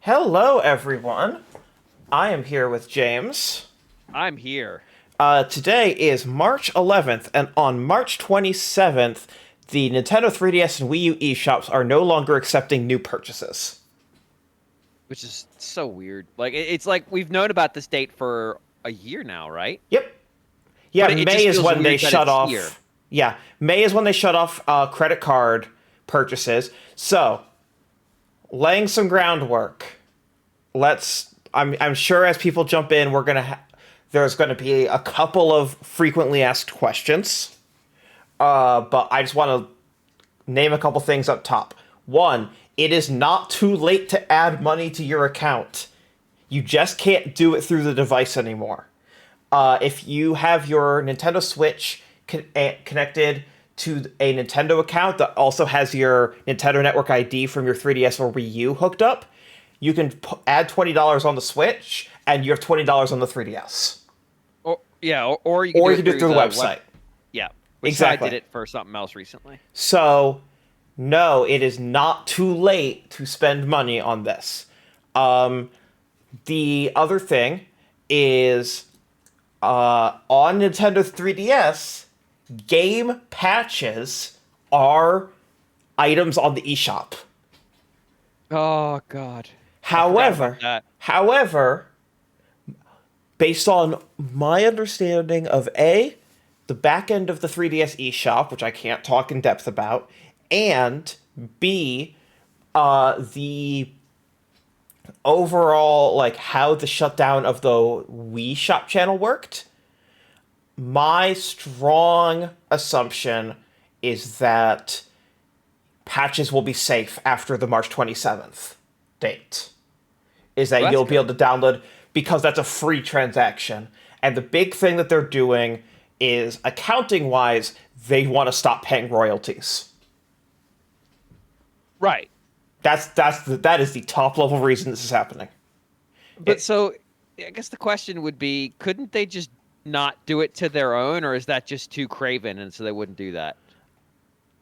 Hello, everyone. I am here with James. I'm here. Today is March 11th, and on March 27th, the Nintendo 3DS and Wii U eShops are no longer accepting new purchases. Which is so weird. It's like we've known about this date for a year now, right? Yep. Yeah, But it May just is feels when they weird that shut it's here. off. Yeah, May is when they shut off credit card purchases. So, laying some groundwork. I'm sure as people jump in, there's gonna be a couple of frequently asked questions. But I just want to name a couple things up top. One, it is not too late to add money to your account. You just can't do it through the device anymore. If you have your Nintendo Switch connected to a Nintendo account that also has your Nintendo Network ID from your 3DS or Wii U hooked up, you can add $20 on the Switch, and you have $20 on the 3DS. Or you can Or do you it can do it through through the the web. website. Yeah, which I Exactly. did it for something else recently. So, no, it is not too late to spend money on this. Um, the other thing is on Nintendo 3DS, game patches are items on the eShop. Oh God, I forgot about However, that. however, based on my understanding of the back end of the 3DS eShop, which I can't talk in depth about, and B, the overall like how the shutdown of the Wii Shop channel worked, my strong assumption is that patches will be safe after the March 27th date. Is Well, that that's you'll be good. able to download because that's a free transaction. And the big thing that they're doing is accounting wise, they want to stop paying royalties. Right. That is the top level reason this is happening. But It, so I guess the question would be, couldn't they just not do it to their own, or is that just too craven, and so they wouldn't do that?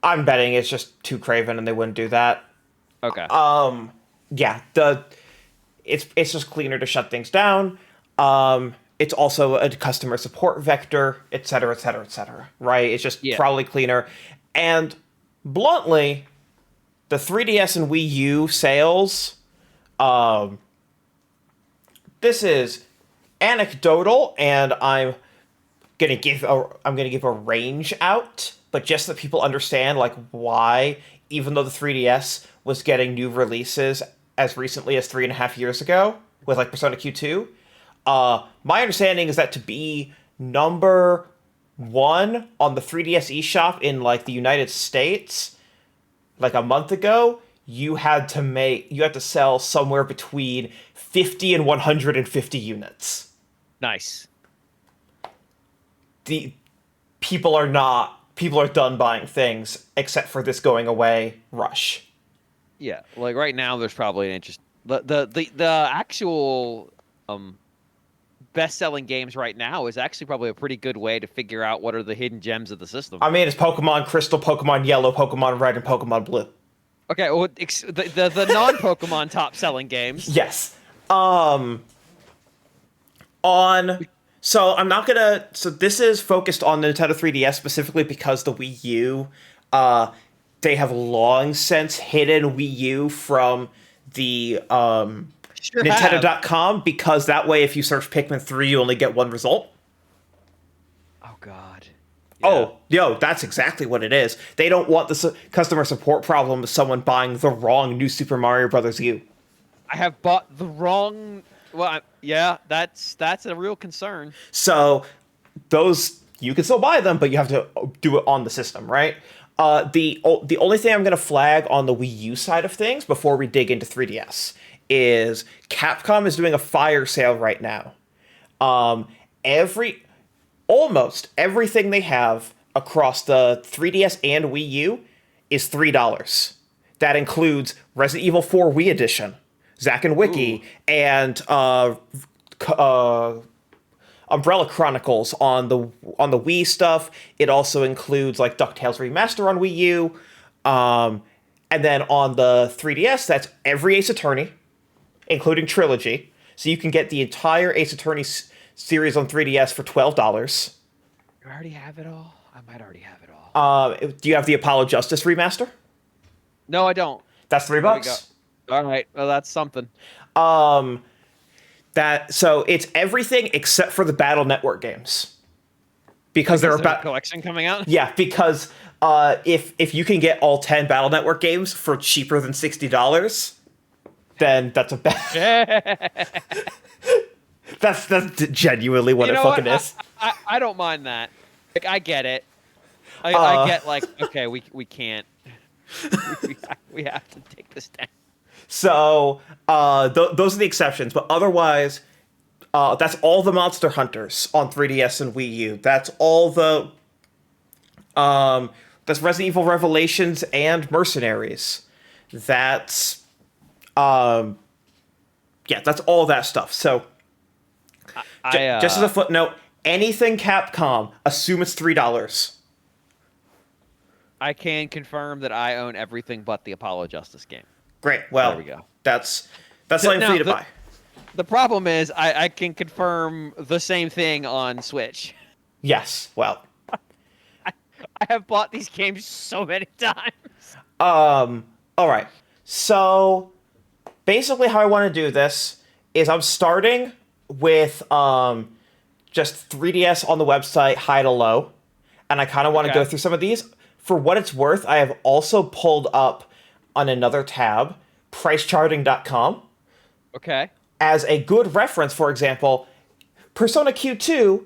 I'm betting it's just too craven and they wouldn't do that. Okay. Yeah, the it's just cleaner to shut things down. It's also a customer support vector, et cetera, et cetera, et cetera. Right? It's just Yeah. probably cleaner. And bluntly, the 3DS and Wii U sales, this is anecdotal, and I'm gonna give a range out, but just so that people understand like why, even though the 3DS was getting new releases as recently as 3.5 years ago with like Persona Q2, my understanding is that to be number one on the 3DS eShop in like the United States, like a month ago, you had to sell somewhere between 50 and 150 units. Nice. The people are done buying things except for this going away rush. Yeah. Like right now, there's probably an interest. The actual um best-selling games right now is actually probably a pretty good way to figure out what are the hidden gems of the system. I mean, it's Pokemon Crystal, Pokemon Yellow, Pokemon Red, and Pokemon Blue. Okay, well, the non-Pokemon top-selling games. Yes. Um on so I'm not gonna so this is focused on the Nintendo 3DS specifically because the Wii U uh they have long since hidden Wii U from the Sure have. Nintendo.com, because that way if you search Pikmin 3 you only get one result. Oh God. Yeah. Oh, yo, that's exactly what it is. They don't want the customer support problem of someone buying the wrong New Super Mario Brothers U. I have bought the wrong. Well, yeah, that's a real concern. So those you can still buy them, but you have to do it on the system, right? The only thing I'm gonna flag on the Wii U side of things before we dig into 3DS is Capcom is doing a fire sale right now. Every almost everything they have across the 3DS and Wii U is $3. That includes Resident Evil 4 Wii Edition, Zack and Ooh, Wiki, and Umbrella Chronicles on the Wii stuff. It also includes like DuckTales Remaster on Wii U, and then on the 3DS, that's every Ace Attorney, including Trilogy. So you can get the entire Ace Attorney series on 3DS for $12. You already have it all? I might already have it all. Do you have the Apollo Justice remaster? No, I don't. That's $3. There we go. All right. Well, that's something. So it's everything except for the Battle Network games. Because they're Is there a about collection coming out? Yeah, because if you can get all 10 Battle Network games for cheaper than $60, then that's a bad. that's genuinely what it fucking is. I don't mind that. Like, I get it. I get like, okay, we can't. we have to take this down. So those are the exceptions, but otherwise, that's all the Monster Hunters on 3DS and Wii U. That's all the that's Resident Evil Revelations and Mercenaries. That's that's all that stuff. So just as a footnote, anything Capcom, assume it's $3. I can confirm that I own everything but the Apollo Justice game. Great. Well, there we go. That's something for you to buy. The problem is I can confirm the same thing on Switch. Yes. Well, I have bought these games so many times. All right. So basically how I want to do this is I'm starting with just 3DS on the website high to low, and I kind of want to go through some of these. For what it's worth, I have also pulled up on another tab pricecharting.com. Okay. As a good reference, for example, Persona Q2,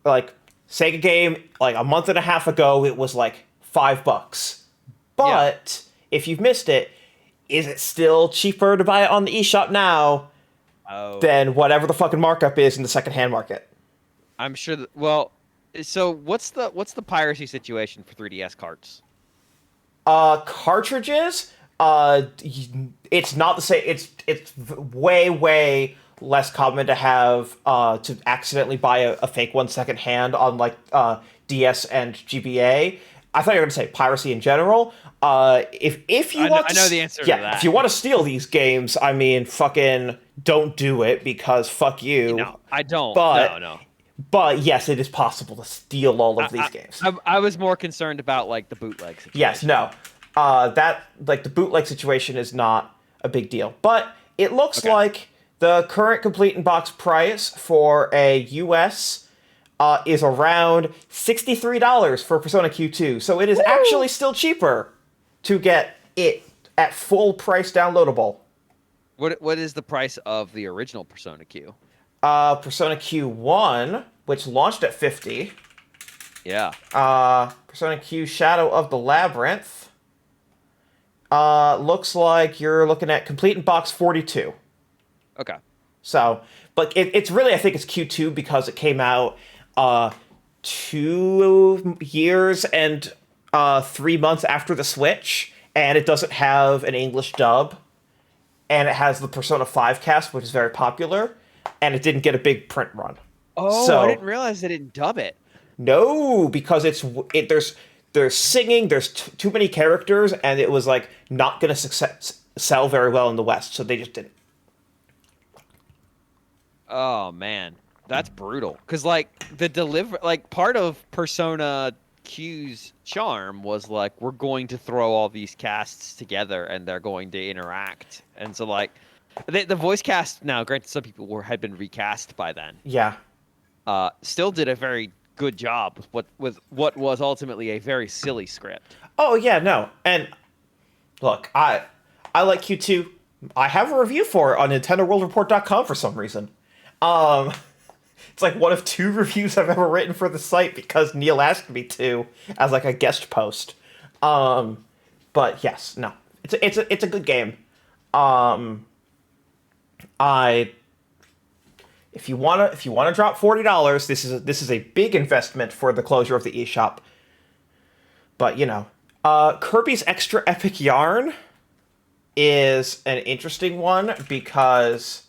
like Sega game, like a month and a half ago, it was like $5. But if you've missed it, is it still cheaper to buy it on the eShop now than whatever the fucking markup is in the secondhand market? I'm sure that, well, so what's the piracy situation for 3DS carts? Cartridges, it's not the same. It's way less common to have to accidentally buy a fake one secondhand on like DS and GBA. I thought you were going to say piracy in general. If you want, I know the answer to that. If you want to steal these games, I mean, fucking don't do it because fuck you. No, I don't. No. But yes, it is possible to steal all of these games. I was more concerned about like the bootleg situation. Yes, no. That like the bootleg situation is not a big deal. But it looks like the current complete in box price for a US is around $63 for Persona Q2. So it is actually still cheaper to get it at full price downloadable. What is the price of the original Persona Q? Persona Q1, which launched at $50. Yeah. Persona Q Shadow of the Labyrinth. Looks like you're looking at complete in box $42. Okay. So, but it's really, I think it's Q2 because it came out 2 years and 3 months after the Switch, and it doesn't have an English dub, and it has the Persona 5 cast, which is very popular, and it didn't get a big print run. Oh, so, I didn't realize they didn't dub it. No, because there's singing, there's too many characters, and it was like not going to sell very well in the West, so they just didn't. Oh man, that's brutal. Cause like part of Persona Q's charm was like we're going to throw all these casts together and they're going to interact, and so like the voice cast now, granted, some people had been recast by then. Yeah. Still did a very good job with what was ultimately a very silly script. Oh yeah, no, and look, I like Q2. I have a review for it on NintendoWorldReport.com for some reason. It's like one of 2 reviews I've ever written for the site because Neil asked me to as like a guest post. But yes, no, it's a good game. If you wanna drop $40, this is a big investment for the closure of the eShop. But you know, Kirby's Extra Epic Yarn is an interesting one because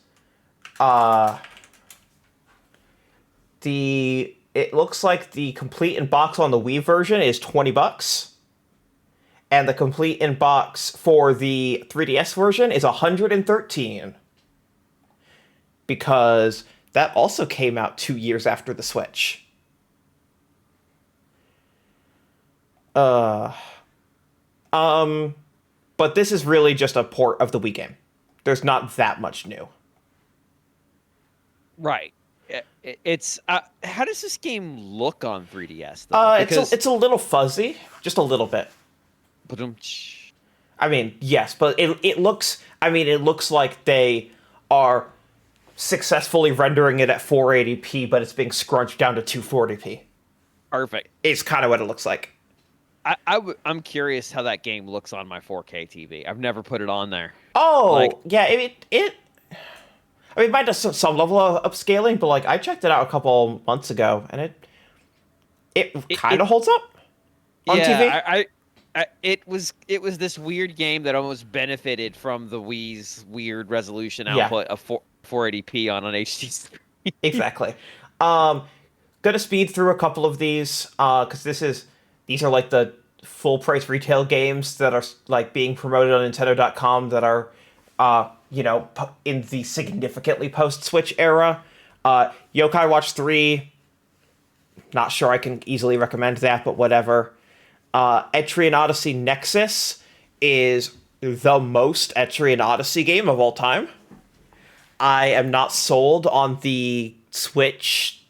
it looks like the complete in box on the Wii version is $20, and the complete in box for the 3DS version is 113 because that also came out 2 years after the Switch. Uh, but this is really just a port of the Wii game. There's not that much new. Right. It's how does this game look on 3DS though? Because It's a little fuzzy, just a little bit. Ba-dum-tsh. I mean, yes, but it looks. I mean, it looks like they are successfully rendering it at 480p, but it's being scrunched down to 240p. Perfect. It's kind of what it looks like. I'm curious how that game looks on my 4K TV. I've never put it on there. Oh, Like, yeah, I mean, it might have some level of upscaling, but like I checked it out a couple months ago, and it kind of holds up on TV. yeah, it was this weird game that almost benefited from the Wii's weird resolution Yeah. output of 480p on an HD screen. Exactly. Gonna speed through a couple of these because these are like the full price retail games that are like being promoted on Nintendo.com that are in the significantly post Switch era. Yokai Watch 3. Not sure I can easily recommend that, but whatever. Etrian Odyssey Nexus is the most Etrian Odyssey game of all time. I am not sold on the Switch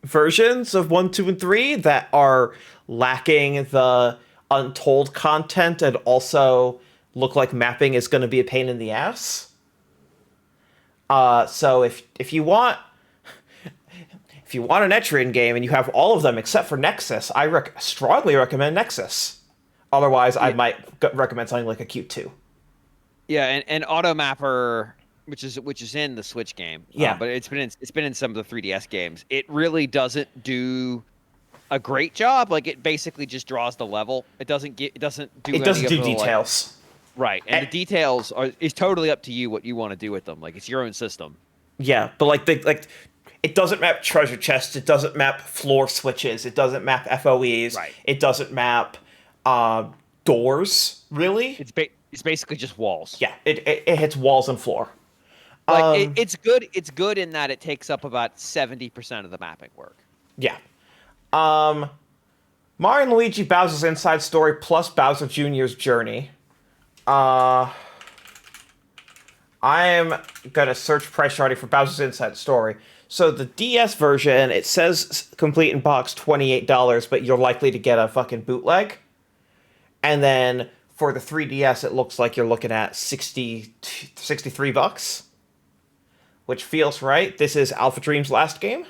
versions of 1, 2, and 3 that are lacking the untold content and also look like mapping is going to be a pain in the ass. So if you want an Etrian game and you have all of them except for Nexus, I strongly recommend Nexus. Otherwise, I might recommend something like a Q2. Yeah, and Automapper, which is in the Switch game. Yeah. But it's been in some of the 3DS games. It really doesn't do a great job. Like it basically just draws the level. It doesn't do It doesn't any do of the, details. right. And the details is totally up to you what you want to do with them. Like it's your own system. Yeah, but it doesn't map treasure chests. It doesn't map floor switches. It doesn't map FOEs. Right. It doesn't map doors. Really? It's basically just walls. Yeah. It hits walls and floor. Like it's good. It's good in that it takes up about 70% of the mapping work. Yeah. Mario and Luigi Bowser's Inside Story plus Bowser Jr.'s Journey. I am gonna search price already for Bowser's Inside Story. So the DS version, it says complete in box $28, but you're likely to get a fucking bootleg. And then for the 3DS, it looks like you're looking at $63, which feels right. This is Alpha Dream's last game.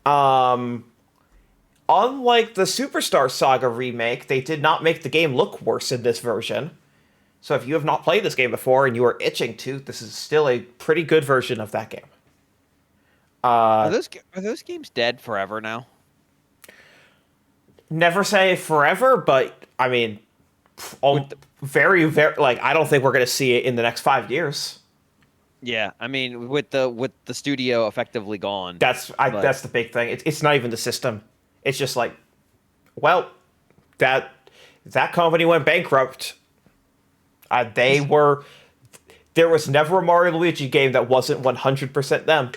Unlike the Superstar Saga remake, they did not make the game look worse in this version. So if you have not played this game before and you are itching to, this is still a pretty good version of that game. Are those games dead forever now? Never say forever, but I mean, very, very, like, I don't think we're going to see it in the next 5 years. Yeah, I mean, with the studio effectively gone. That's the big thing. It's not even the system. It's just like, well, that company went bankrupt. There was never a Mario Luigi game that wasn't 100% them.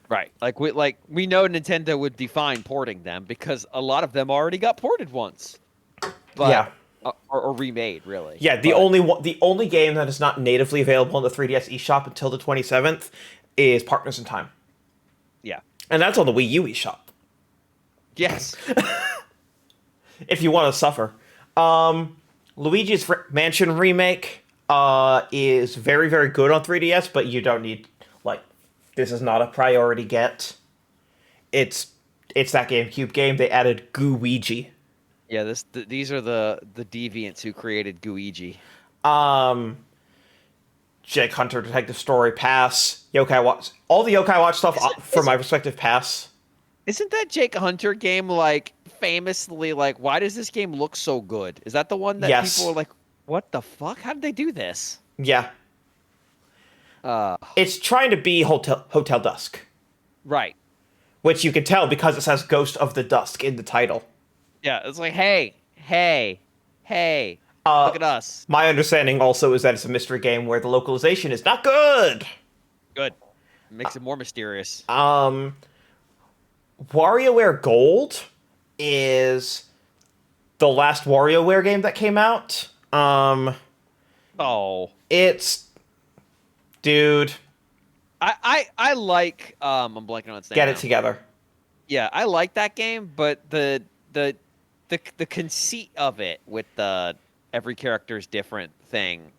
Right. Like we know Nintendo would define porting them because a lot of them already got ported once. But, yeah. Or remade, really. Yeah, the only game that is not natively available in the 3DS eShop until the 27th is Partners in Time. Yeah. And that's on the Wii U eShop. Yes. If you want to suffer. Luigi's Mansion remake is very, very good on 3DS, but you don't need, like, this is not a priority get. It's that GameCube game. They added Gooigi. Yeah, these are the deviants who created Gooigi. Jake Hunter Detective Story pass. Yokai Watch. All the Yokai Watch stuff from my perspective pass. Isn't that Jake Hunter game like famously like why does this game look so good? Is that the one that people are like, what the fuck? How did they do this? Yeah. It's trying to be Hotel Dusk. Right. Which you can tell because it says Ghost of the Dusk in the title. Yeah, it's like, hey, hey, Uh, look at us. my understanding also is that it's a mystery game where the localization is not good. Good. Makes it more mysterious. Um, WarioWare Gold is the last WarioWare game that came out. Oh, It's dude, I like I'm blanking on its name get it now. together. Yeah, I like that game, but the conceit of it with the every character's different thing,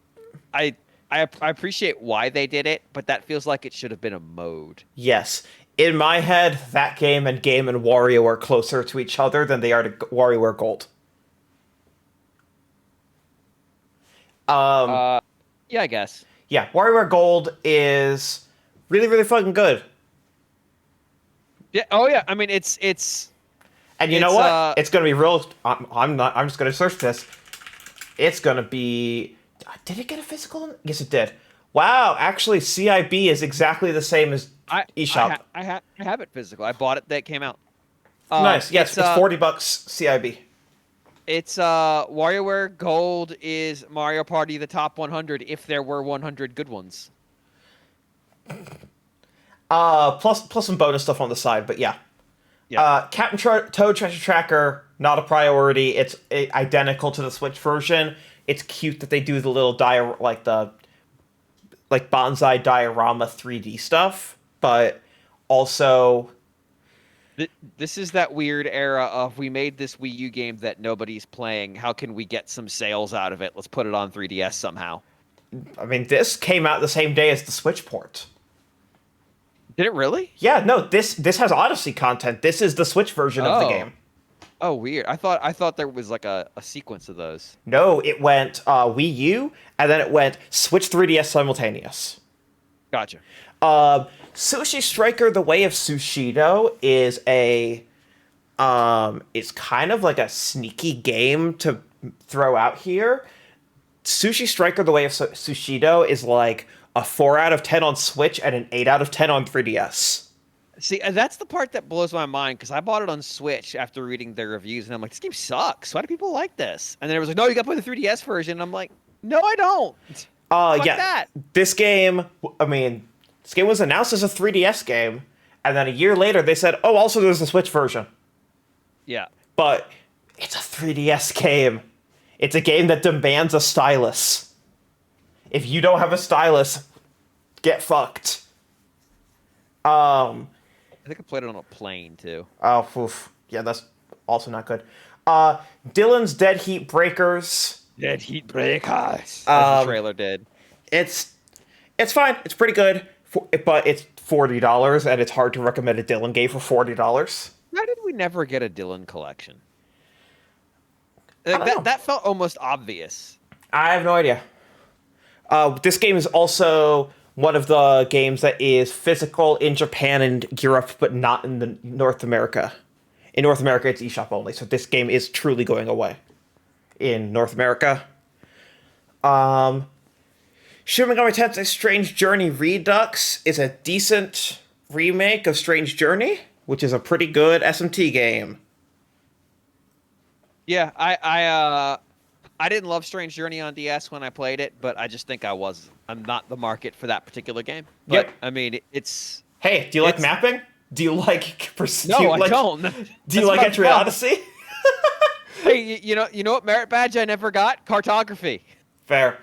I I appreciate why they did it, but that feels like it should have been a mode. Yes. In my head, that game and Wario are closer to each other than they are to WarioWare Gold. Um, Uh, yeah, I guess. yeah, WarioWare Gold is really, really fucking good. Yeah. Oh yeah. I mean, And you know it's what? It's gonna be real. I'm not. I'm just gonna search this. It's gonna be. Did it get a physical? Yes, it did. Wow. Actually, CIB is exactly the same as eShop. I have it physical. I bought it that came out. Nice. Yes, it's $40 CIB. It's WarioWare Gold is Mario Party the top 100 if there were 100 good ones. Plus some bonus stuff on the side, but yeah. Yeah. Toad Treasure Tracker, not a priority. It's identical to the Switch version. It's cute that they do the little like bonsai diorama 3D stuff, but also This is that weird era of we made this Wii U game that nobody's playing. How can we get some sales out of it? Let's put it on 3DS somehow. I mean, this came out the same day as the Switch port. Did it really? Yeah, no, this has Odyssey content. This is the Switch version of the game. Oh, weird. I thought there was like a sequence of those. No, it went Wii U, and then it went Switch 3DS simultaneous. Gotcha. Sushi Striker: The Way of Sushido is it's kind of like a sneaky game to throw out here. Sushi Striker: The Way of Sushido is like a 4 out of 10 on Switch and an 8 out of 10 on 3DS. See, that's the part that blows my mind because I bought it on Switch after reading their reviews, and I'm like, this game sucks. Why do people like this? And then it was like, no, you got to play the 3DS version. And I'm like, no, I don't. Fuck Yeah, that. this game. I mean, this game was announced as a 3DS game, and then a year later they said, "Oh, also there's a Switch version." Yeah. But it's a 3DS game. It's a game that demands a stylus. If you don't have a stylus, get fucked. I think I played it on a plane too. Oh, oof. Yeah, that's also not good. Dylan's Dead Heat Breakers. Dead Heat Breakers. As the trailer did. It's fine. It's pretty good, but it's $40, and it's hard to recommend a Dylan game for $40. Why did we never get a Dylan collection? I don't know. That felt almost obvious. I have no idea. This game is also one of the games that is physical in Japan and Europe, but not in the North America. In North America, it's eShop only, so this game is truly going away in North America. Shin Megami Tensei Strange Journey Redux is a decent remake of Strange Journey, which is a pretty good SMT game. Yeah, I didn't love Strange Journey on DS when I played it, but I just think I'm not the market for that particular game. But Yep. I mean, it's Hey, do you like mapping? Do you like no, I don't. Do you like Entry Odyssey? Hey, you know what merit badge I never got? Cartography. Fair.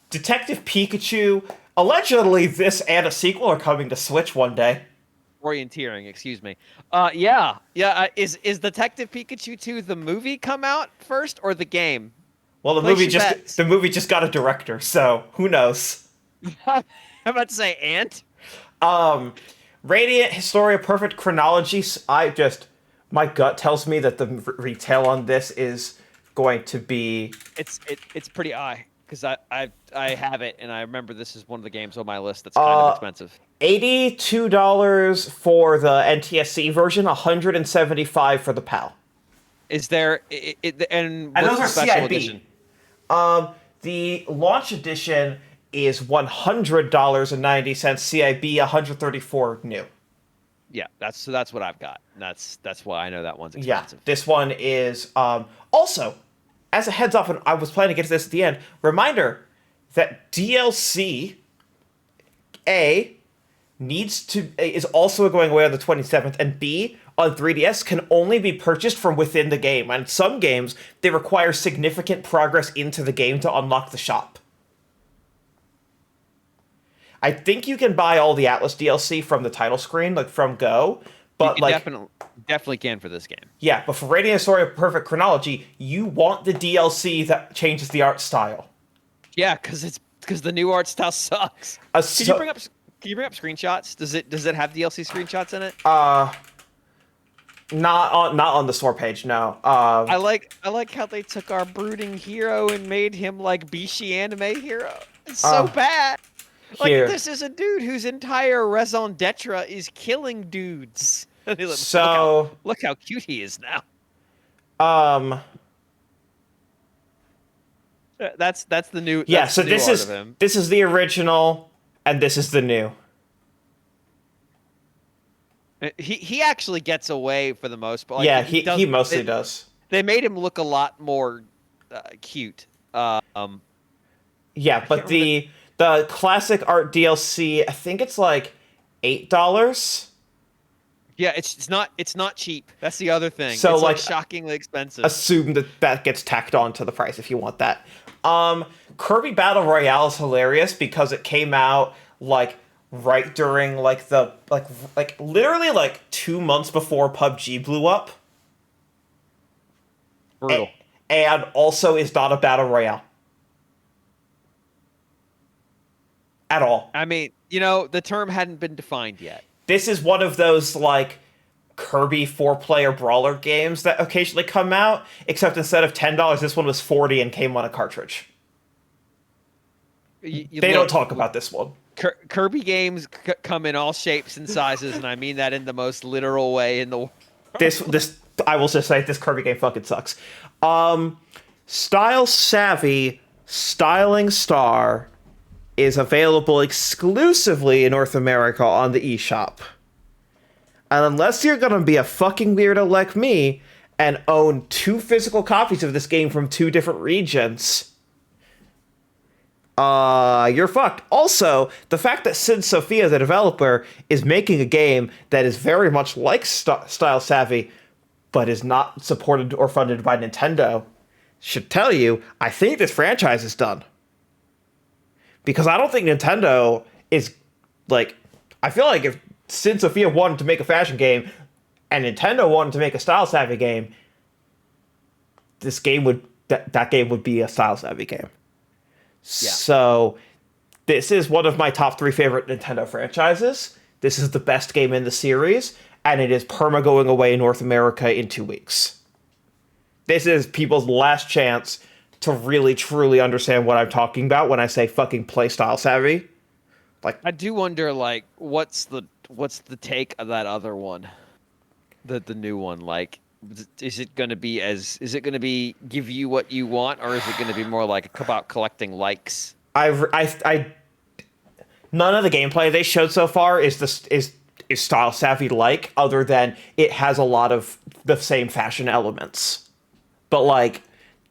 Detective Pikachu. Allegedly, this and a sequel are coming to Switch one day. Orienteering, excuse me. Yeah. Is Detective Pikachu 2 the movie come out first or the game? Well, the movie just got a director, so who knows? I'm about to say Ant. Radiant Historia Perfect Chronology. My gut tells me that the retail on this is going to be. It's pretty high because I have it and I remember this is one of the games on my list that's kind of expensive. $82 for the NTSC version, $175 for the PAL. Is there and And what's those the are special CIB. edition? The launch edition is $100.90, CIB $134 new. Yeah, that's what I've got. That's why I know that one's Yeah, expensive. this one is also, as a heads up, and I was planning to get to this at the end. Reminder that DLC A is also going away on the 27th, and B on 3DS can only be purchased from within the game. And some games they require significant progress into the game to unlock the shop. I think you can buy all the Atlas DLC from the title screen, like from Go, You but can like definitely can for this game. yeah, but for Radiant Story of Perfect Chronology, you want the DLC that changes the art style. Yeah, because the new art style sucks. Uh, Can you so, bring up screenshots? Does it have DLC screenshots in it? not on the store page, no. I like how they took our brooding hero and made him like Bishi anime hero. It's so bad. Like Here. this is a dude whose entire raison d'etre is killing dudes. So, look how cute he is now. um, That's the new. yeah. That's So the new this art is of him. this is the original, and this is the new. He actually gets away for the most part. Like, Yeah, he he does. mostly does. They made him look a lot more cute. Yeah, I can't but remember. the classic art DLC, I think it's like $8. Yeah, it's not cheap. That's the other thing. So It's like like shockingly expensive. assume that gets tacked on to the price if you want that. Kirby Battle Royale is hilarious because it came out like right during like the like literally like 2 months before PUBG blew up, Brutal. and also is not a battle royale at all. I mean, the term hadn't been defined yet. This is one of those like Kirby 4-player brawler games that occasionally come out, except instead of $10, this one was 40 and came on a cartridge. They don't talk about this one. Kirby games come in all shapes and sizes, and I mean that in the most literal way in the world. This I will just say this Kirby game fucking sucks. Style Savvy Styling Star is available exclusively in North America on the eShop. And unless you're gonna be a fucking weirdo like me and own 2 physical copies of this game from 2 different regions, you're fucked. Also, the fact that Sid Sophia, the developer, is making a game that is very much like Style Savvy, but is not supported or funded by Nintendo, should tell you, I think this franchise is done. Because I don't think Nintendo is, like, I feel like if Sid Sophia wanted to make a fashion game, and Nintendo wanted to make a Style Savvy game, this game that game would be a Style Savvy game. Yeah. So, this is one of my top 3 favorite Nintendo franchises. This is the best game in the series, and it is perma going away in North America in 2 weeks. This is people's last chance to really, truly understand what I'm talking about when I say fucking play Style Savvy. Like, I do wonder, like, what's the take of that other one, the new one? Like, is it going to be give you what you want, or is it going to be more like about collecting likes? I none of the gameplay they showed so far is Style Savvy like, other than it has a lot of the same fashion elements. But like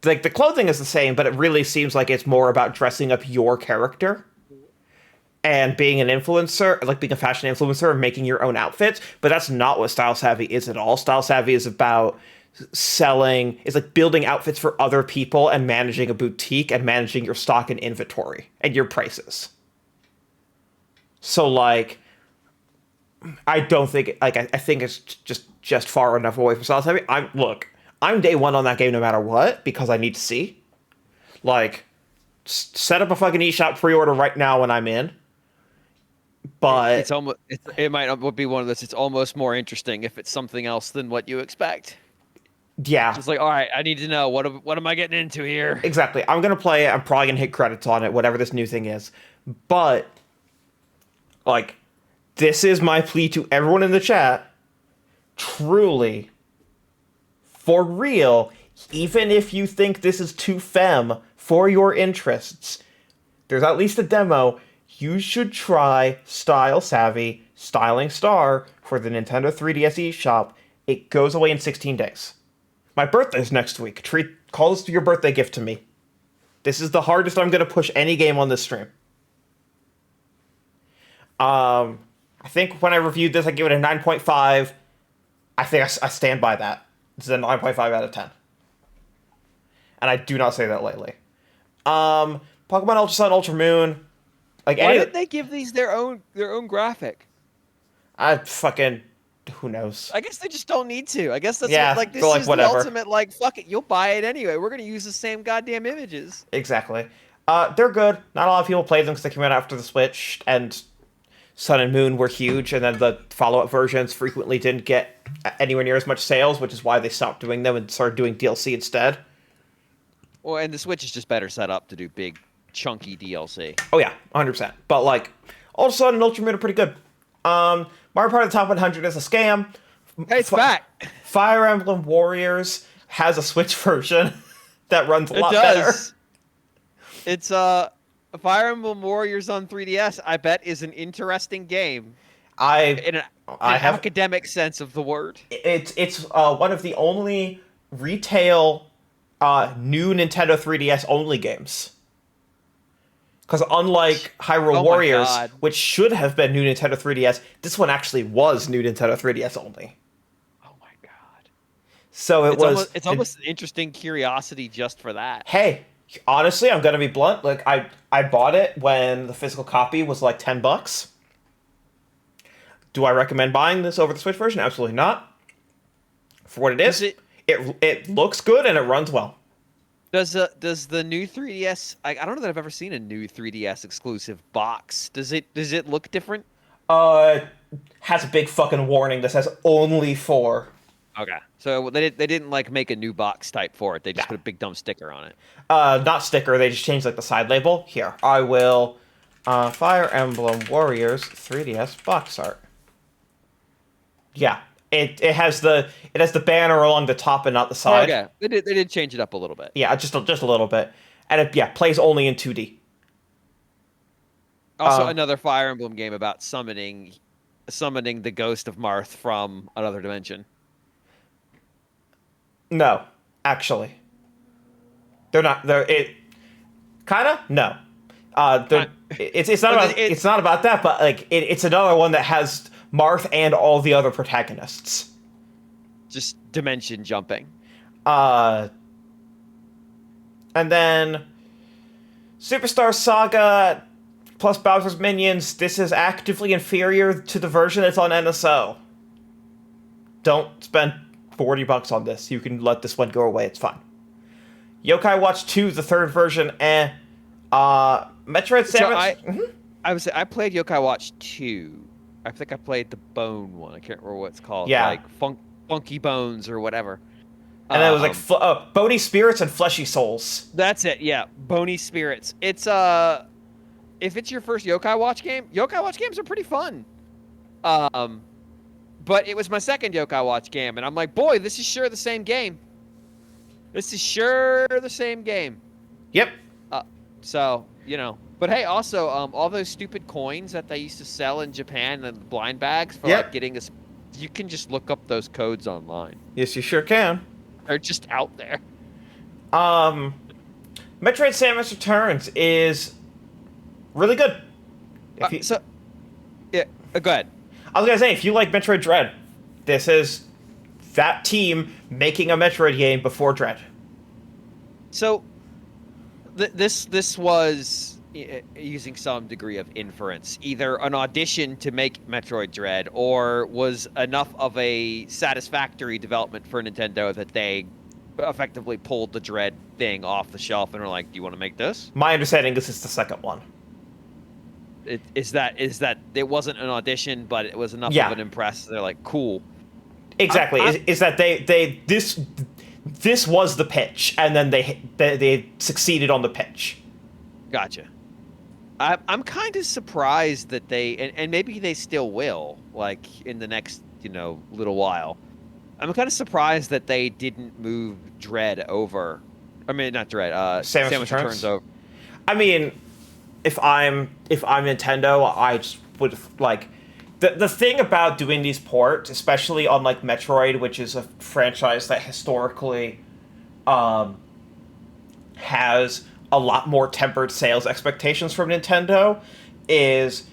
the clothing is the same, but it really seems like it's more about dressing up your character and being an influencer, like being a fashion influencer and making your own outfits. But that's not what Style Savvy is at all. Style Savvy is about is like building outfits for other people and managing a boutique and managing your stock and inventory and your prices. So like, I don't think I think it's just far enough away from Style Savvy. I'm day one on that game no matter what because I need to see. Like, set up a fucking eShop pre-order right now when I'm in. But it's almost it might be one of those. It's almost more interesting if it's something else than what you expect. yeah, It's like, all right, I need to know what am I getting into here? exactly. I'm gonna play it. I'm probably gonna hit credits on it, whatever this new thing is. But like, this is my plea to everyone in the chat. Truly, for real, even if you think this is too femme for your interests, there's at least a demo. You should try Style Savvy Styling Star for the Nintendo 3DS eShop. It goes away in 16 days. My birthday's next week. Call this your birthday gift to me. This is the hardest I'm going to push any game on this stream. I think when I reviewed this, I gave it a 9.5. I think I stand by that. This is a 9.5 out of 10. And I do not say that lightly. Pokemon Ultra Sun, Ultra Moon. Like Why did they give these their own graphic? Who knows? I guess they just don't need to. I guess that's this is whatever. the ultimate, like, fuck it, you'll buy it anyway. We're gonna use the same goddamn images. Exactly. They're good. Not a lot of people played them because they came out after the Switch, and Sun and Moon were huge, and then the follow-up versions frequently didn't get anywhere near as much sales, which is why they stopped doing them and started doing DLC instead. Well, and the Switch is just better set up to do big, chunky DLC. Oh yeah, 100%. But like, Ultra Sun and Ultra Moon are pretty good. Mario Party Top 100 is a scam. Hey, it's back. Fire Emblem Warriors has a Switch version that runs a lot better. It's Fire Emblem Warriors on 3DS. I bet is an interesting game. In an academic sense of the word. It's one of the only retail new Nintendo 3DS only games. Because unlike Hyrule Warriors, which should have been new Nintendo 3DS, this one actually was new Nintendo 3DS only. Oh my god! So it's almost an interesting curiosity just for that. Hey, honestly, I'm gonna be blunt. Like I bought it when the physical copy was like $10. Do I recommend buying this over the Switch version? Absolutely not. For what it is, it looks good and it runs well. Does the new 3DS? I don't know that I've ever seen a new 3DS exclusive box. Does it look different? Has a big fucking warning that says only for. Okay, so they didn't like make a new box type for it. They just put a big dumb sticker on it. Not sticker. They just changed like the side label. Here, I will. Fire Emblem Warriors 3DS box art. Yeah. It has the banner along the top and not the side. Okay, they did change it up a little bit. Yeah, just a little bit, and it plays only in 2D. Also, another Fire Emblem game about summoning the ghost of Marth from another dimension. No, actually, they're not. No. It's not about that, but like it's another one that has Marth and all the other protagonists. Just dimension jumping. And then Superstar Saga plus Bowser's Minions. This is actively inferior to the version that's on NSO. Don't spend $40 on this. You can let this one go away. It's fine. Yokai Watch 2, the third version, Metroid Samus. I would say I played Yokai Watch 2. I think I played the Bone one. I can't remember what it's called. Yeah. Like Funky Bones or whatever. And then it was like Bony Spirits and Fleshy Souls. That's it, yeah. Bony Spirits. It's if it's your first Yokai Watch game, Yokai Watch games are pretty fun. But it was my second Yokai Watch game, and I'm like, boy, this is sure the same game. This is sure the same game. Yep. So, But hey, also, all those stupid coins that they used to sell in Japan and blind bags for like getting this, you can just look up those codes online. Yes, you sure can. They're just out there. Metroid Samus Returns is really good. Go ahead. I was gonna say, if you like Metroid Dread, this is that team making a Metroid game before Dread. So, this was using some degree of inference, either an audition to make Metroid Dread, or was enough of a satisfactory development for Nintendo that they effectively pulled the Dread thing off the shelf and were like, "Do you want to make this?" My understanding is it's the second one. Is that it wasn't an audition, but it was enough of an impress. They're like, "Cool." Exactly. Is that this was the pitch, and then they succeeded on the pitch. Gotcha. I'm kind of surprised that they, and maybe they still will, like in the next little while. I'm kind of surprised that they didn't move Dread over. I mean, not Dread. Samus Returns over. I mean, if I'm Nintendo, I just would like the thing about doing these ports, especially on like Metroid, which is a franchise that historically um, has a lot more tempered sales expectations from Nintendo, is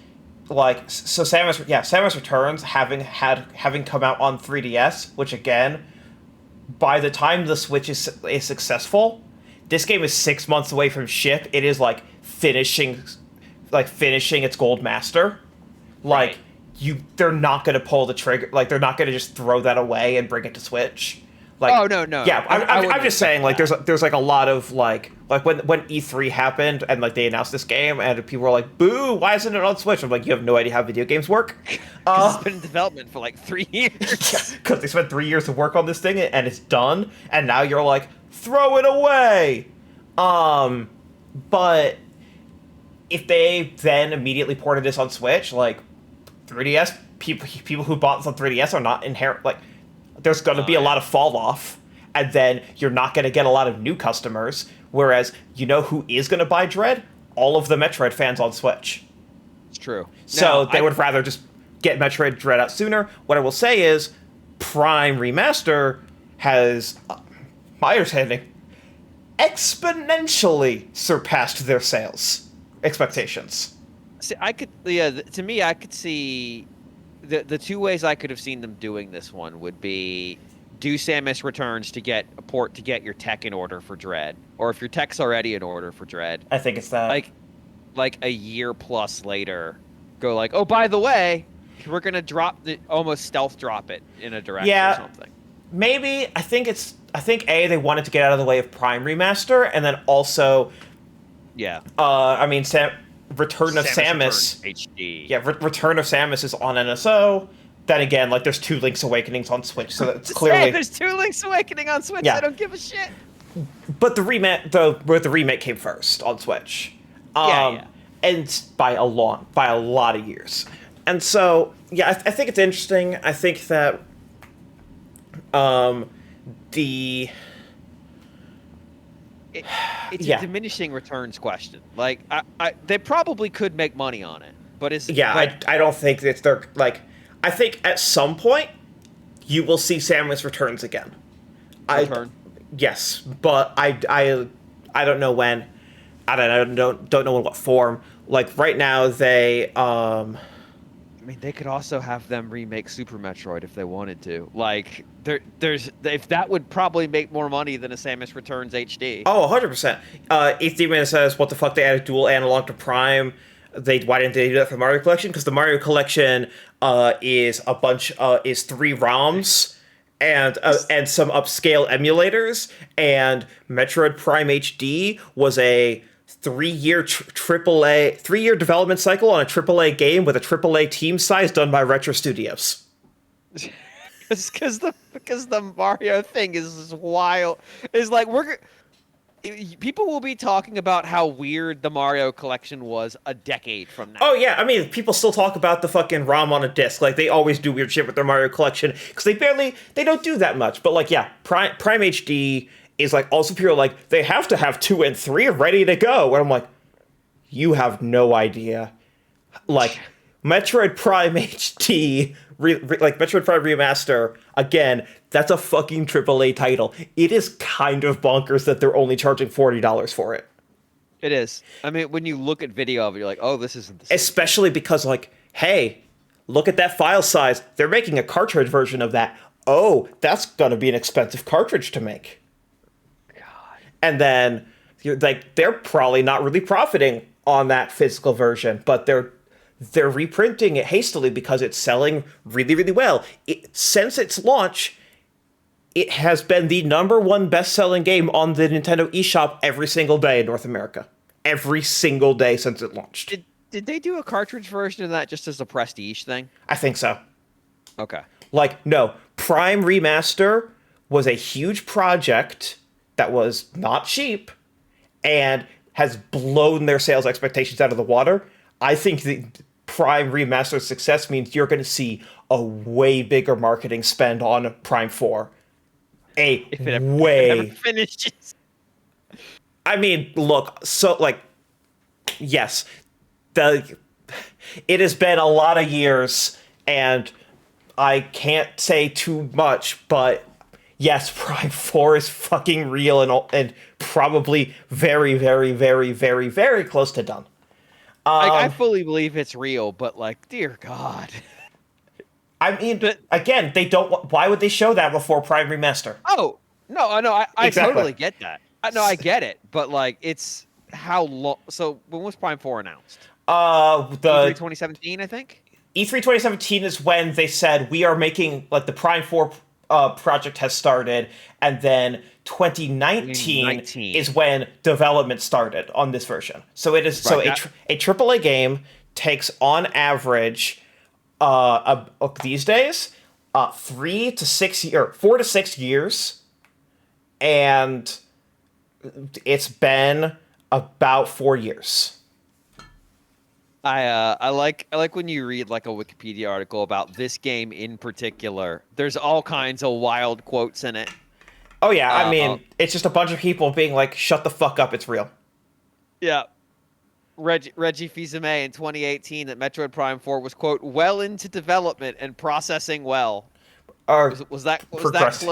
like so Samus Returns having come out on 3DS, which again, by the time the Switch is successful, this game is 6 months away from ship. It is finishing its gold master. Like Right. they're not gonna pull the trigger. Like they're not gonna just throw that away and bring it to Switch. Like, Oh no. yeah, I I'm wouldn't just saying, like, expect there's like a lot of like when E3 happened and like they announced this game and people were like, "Boo! Why isn't it on Switch?" I'm like, you have no idea how video games work. that. 'Cause it's been in development for like 3 years. Because they spent 3 years to work on this thing and it's done, and now you're like, throw it away. But if they then immediately ported this on Switch, like 3DS people who bought this on 3DS are not inherent like there's going to be a lot of fall off, and then you're not going to get a lot of new customers. Whereas you know who is going to buy Dread? All of the Metroid fans on Switch. It's true. So Now, they would rather just get Metroid Dread out sooner. What I will say is, Prime Remaster has, my understanding, exponentially surpassed their sales expectations. See, to me, I could see the two ways I could have seen them doing this one would be do Samus Returns to get a port to get your tech in order for Dread, or if your tech's already in order for Dread, I think it's that. like a year plus later, go like, oh, by the way, we're gonna almost stealth drop it in a direct or something. Maybe. I think they wanted to get out of the way of Prime Remaster, and then also, Yeah. Return of Samus. HD. Yeah, Return of Samus is on NSO. Then again, like there's two Link's Awakenings on Switch, so that's clearly. There's two Link's Awakening on Switch. Yeah. I don't give a shit. But the remake came first on Switch. Yeah. And by a lot of years. And so, yeah, I think it's interesting. I think that the it's Yeah. a diminishing returns question. Like, they probably could make money on it, but I don't think that they're like. I think at some point you will see Samus Returns again. Return. Yes, but I don't know when. I don't know in what form. Like right now they I mean, they could also have them remake Super Metroid if they wanted to. Like, if that would probably make more money than a Samus Returns HD. Oh, 100%. Eighth Demon says, what the fuck, they added dual analog to Prime. Why didn't they do that for the Mario Collection? Because the Mario Collection is is 3 ROMs and some upscale emulators, and Metroid Prime HD was a 3-year development cycle on a AAA game with a AAA team size done by Retro Studios. Because the Mario thing is wild. It's like people will be talking about how weird the Mario Collection was a decade from now. Oh yeah, I mean, people still talk about the fucking ROM on a disc. Like, they always do weird shit with their Mario Collection because they don't do that much. But like, yeah, Prime HD is like, also people are like, they have to have 2 and 3 ready to go. And I'm like, you have no idea. Like, Metroid Prime HD, like Metroid Prime Remaster, again, that's a fucking AAA title. It is kind of bonkers that they're only charging $40 for it. It is. I mean, when you look at video of it, you're like, oh, this isn't the same. Especially because, like, hey, look at that file size. They're making a cartridge version of that. Oh, that's gonna be an expensive cartridge to make. God. And then they're probably not really profiting on that physical version, but they're reprinting it hastily because it's selling really, really well. Since its launch, it has been the #1 best-selling game on the Nintendo eShop every single day in North America. Every single day since it launched. Did they do a cartridge version of that just as a prestige thing? I think so. Okay. Like, no, Prime Remaster was a huge project that was not cheap and has blown their sales expectations out of the water. I think the Prime Remaster's success means you're going to see a way bigger marketing spend on Prime 4. If it ever finishes. I mean, look, so, like, yes, it has been a lot of years And I can't say too much, but yes, Prime 4 is fucking real and probably very, very, very, very, very close to done. Like, I fully believe it's real, but like, dear God. I mean, The, again, they don't. Why would they show that before Prime Remaster? oh, no, I know, I Exactly. totally get that. No, I get it, but like, it's how long. So, when was Prime 4 announced? E3 The 2017, I think? E3 2017 is when they said we are making like the Prime 4 project has started, and then 2019 is 2019. when development started on this version. So it is Right. That, a AAA game takes on average these days 4 to 6 years, and it's been about 4 years. I like when you read like a Wikipedia article about this game in particular. There's all kinds of wild quotes in it. Oh yeah, I Uh, mean, it's just a bunch of people being like, "Shut the fuck up, it's real." yeah. Reggie Fils-Aimé in 2018 that Metroid Prime 4 was quote well into development and processing well. Or Was that progress.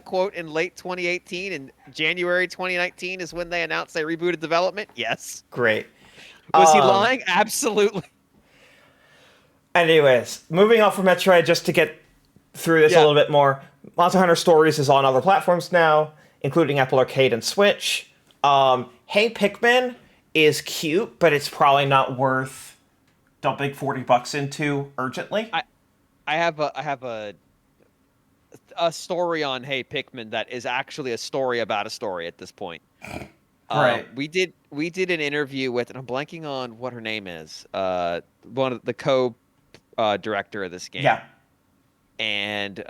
quote in late 2018 and January 2019 is when they announced they rebooted development? Yes. Great. Was he Um. lying? Absolutely. Anyways, moving on from Metroid, just to get through this a Yeah. little bit more. Monster Hunter Stories is on other platforms now, including Apple Arcade and Switch. Hey Pikmin is cute, but it's probably not worth dumping $40 into urgently. I I have a story on Hey Pikmin that is actually a story about a story at this point. Right. We did an interview with, and I'm blanking on what her name is. One of the co director of this game, Yeah. and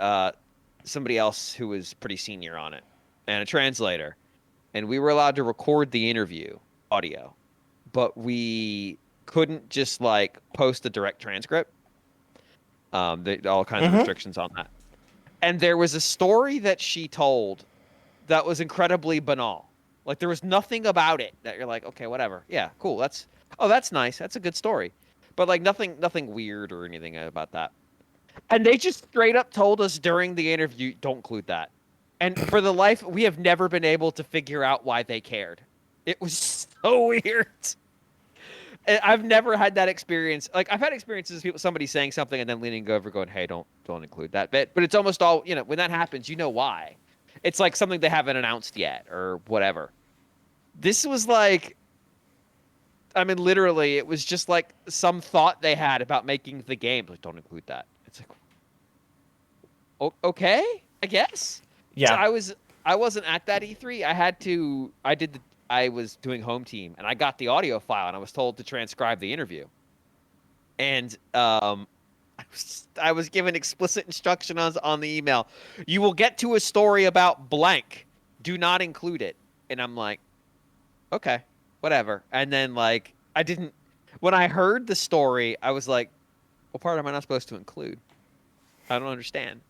somebody else who was pretty senior on it, and a translator. And we were allowed to record the interview audio, but we couldn't just like post the direct transcript. All kinds of Mm-hmm. restrictions on that. And there was a story that she told that was incredibly banal. Like there was nothing about it that you're like, okay, whatever. Yeah, cool. That's nice. That's a good story. But like nothing weird or anything about that. And they just straight up told us during the interview, don't include that. And for the life, we have never been able to figure out why they cared. It was so weird. I've never had that experience. Like I've had experiences of people, somebody saying something and then leaning over, going, "Hey, don't include that bit." But it's almost all when that happens, you know why. It's like something they haven't announced yet or whatever. This was like, I mean, literally, it was just like some thought they had about making the game. Like, don't include that. It's like, okay, I guess. So Yeah. I wasn't at that E3. I was doing home team and I got the audio file and I was told to transcribe the interview. And I was given explicit instruction on the email. You will get to a story about blank. Do not include it. And I'm like, okay, whatever. And then like I didn't when I heard the story, I was like, what part am I not supposed to include? I don't understand.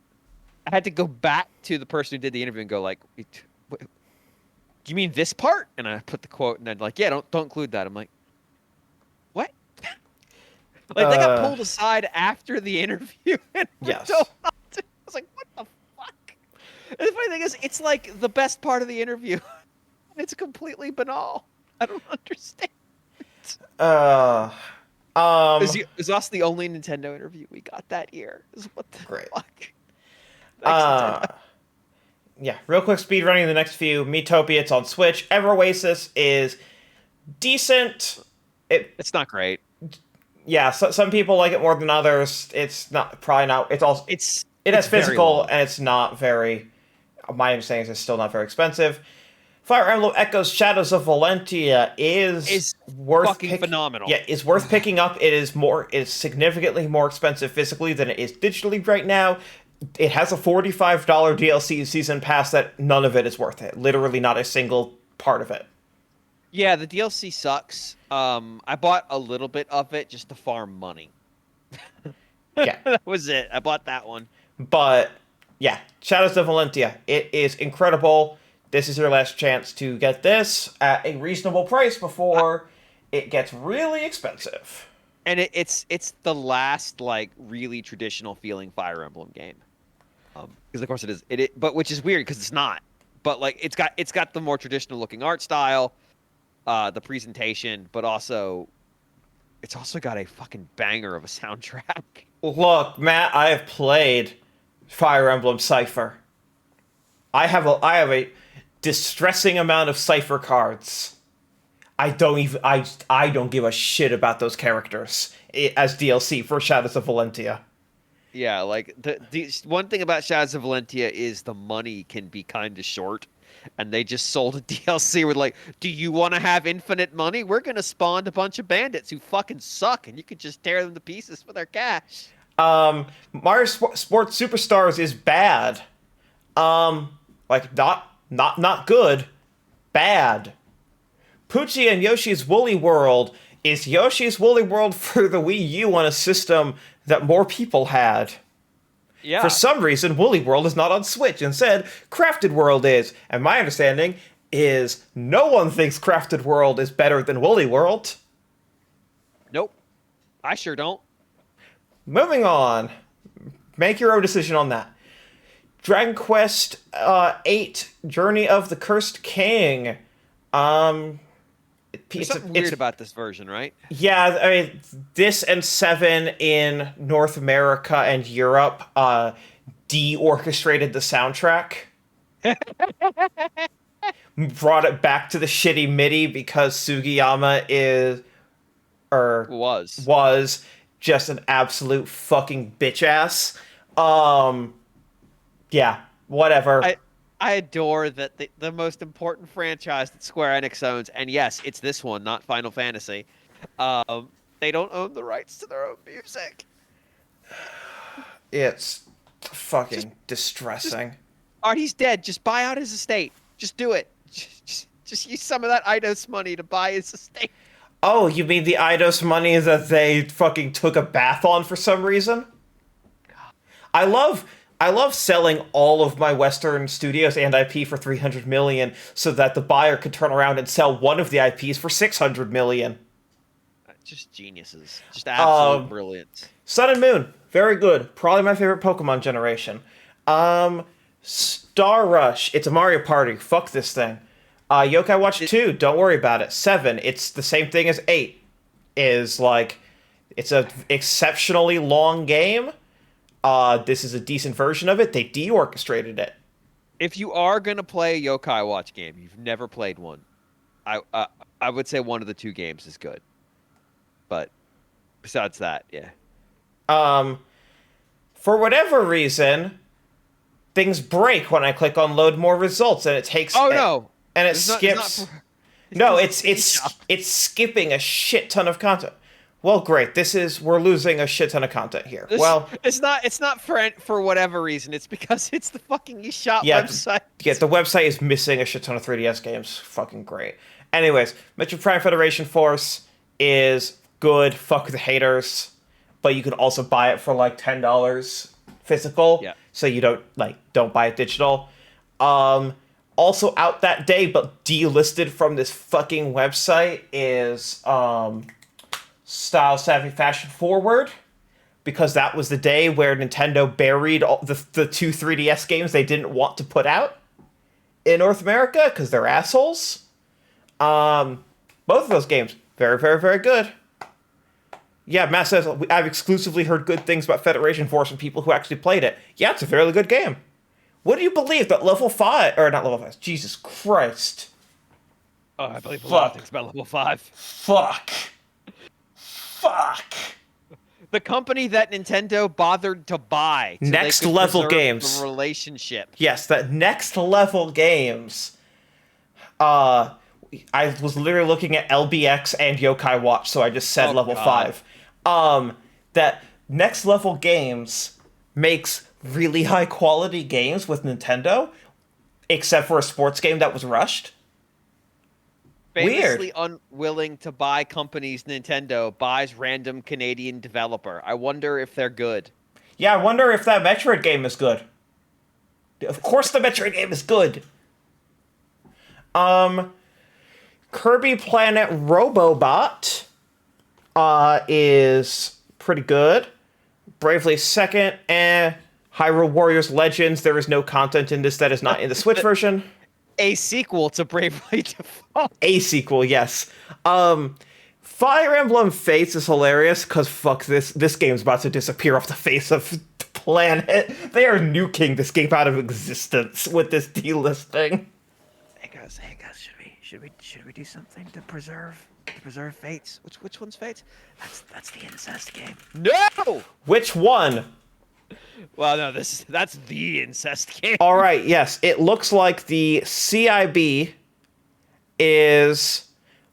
I had to go back to the person who did the interview and go like, do you mean this part? And I put the quote and then like, yeah, don't include that. I'm like, what? Like they got Uh. pulled aside after the interview and were told Yes. not to. I was like, what the fuck? And the funny thing is, it's like the best part of the interview. It's completely banal. I don't understand. Uh. Um. Is us the only Nintendo interview we got that year? Is what the Great. fuck? Thanks, Nintendo. Uh. Yeah. Real quick speed running the next few. Metopia. It's on Switch. Ever Oasis is decent. It. It's not great. Yeah. Some people like it more than others. It's not probably not. It's also it It's has very physical long. and it's not very. My understanding is it's still not very expensive. Fire Emblem Echoes Shadows of Valentia is Is worth fucking phenomenal. yeah, is worth picking up. It is significantly more expensive physically than it is digitally right now. It has a $45 DLC season pass that none of it is worth it. Literally not a single part of it. Yeah, the DLC sucks. I bought a little bit of it just to farm money. Yeah. That was it. I bought that one. But yeah, Shadows of Valentia. It is incredible. This is your last chance to get this at a reasonable price I, before it gets really expensive. And it's the last like really traditional feeling Fire Emblem game. Because of course it is. But which is weird because it's not. But like it's got the more traditional looking art style, the presentation, but also it's also got a fucking banger of a soundtrack. Look, Matt, I have played Fire Emblem Cipher. I have a distressing amount of Cipher cards. I don't give a shit about those characters as DLC for Shadows of Valentia. Yeah, like the one thing about Shadows of Valentia is the money can be kind of short, and they just sold a DLC with like, do you want to have infinite money? We're gonna spawn a bunch of bandits who fucking suck, and you can just tear them to pieces for their cash. Mario Sports Superstars is bad. Like not good, bad. Poochie and Yoshi's Woolly World is Yoshi's Woolly World for the Wii U on a system that more people had. For Yeah, some reason, Woolly World is not on Switch. Instead, Crafted World is. And my understanding is no one thinks Crafted World is better than Woolly World. nope, I sure don't. Moving on. Make your own decision on that. Dragon Quest 8 Journey of the Cursed King. Um, There's it's, something it's weird about this version, right? Yeah, I mean, this and 7 in North America and Europe de-orchestrated the soundtrack. Brought it back to the shitty MIDI because Sugiyama is or Was. was just an absolute fucking bitch ass. Um yeah, whatever. I adore that the most important franchise that Square Enix owns, and yes, it's this one, not Final Fantasy. They don't own the rights to their own music. It's Just, fucking just, distressing. Art, he's dead. Just buy out his estate. Just do it. Just use some of that Eidos money to buy his estate. Oh, you mean the Eidos money that they fucking took a bath on for some reason? I love I love selling all of my Western studios and IP for 300 million so that the buyer could turn around and sell one of the IPs for 600 million. Just geniuses. Just absolute Um, brilliance. Sun and Moon, very good. Probably my favorite Pokemon generation. Star Rush, it's a Mario Party. Fuck this thing. Yokai Watch It, 2, don't worry about it. 7, it's the same thing as 8. Is like, it's a exceptionally long game. This is a decent version of it. They de-orchestrated it. if you are gonna play a Yokai Watch game, you've never played one. I uh, I would say one of the two games is good, but besides that, yeah. Um, for whatever reason, things break when I click on load more results, and it takes Oh no, and it it's not skips. it's No, 'cause it's it's it's it's skipping a shit ton of content. Well, great. We're losing a shit ton of content here. Well, it's not for whatever reason. It's because it's the fucking eShop yeah, website. the website is missing a shit ton of 3DS games. Fucking great. Anyways, Metroid Prime Federation Force is good. Fuck the haters. But you can also buy it for like $10 physical. Yeah. So you don't buy it digital. Also out that day, but delisted from this fucking website is Style Savvy Fashion Forward. Because that was the day where Nintendo buried all the two 3DS games they didn't want to put out in North America because they're assholes. Both of those games, very, very, very good. Yeah, Matt says, I've exclusively heard good things about Federation Force from people who actually played it. Yeah, it's a fairly good game. What do you believe that level 5, or not level 5, Jesus Christ. Oh, I believe a lot of things about level 5. Fuck. Fuck. The company that Nintendo bothered to buy so Next they could level preserve games. the relationship. Yes, that next level games. I was literally looking at LBX and Yokai Watch, so I just said Oh, level God. 5. That next level games makes really high quality games with Nintendo, except for a sports game that was rushed. Famously Weird. unwilling to buy companies, Nintendo buys random Canadian developer. I wonder if they're good. Yeah, I wonder if that Metroid game is good. Of course the Metroid game is good. Kirby Planet Robobot is pretty good. Bravely Second, Hyrule Warriors Legends, there is no content in this that is not in the Switch version. A sequel to Bravely Default. A sequel, yes. Fire Emblem Fates is hilarious because fuck this game's about to disappear off the face of the planet. They are nuking this game out of existence with this delisting. Hey guys, should we do something to preserve Fates? Which one's Fates? That's the incest game. No. Which one? Well, no, that's the incest game. All right, yes, it looks like the CIB is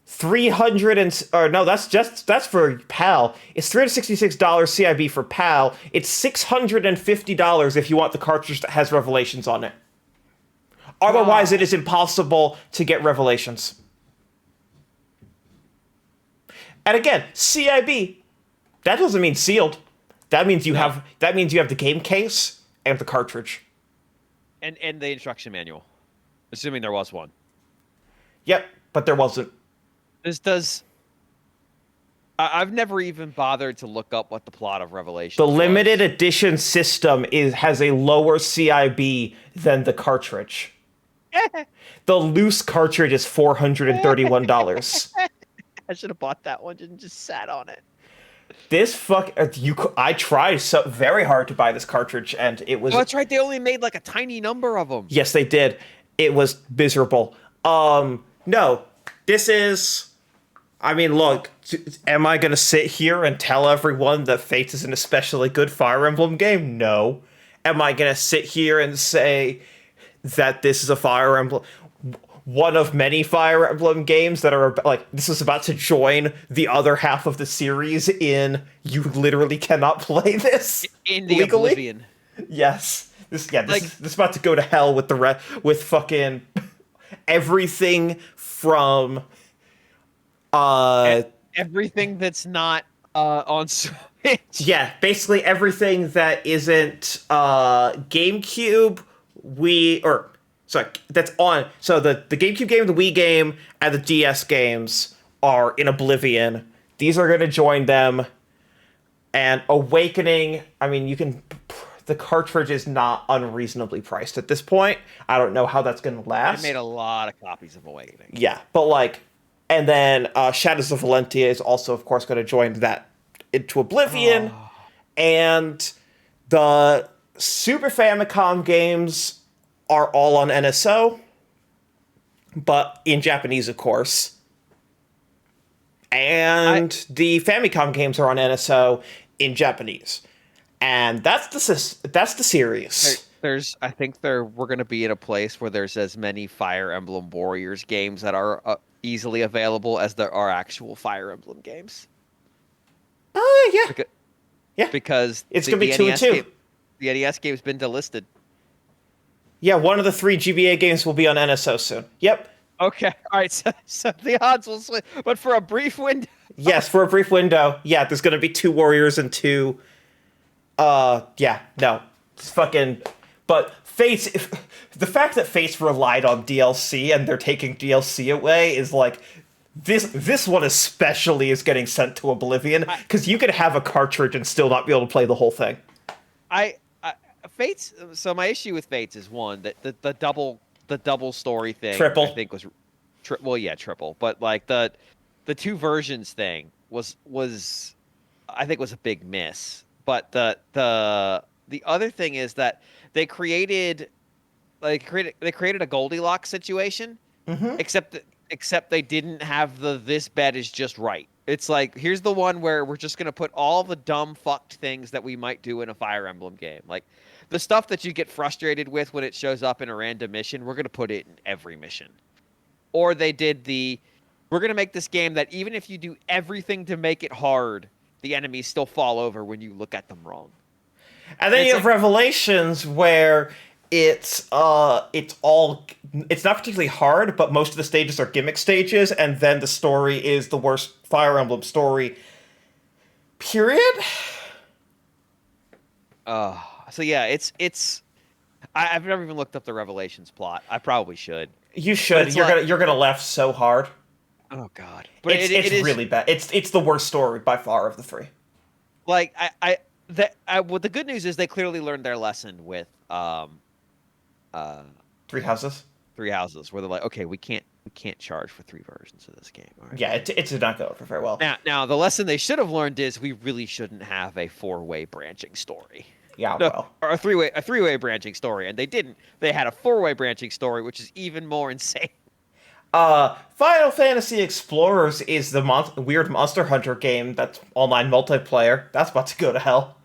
300 and or no, that's for PAL. It's $366 CIB for PAL. It's $650 if you want the cartridge that has Revelations on it. Otherwise, it is impossible to get Revelations. And again, CIB, that doesn't mean sealed. That means you have the game case and the cartridge. And the instruction manual. Assuming there was one. Yep, but there wasn't. I've never even bothered to look up what the plot of Revelations The was. limited edition system has a lower CIB than the cartridge. The loose cartridge is $431. I should have bought that one and just sat on it. I tried so very hard to buy this cartridge, and it was. Oh, that's right. They only made like a tiny number of them. Yes, they did. It was miserable. No, this is. I mean, look. Am I gonna sit here and tell everyone that Fates is an especially good Fire Emblem game? No. Am I gonna sit here and say that this is a Fire Emblem? One of many Fire Emblem games that are like this is about to join the other half of the series in you literally cannot play this in the legally? Oblivion. Yes. This is about to go to hell with with fucking everything from everything that's not on Switch. Yeah, basically everything that isn't GameCube, that's on. So the GameCube game, the Wii game, and the DS games are in Oblivion. These are going to join them. And Awakening, I mean, the cartridge is not unreasonably priced at this point. I don't know how that's going to last. They made a lot of copies of Awakening. Yeah, but and then Shadows of Valentia is also, of course, going to join that into Oblivion. Oh. And the Super Famicom games are all on NSO, but in Japanese, of course. And the Famicom games are on NSO in Japanese, and that's the series. I think we're going to be in a place where there's as many Fire Emblem Warriors games that are easily available as there are actual Fire Emblem games. Oh yeah, because it's going to be 2 and 2. The NES game's been delisted. Yeah, one of the 3 GBA games will be on NSO soon. Yep. Okay. All right. So the odds will swing, but for a brief window. Yes, for a brief window. Yeah, there's going to be 2 Warriors and 2. Yeah, no, it's fucking. But Fates, the fact that Fates relied on DLC and they're taking DLC away is like. This one especially is getting sent to Oblivion because you could have a cartridge and still not be able to play the whole thing. Fates. So my issue with Fates is one that the double story thing. Triple. I think was, triple. But like the 2 versions thing was I think was a big miss. But the other thing is that they created a Goldilocks situation, except they didn't have this bed is just right. It's like, here's the one where we're just going to put all the dumb fucked things that we might do in a Fire Emblem game. Like, the stuff that you get frustrated with when it shows up in a random mission, we're going to put it in every mission. Or they did we're going to make this game that even if you do everything to make it hard, the enemies still fall over when you look at them wrong. And then you have Revelations where it's not particularly hard, but most of the stages are gimmick stages, and then the story is the worst Fire Emblem story. Period. So yeah, it's. I've never even looked up the Revelations plot. I probably should. You should. You're gonna laugh so hard. Oh God, but It's it is really bad. It's the worst story by far of the three. like well, the good news is they clearly learned their lesson with uh Three Houses. Three Houses, where they're like, okay, we can't charge for three versions of this game. All right. Yeah, it did not go over very well. Now the lesson they should have learned is we really shouldn't have a four-way branching story. Yeah, No, well. or a three-way branching story, and they didn't. They had a four-way branching story, which is even more insane. Final Fantasy Explorers is the weird Monster Hunter game that's online multiplayer. That's about to go to hell.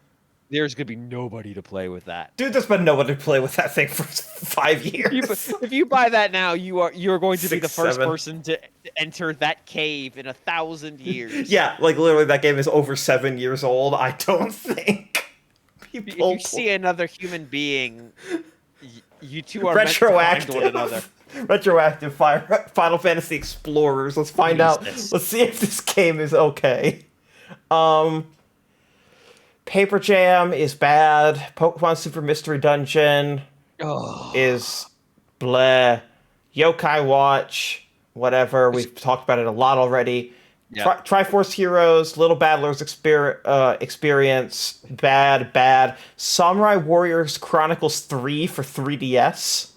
There's gonna be nobody to play with that. Dude, there's been nobody to play with that thing for 5 years. If you buy that now, you're going to be the 6, first 7. person to enter that cave in 1,000 years. Yeah, like literally that game is over 7 years old. I don't think If people you see another human being, you two are meant to find one another. Retroactive Final Fantasy Explorers. Let's find out. Jesus. Let's see if this game is okay. Paper Jam is bad. Pokemon Super Mystery Dungeon Oh, is bleh. Yokai Watch, whatever. We've talked about it a lot already. yeah. Triforce Heroes, Little Battlers Experience, bad. Samurai Warriors Chronicles 3 for 3DS.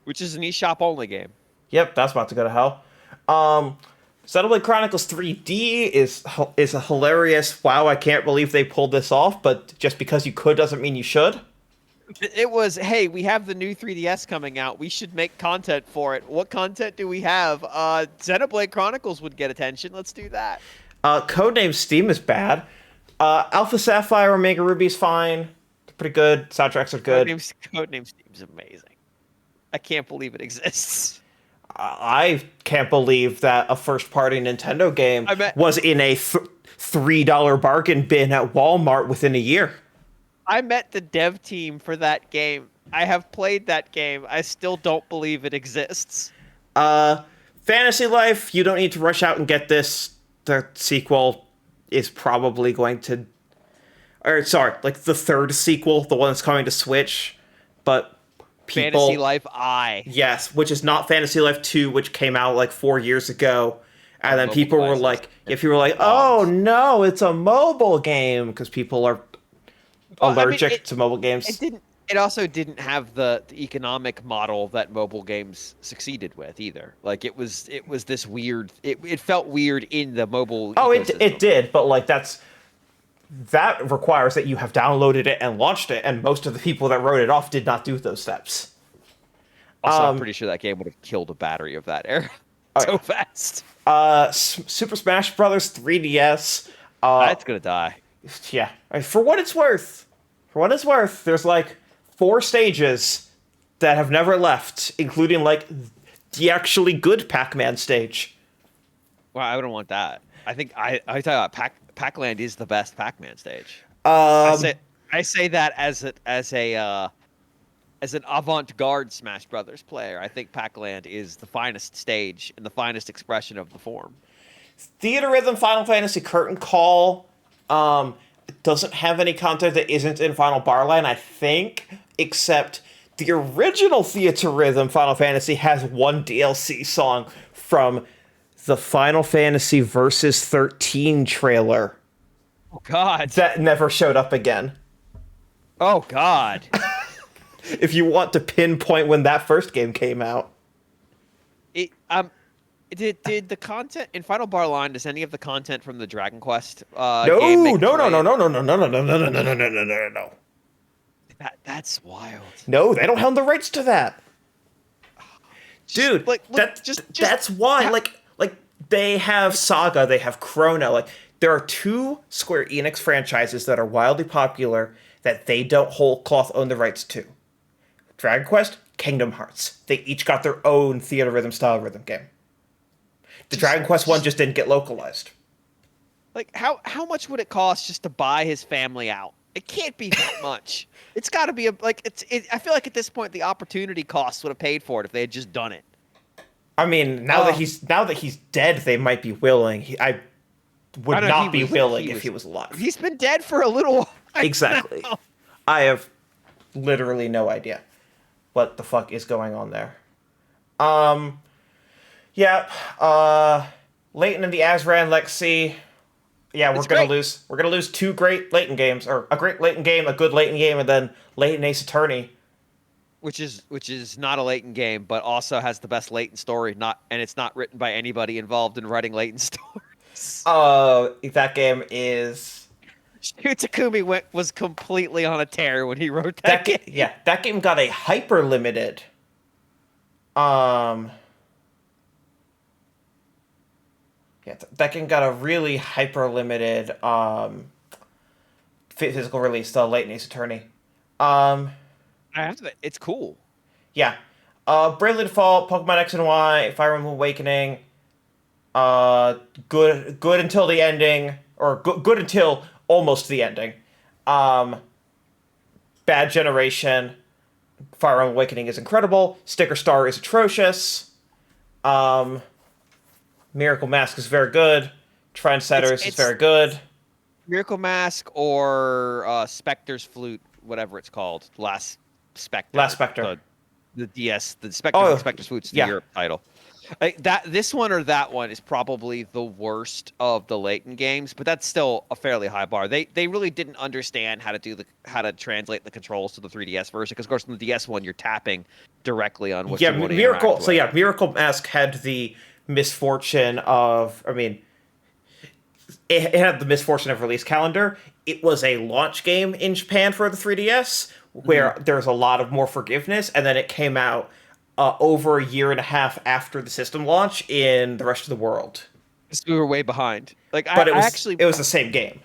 Which is an eShop only game. Yep, that's about to go to hell. Xenoblade Chronicles 3D is a hilarious. Wow, I can't believe they pulled this off. But just because you could doesn't mean you should. It was, hey, we have the new 3DS coming out. We should make content for it. What content do we have? Xenoblade Chronicles would get attention. Let's do that. Codename Steam is bad. Alpha Sapphire Omega Ruby is fine. They're pretty good. Soundtracks are good. Codename Steam's amazing. I can't believe it exists. I can't believe that a first-party Nintendo game was in a $3 bargain bin at Walmart within a year. I met the dev team for that game. I have played that game. I still don't believe it exists. Fantasy Life, you don't need to rush out and get this. The sequel is probably going to... Or, sorry, like the third sequel, the one that's coming to Switch. But people... Fantasy Life I. Yes, which is not Fantasy Life 2, which came out like 4 years ago. And then people were like... If you were like, oh no, it's a mobile game, because people are allergic to mobile games. It also didn't have the economic model that mobile games succeeded with either. Like it was this weird. It felt weird in the mobile. Oh, ecosystem. it did, but like that requires that you have downloaded it and launched it, and most of the people that wrote it off did not do those steps. Also, I'm pretty sure that game would have killed a battery of that era so fast. Super Smash Brothers 3DS. That's gonna die. Yeah, for what it's worth. There's like 4 stages that have never left, including like the actually good Pac-Man stage. Well, I wouldn't want that. I think I tell you what, Pac-Land is the best Pac-Man stage. I say that as an avant-garde Smash Brothers player. I think Pac-Land is the finest stage and the finest expression of the form. Theater Rhythm Final Fantasy Curtain Call doesn't have any content that isn't in Final Barline, I think, except the original Theater Rhythm Final Fantasy has one DLC song from the Final Fantasy Versus 13 trailer. Oh, God. That never showed up again. Oh, God. If you want to pinpoint when that first game came out. Did the content in Final Barline, does any of the content from the Dragon Quest No. game make No. That's wild. No, they don't have the rights to that. Dude, that's why. Like they have Saga, they have Chrono. Like there are 2 Square Enix franchises that are wildly popular that they don't whole cloth own the rights to. Dragon Quest, Kingdom Hearts. They each got their own Theater Rhythm style rhythm game. The Dragon Quest one just didn't get localized. Like how much would it cost just to buy his family out? It can't be that much. It's got to be I feel like at this point the opportunity costs would have paid for it if they had just done it. I mean, now that he's dead, they might be willing. I would not be willing if he was alive. He's been dead for a little while. Exactly. Now. I have literally no idea what the fuck is going on there. Yep. Leighton and the Azran Lexi. Yeah, we're It's gonna great, lose. We're gonna lose two great Leighton games, or a great Leighton game, a good Leighton game, and then Leighton Ace Attorney. which is not a Leighton game, but also has the best Leighton story. Not and it's not written by anybody involved in writing Leighton stories. That game is Shu Takumi was completely on a tear when he wrote that game. yeah, that game got a hyper limited. Um, yeah, that game got a really hyper limited physical release. The Leighton Ace Attorney. Um, I have to. It's cool. yeah. Bravely Default, Pokemon X and Y, Fire Emblem Awakening. Good until the ending, or good until almost the ending. Um, Bad Generation, Fire Emblem Awakening is incredible. Sticker Star is atrocious. Um, Miracle Mask is very good. Trendsetters is It's very good. Miracle Mask or Spectre's Flute, whatever it's called. Last Last Spectre, Spectre. the DS, the Spectre's Oh, Spectre's Flute's the yeah. Europe title. That this one or that one is probably the worst of the Leighton games, but that's still a fairly high bar. They really didn't understand how to translate the controls to the 3DS version because of course in the DS one you're tapping directly on what Yeah, you want to Miracle. interact So with. yeah, Miracle Mask had the misfortune of. I mean, it had the misfortune of release calendar. It was a launch game in Japan for the 3DS, where there's a lot of more forgiveness, and then it came out over a year and a half after the system launch in the rest of the world. Because we were way behind. Like But I actually it was the same game.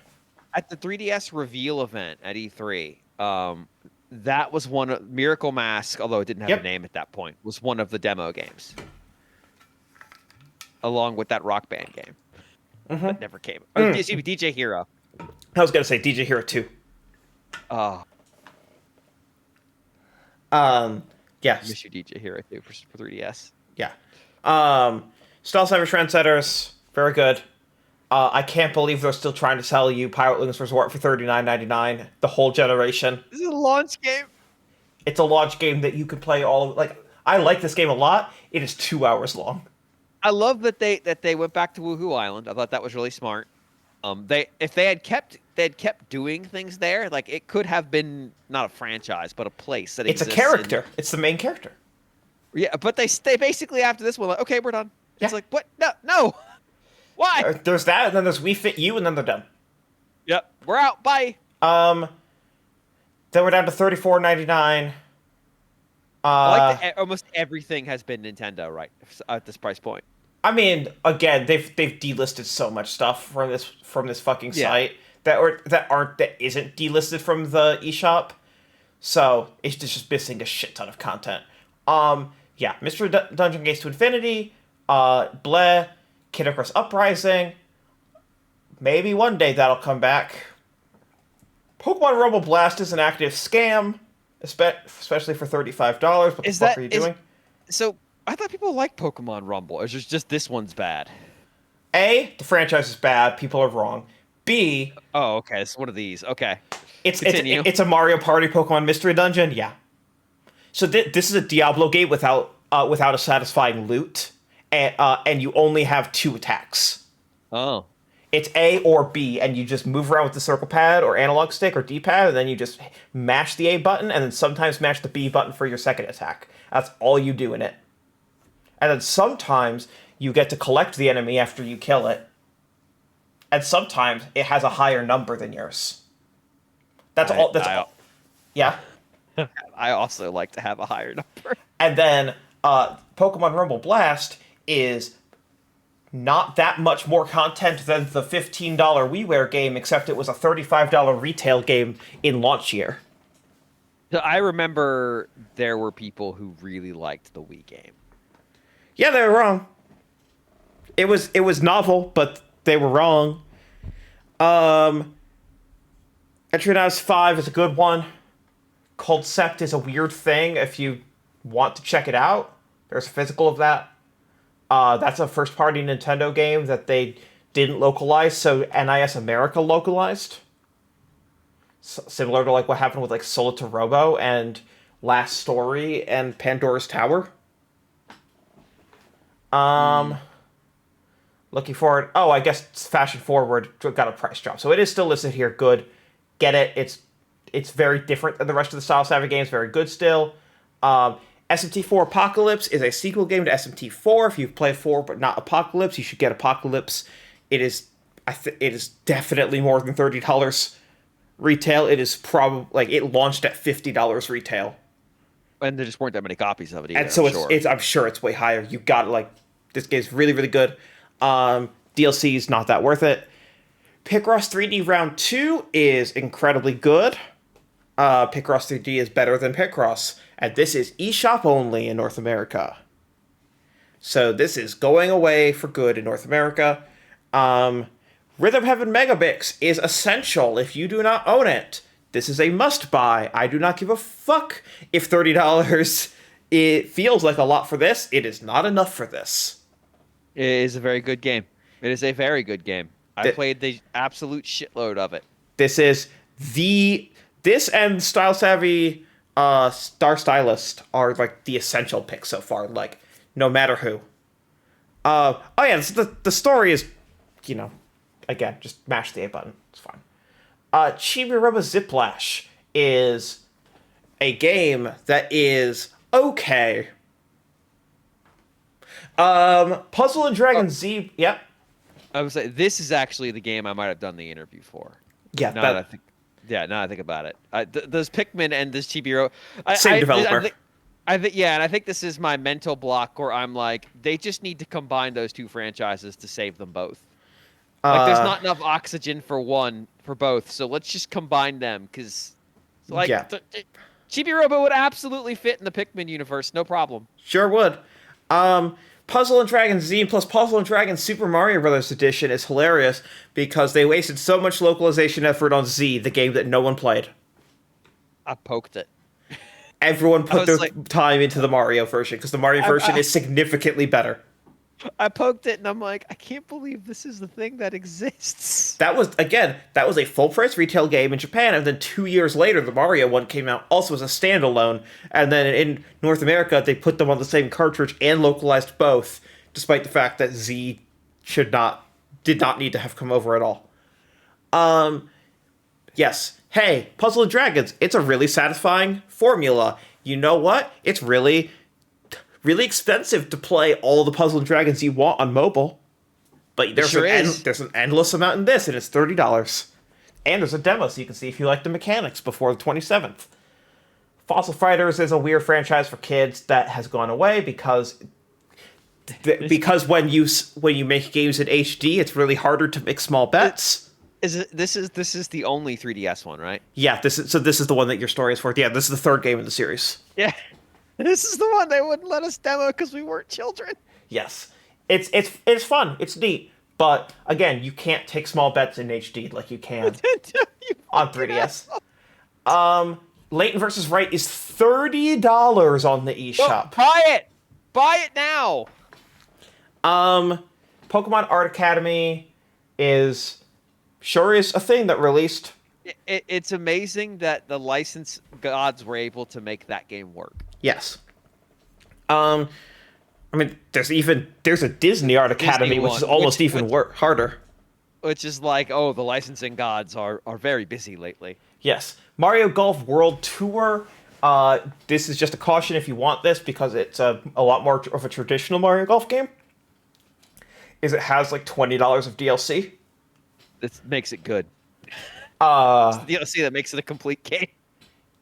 at the 3DS reveal event at E3, that was one of Miracle Mask, although it didn't have a Yep. name at that point, was one of the demo games, along with that Rock Band game that never came. Oh, excuse me, DJ Hero. I was gonna say DJ Hero 2. Oh, Yeah, miss you, DJ Hero 2 for 3DS. yeah. Style Cyber Trendsetters, very good. I can't believe they're still trying to sell you Pirate Wings Resort for $39.99. The whole generation. This is a launch game. It's a launch game that you could play all. Like, I like this game a lot. It is 2 hours long. I love that they went back to Woohoo Island. I thought that was really smart. If they had kept doing things there, like it could have been not a franchise, but a place that It's a exists. character. It's the main character. Yeah, but they basically after this one like, okay, we're done. It's Yeah. like what? No, why? There's that, and then there's We Fit You, and then they're done. Yep, we're out. Bye. Um, then we're down to $34.99. I like that almost everything has been Nintendo right at this price point. I mean, again, they've delisted so much stuff from this fucking Yeah. site that isn't delisted from the eShop. So it's just missing a shit ton of content. Yeah, Mystery Dungeon Gates to Infinity, Bleh, Kid Icarus Uprising. Maybe one day that'll come back. Pokemon Rumble Blast is an active scam, especially for $35. What the fuck are you doing? So I thought people liked Pokemon Rumble. Or just this one's bad. A, the franchise is bad. People are wrong. B, Oh, okay. It's one of these. Okay. it's Continue. it's a Mario Party Pokemon Mystery Dungeon. Yeah. So this is a Diablo game without a satisfying loot, and you only have two attacks. Oh. It's A or B, and you just move around with the circle pad or analog stick or D-pad, and then you just mash the A button, and then sometimes mash the B button for your second attack. That's all you do in it. And then sometimes you get to collect the enemy after you kill it, and sometimes it has a higher number than yours. That's all. That's all. Yeah. I also like to have a higher number. And then Pokemon Rumble Blast is not that much more content than the $15 WiiWare game, except it was a $35 retail game in launch year. So I remember there were people who really liked the Wii game. Yeah, they were wrong. It was novel, but they were wrong. Etrianos 5 is a good one. Concept is a weird thing if you want to check it out. There's a physical of that. That's a first-party Nintendo game that they didn't localize, so NIS America localized. Similar to like what happened with like Solita Robo and Last Story and Pandora's Tower. Um, looking forward. Oh, I guess it's fashion forward got a price drop, so it is still listed here. Good, get it. It's very different than the rest of the Style Savvy games. Very good still. Um, SMT4 Apocalypse is a sequel game to SMT4. If you've played 4 but not Apocalypse, you should get Apocalypse. It is, it is definitely more than $30 retail. It is probably like it launched at $50 retail, And there just weren't that many copies of it either. and so I'm sure. I'm sure it's way higher. You got like this game's really really good. DLC is not that worth it. Picross 3D Round 2 is incredibly good. Picross 3D is better than Picross, and this is eShop only in North America. So this is going away for good in North America. Rhythm Heaven Megabix is essential if you do not own it. This is a must buy. I do not give a fuck if $30 it feels like a lot for this. It is not enough for this. It is a very good game. It is a very good game. I Th- played the absolute shitload of it. This is this and Style Savvy Star Stylist are like the essential picks so far, like no matter who. Oh yeah, the story is, you know, again, just mash the A button. It's fine. Chibi-Robo Ziplash is a game that is okay. Puzzle and Dragon Z. Yep. I would say this is actually the game I might have done the interview for. Yeah. Now that I think, yeah. Now I think about it, those Pikmin and this Chibiro, Same developer. Yeah, and I think this is my mental block where I'm like, they just need to combine those two franchises to save them both. Like, there's not enough oxygen for both, so let's just combine them because, like, Yeah. Chibi Robo would absolutely fit in the Pikmin universe, no problem. Sure would. Puzzle and Dragon Z plus Puzzle and Dragon Super Mario Bros. Edition is hilarious because they wasted so much localization effort on Z, the game that no one played. I poked it. Everyone put their like- time into the Mario version because the Mario version is significantly better. I poked it and I'm like, I can't believe this is the thing that exists. That was a full price retail game in Japan, and then 2 years later, the Mario one came out also as a standalone, and then in North America, they put them on the same cartridge and localized both, despite the fact that Z did not need to have come over at all. Yes. Hey, Puzzle and Dragons, it's a really satisfying formula. You know what? It's really expensive to play all the Puzzle and Dragons you want on mobile. But there's there's an endless amount in this, and it's $30. And there's a demo, so you can see if you like the mechanics before the 27th. Fossil Fighters is a weird franchise for kids that has gone away because when you make games in HD, it's really harder to make small bets. This is the only 3DS one, right? Yeah, this is the one that your story is for. Yeah, this is the third game in the series. Yeah. This is the one they wouldn't let us demo because we weren't children. Yes. It's fun. It's neat. But again, you can't take small bets in HD like you can on 3DS. Leighton vs. Wright is $30 on the eShop. Buy it! Buy it now! Pokemon Art Academy is a thing that released. It's amazing that the license gods were able to make that game work. Yes. I mean, there's a Disney Art Academy, which is almost even harder. Which is like, oh, the licensing gods are very busy lately. Yes. Mario Golf World Tour. This is just a caution if you want this, because it's a lot more of a traditional Mario Golf game. It has like $20 of DLC. This makes it good. It's the DLC that makes it a complete game.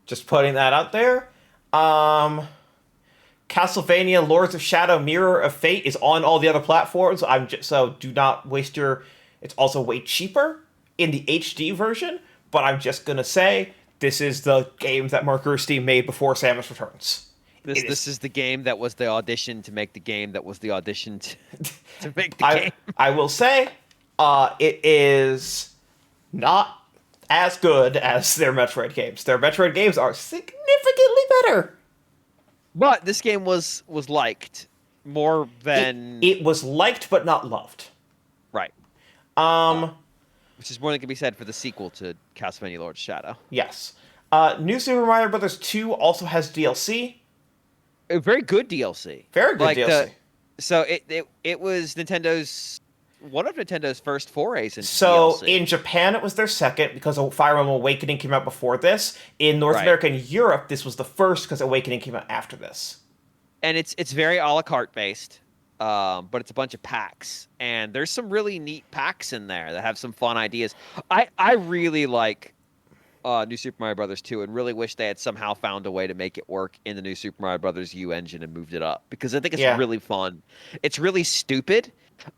Just putting that out there. Castlevania Lords of Shadow Mirror of Fate is on all the other platforms. So do not waste your... It's also way cheaper in the HD version, but I'm just going to say this is the game that Mark Gerstein made before Samus Returns. This is the game that was the audition to make the game that was the audition to make the game. I will say it is not as good as their Metroid games. Their Metroid games are significantly better. But this game was liked more than... It was liked but not loved. Right. Which is more than can be said for the sequel to Castlevania Lord Shadow. Yes. New Super Mario Bros. 2 also has DLC. A very good DLC. Very good DLC. So it was Nintendo's one of Nintendo's first forays into So DLC. in Japan, it was their second because Fire Emblem Awakening came out before this. In North Right. America and Europe, this was the first because Awakening came out after this. And it's very a la carte based, but it's a bunch of packs, and there's some really neat packs in there that have some fun ideas. I really like New Super Mario Brothers 2, and really wish they had somehow found a way to make it work in the New Super Mario Brothers U engine and moved it up, because I think it's Yeah, really fun. It's really stupid.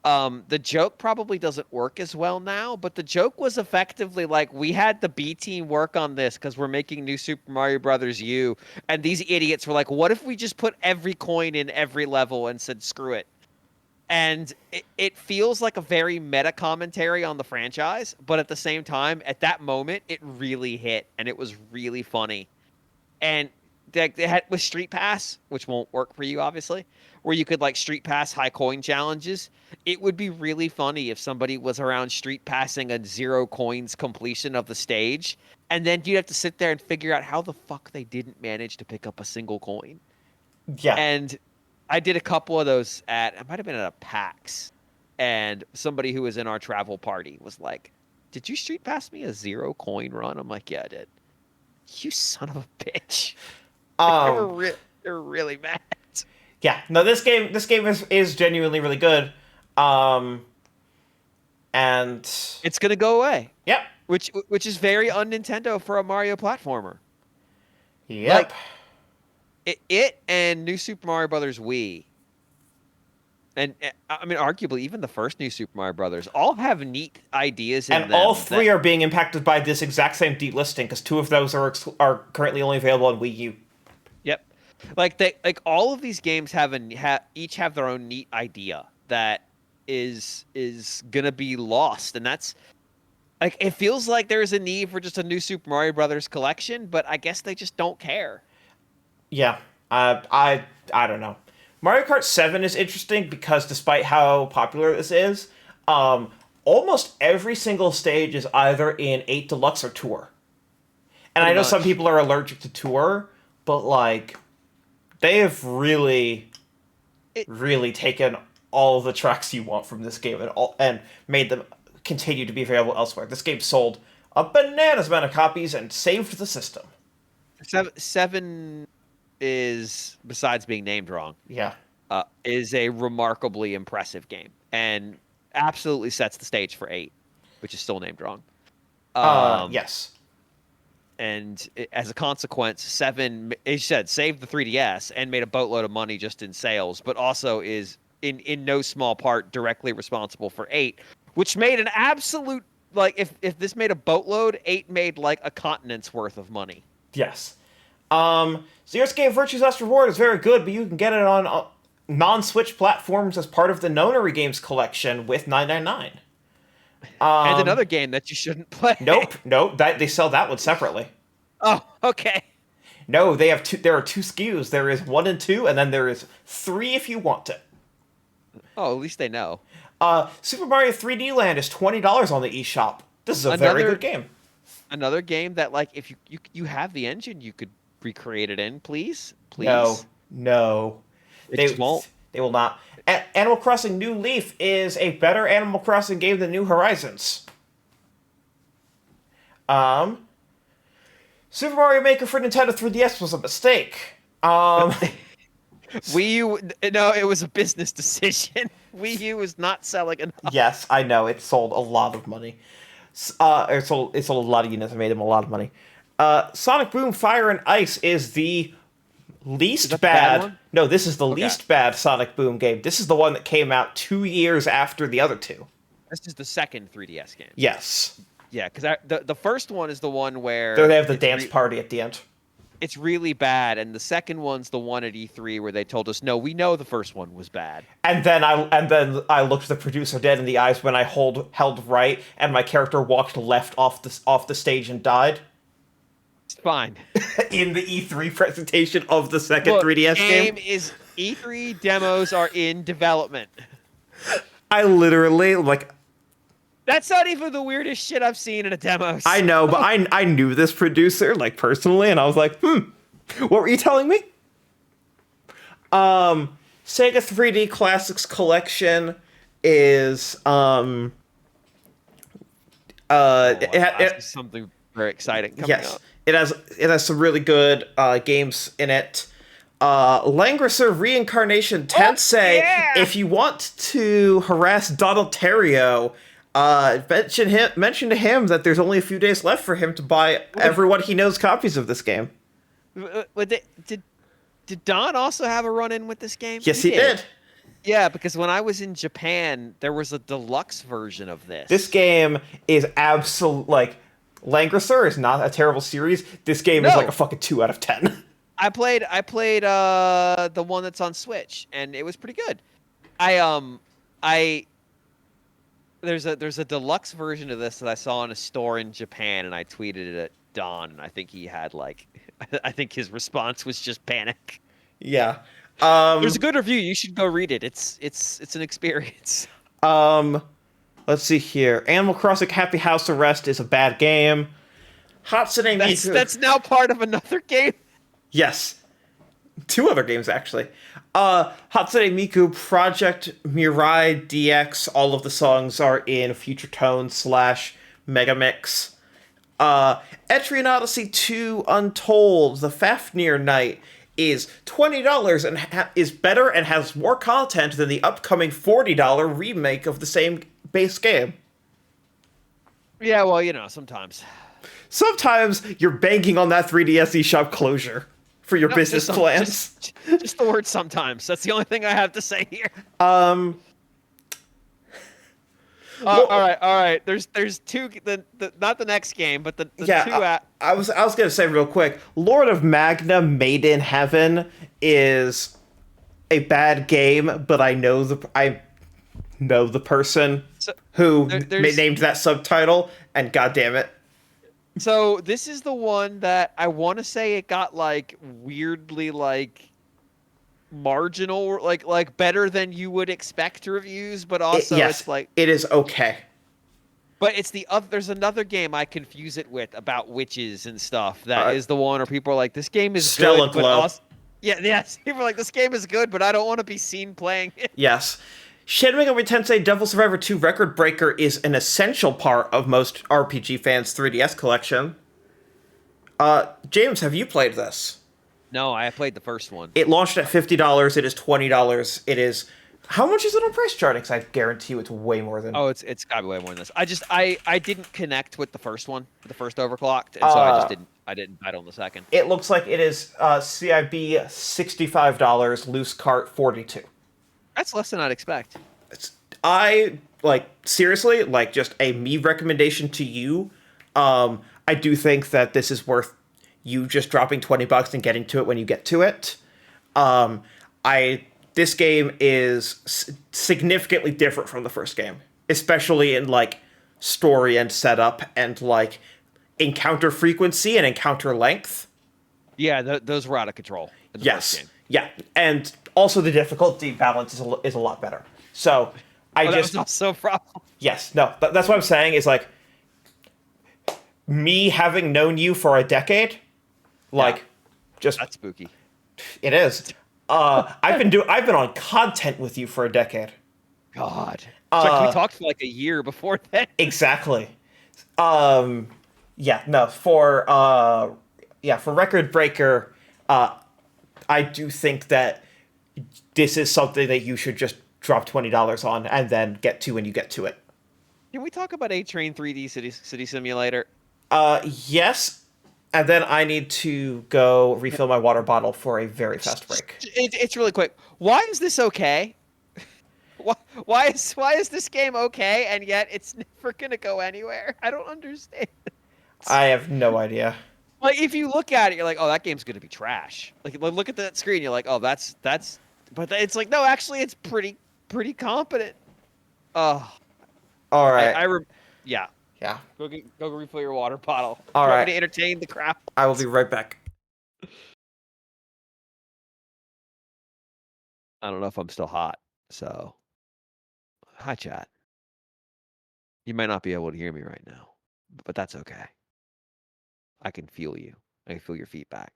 The joke probably doesn't work as well now, but the joke was effectively like, we had the B team work on this because we're making New Super Mario Brothers U, and these idiots were like, what if we just put every coin in every level and said screw it? And it feels like a very meta commentary on the franchise, but at the same time, at that moment, it really hit, and it was really funny. And they had with Street Pass, which won't work for you obviously, where you could like Street Pass high coin challenges. It would be really funny if somebody was around Street Passing a 0 coins completion of the stage, and then you'd have to sit there and figure out how the fuck they didn't manage to pick up a single coin. yeah. And I did a couple of those at, it might have been at a PAX, and somebody who was in our travel party was like, "Did you Street Pass me a 0 coin run?" I'm like, "Yeah, I did." You son of a bitch. They were Um, they were really mad. yeah. No, this game is genuinely really good. Um, and It's gonna go away, yep, which is very un-Nintendo for a Mario platformer. yep. Like it and New Super Mario Brothers Wii, and I mean, arguably even the first New Super Mario Brothers, all have neat ideas And in all them three that. are being impacted by this exact same delisting because two of those are currently only available on Wii U. Yep. Like all of these games each have their own neat idea that is gonna be lost, and that's like, it feels like there's a need for just a new Super Mario Brothers collection, but I guess they just don't care. Yeah, I don't know. Mario Kart 7 is interesting because despite how popular this is, almost every single stage is either in 8 Deluxe or Tour. And I Pretty know some much. people are allergic to Tour, but like they have really It really taken all the tracks you want from this game and made them continue to be available elsewhere. This game sold a bananas amount of copies and saved the system. seven is, besides being named wrong, Yeah. is a remarkably impressive game, and absolutely sets the stage for eight, which is still named wrong. Um, Yes. and as a consequence, seven, as you said, saved the 3DS and made a boatload of money just in sales, but also is in no small part directly responsible for eight, which made an absolute, like, if this made a boatload, eight made like a continent's worth of money. Yes. Zero's game Virtue's Last Reward is very good, but you can get it on non-Switch platforms as part of the Nonary Games collection with 999. And another game that you shouldn't play. Nope. That they sell that one separately. Oh, okay. No, they have two. There are two SKUs. There is 1 and 2, and then there is 3 if you want it. Oh, at least they know. Super Mario 3D Land is $20 on the eShop. This is a very Another good game. another game that, like, if you have the engine, you could recreate it in, please, No, please. no, It they just won't. they will not. Animal Crossing New Leaf is a better Animal Crossing game than New Horizons. Um, Super Mario Maker for Nintendo 3DS was a mistake. Wii U, no, it was a business decision. Wii U was not selling enough. Yes, I know it sold a lot of money. It sold a lot of units and made them a lot of money. Sonic Boom Fire and Ice is the Is least that the bad bad. one? No, this is the Okay. least bad Sonic Boom game. This is the one that came out 2 years after the other two. This is the second 3DS game. Yes, Yeah, because the first one is the one there where they have the dance party at the end. it's really bad, and the second one's the one at E3 where they told us, no, we know the first one was bad. And then I looked the producer dead in the eyes when I held right, and my character walked left off the stage and died It's fine. in the E3 presentation of the second Look, 3DS game. is E3 demos are in development. I literally like. That's not even the weirdest shit I've seen in a demo. I know, but I knew this producer like personally, and I was like, what were you telling me? Sega 3D Classics Collection is Oh, it, that's it something very exciting coming yes, up. it has some really good games in it. Langrisser Reincarnation Oh Tensei. yeah! If you want to harass Donald Terrio, mention to him that there's only a few days left for him to buy everyone he knows copies of this game. Did Don also have a run in with this game? Yes, He he did. did. Yeah, because when I was in Japan, there was a deluxe version of This this. game is absolute like Langrisser is not a terrible series. This game is like a No, fucking 2 out of 10. I played the one that's on Switch, and it was pretty good. I I there's a deluxe version of this that I saw in a store in Japan, and I tweeted it at Don, and I think he had like I think his response was just panic. Yeah. There's a Um good review. You should go read it. It's an experience. um let's see here. Animal Crossing Happy House Arrest is a bad game. Hatsune That's Miku. that's now part of another game. Yes. Two other games actually. Hatsune Miku Project Mirai DX. All of the songs are in Future Tone / Megamix. Etrian Odyssey 2 Untold, the Fafnir Night is $20 and is better and has more content than the upcoming $40 remake of the same base game. Yeah, well, sometimes. Sometimes you're banking on that 3DS eShop closure for your No, business plans. just the word sometimes. That's the only thing I have to say here. Um, All well, right, all right. There's two. The not the next game, but the two. yeah, I was gonna say real quick, Lord of Magna Made in Heaven is a bad game, but I know the person So who there's named that subtitle, and god damn it. so this is the one that I want to say it got like weirdly like marginal, like better than you would expect reviews, but also Yes, it's like, it is okay. but it's the other. There's another game I confuse it with about witches and stuff. That Uh, is the one where people are like, this game is Stella good, but Glow. also, yeah, yes, people are like, this game is good, but I don't want to be seen playing it. Yes. Shin Megami Tensei Devil Survivor 2 Record Breaker is an essential part of most RPG fans' 3DS collection. James, have you played this? No, I played the first one. It launched at $50. It is $20. It is. How much is it on price charting? 'Cause I guarantee you it's way more than. Oh, it's got to be way more than this. I didn't connect with the first one, the first overclocked, and so Uh, I didn't bet on the second. it looks like it is CIB $65, loose cart 42. That's less than I'd expect. I like seriously like just a me recommendation to you. I do think that this is worth you just dropping $20 and getting to it when you get to it. I This game is significantly different from the first game, especially in like story and setup and like encounter frequency and encounter length. Yeah, those were out of control in the first Yes, game. yeah, and also the difficulty balance is a lot better. So I Oh, that was just also a problem. yes, no, that's what I'm saying is like me having known you for a decade, like Yeah, just that's spooky. it is. I've been on content with you for a decade. God. In fact, we Uh, talked for like a year before then. exactly. Um, yeah, no, for Record Breaker, I do think that this is something that you should just drop $20 on and then get to when you get to it. Can we talk about A Train 3D City Simulator? Yes, and then I need to go refill my water bottle for a very fast break. It's really quick. Why is this okay? Why is this game okay and yet it's never gonna go anywhere? I don't understand. I have no idea. Like if you look at it, you're like, oh, that game's gonna be trash. Like look at that screen, you're like, oh, that's. But it's like, no, actually, it's pretty competent. Oh, All right. Yeah. Yeah. Go refill your water bottle. All You want right. me to entertain the crap? I will be right back. I don't know if I'm still hot. So, hi, chat. You might not be able to hear me right now, but that's okay. I can feel you. I can feel your feedback.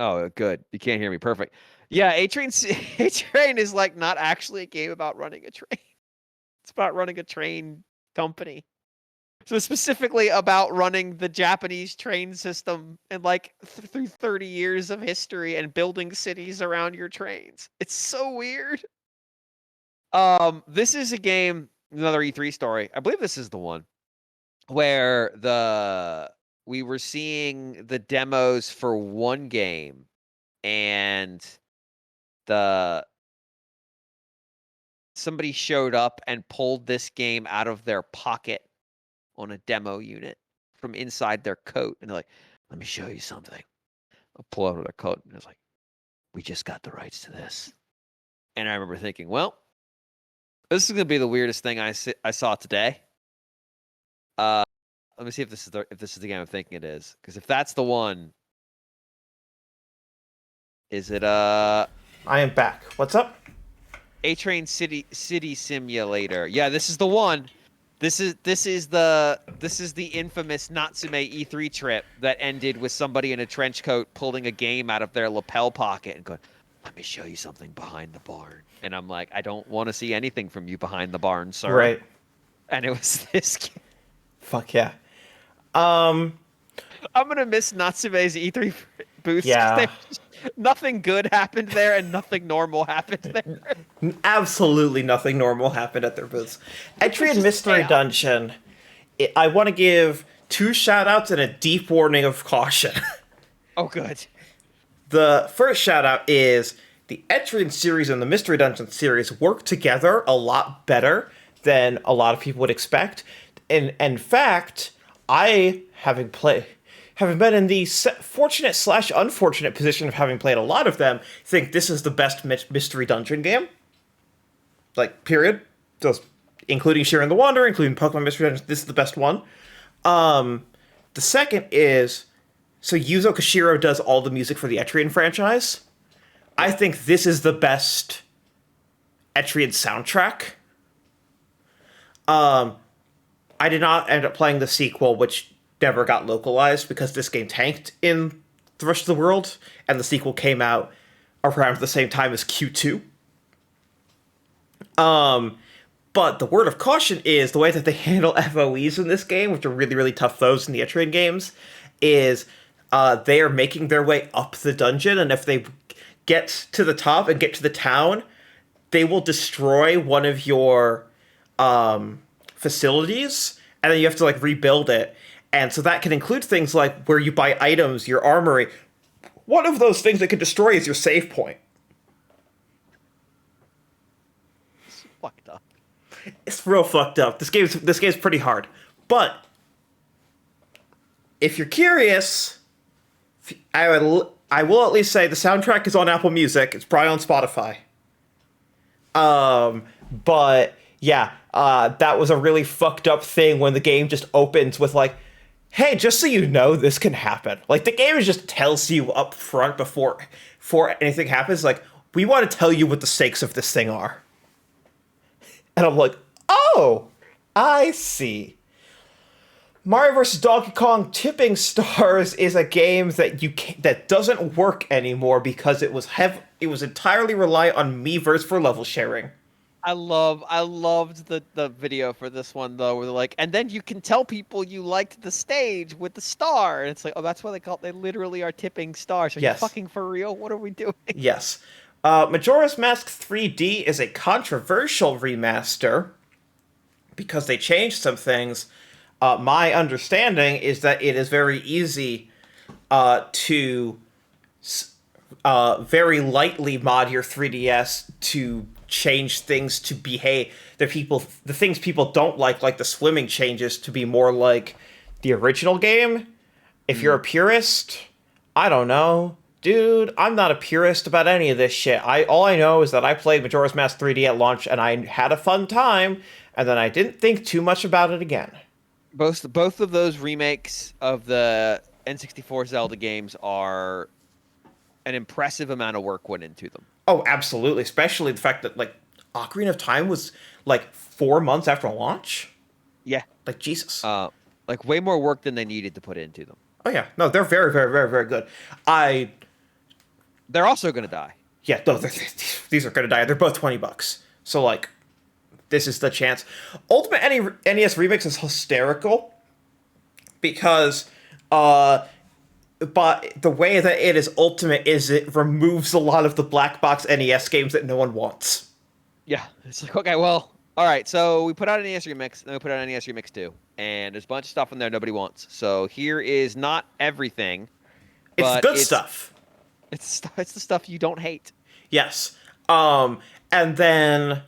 Oh, good. You can't hear me. Perfect. Yeah, A Train is like not actually a game about running a train. It's about running a train company. So specifically about running the Japanese train system and like through 30 years of history and building cities around your trains. It's so weird. This is a game, another E3 story. I believe this is the one where the we were seeing the demos for one game and the somebody showed up and pulled this game out of their pocket on a demo unit from inside their coat, and they're like, "Let me show you something." I'll pull out of their coat, and it's like, "We just got the rights to this." And I remember thinking, "Well, this is gonna be the weirdest thing I saw today." Uh, Let me see if this is the game I'm thinking it is, because if that's the one, is it I am back. What's up? A Train City Simulator? Yeah, this is the one. This is the infamous Natsume E3 trip that ended with somebody in a trench coat pulling a game out of their lapel pocket and going, "Let me show you something behind the barn." And I'm like, "I don't want to see anything from you behind the barn, sir." Right. And it was this game. Fuck yeah. Um. I'm gonna miss Natsume's E3 booths because Yeah. nothing good happened there and nothing normal happened there. Absolutely nothing normal happened at their booths. It was Entry and just Mystery chaos. Dungeon. I want to give two shout outs and a deep warning of caution. Oh, good. The first shout out is the Etrian series and the Mystery Dungeon series work together a lot better than a lot of people would expect. And in fact, I having been in the fortunate slash unfortunate position of having played a lot of them, think this is the best Mystery Dungeon game. Like, period. Just including Sharing the Wanderer, including Pokemon Mystery Dungeon, this is the best one. The second is, so Yuzo Koshiro does all the music for the Etrian franchise. I think this is the best Etrian soundtrack. I did not end up playing the sequel, which never got localized because this game tanked in the rest of the world, and the sequel came out around the same time as Q2. But the word of caution is the way that they handle FOEs in this game, which are really, really tough foes in the Etrian games, is they are making their way up the dungeon, and if they get to the top and get to the town, they will destroy one of your facilities, and then you have to like rebuild it. And so that can include things like where you buy items, your armory. One of those things that can destroy is your save point. It's fucked up. It's real fucked up. This game's pretty hard. But if you're curious, I will at least say the soundtrack is on Apple Music. It's probably on Spotify. But yeah, that was a really fucked up thing when the game just opens with like, "Hey, just so you know, this can happen." Like the game just tells you up front before anything happens. Like, we want to tell you what the stakes of this thing are. And I'm like, oh, I see. Mario vs. Donkey Kong Tipping Stars is a game that doesn't work anymore because it was entirely reliant on Miiverse for level sharing. I loved the video for this one though, where they're like, and then you can tell people you liked the stage with the star. And it's like, oh, that's why they literally are tipping stars. Are you Yes. fucking for real? What are we doing? Yes. Majora's Mask 3D is a controversial remaster because they changed some things. My understanding is that it is very easy to very lightly mod your 3DS to change things to behave the things people don't like the swimming changes, to be more like the original game. If you're a purist, I don't know. Dude, I'm not a purist about any of this shit. All I know is that I played Majora's Mask 3D at launch and I had a fun time, and then I didn't think too much about it again. Both of those remakes of the N64 Zelda games are an impressive amount of work went into them. Oh, absolutely. Especially the fact that like Ocarina of Time was like 4 months after launch. Yeah. Like Jesus. Like way more work than they needed to put into them. Oh yeah, no, they're very, very, very, very good. I They're also going to die. Yeah, no, these are gonna die. They're both $20. So like, this is the chance. Ultimate NES Remix is hysterical because, but the way that it is ultimate is it removes a lot of the black box NES games that no one wants. Yeah, it's like okay, well, all right. So we put out an NES Remix, then we put out an NES Remix 2, and there's a bunch of stuff in there nobody wants. So here is not everything, It's the but good stuff. it's the stuff you don't hate. Yes. And then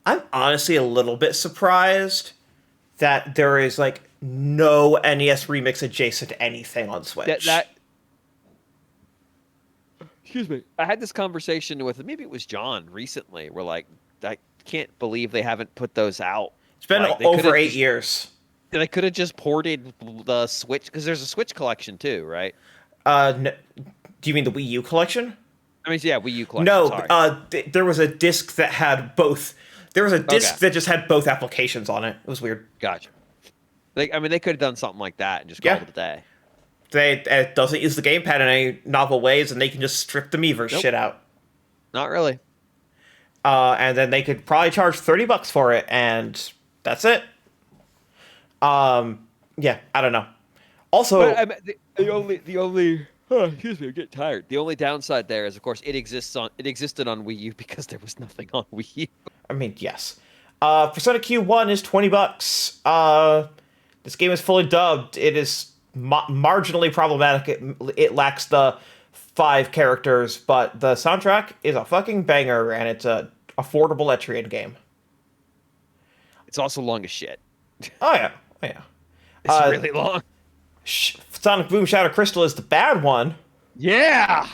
I'm honestly a little bit surprised that there is like no NES Remix adjacent to anything on Switch. That excuse me. I had this conversation with maybe it was John recently. We're like, I can't believe they haven't put those out. It's been Like, over 8 years. they could have just ported the Switch because there's a Switch collection too, right? Do you mean the Wii U collection? I mean, yeah, Wii U collection. No, Sorry. there was a disc that had both. There was a disc Okay. that just had both applications on it. It was weird. Gotcha. I mean, they could have done something like that and just Yeah. called it a day. It doesn't use the gamepad in any novel ways, and they can just strip the Miiverse Nope. shit out. Not really. And then they could probably charge $30 for it, and that's it. Yeah, I don't know. Also, But I mean, the only excuse me, I'm getting tired. The only downside there is, of course, it existed on Wii U because there was nothing on Wii U. I mean, yes. Persona Q1 is $20. This game is fully dubbed. It is marginally problematic. It lacks the 5 characters, but the soundtrack is a fucking banger, and it's a affordable Etrian game. It's also long as shit. Oh yeah, oh yeah. It's really long. Sonic Boom Shadow Crystal is the bad one. Yeah.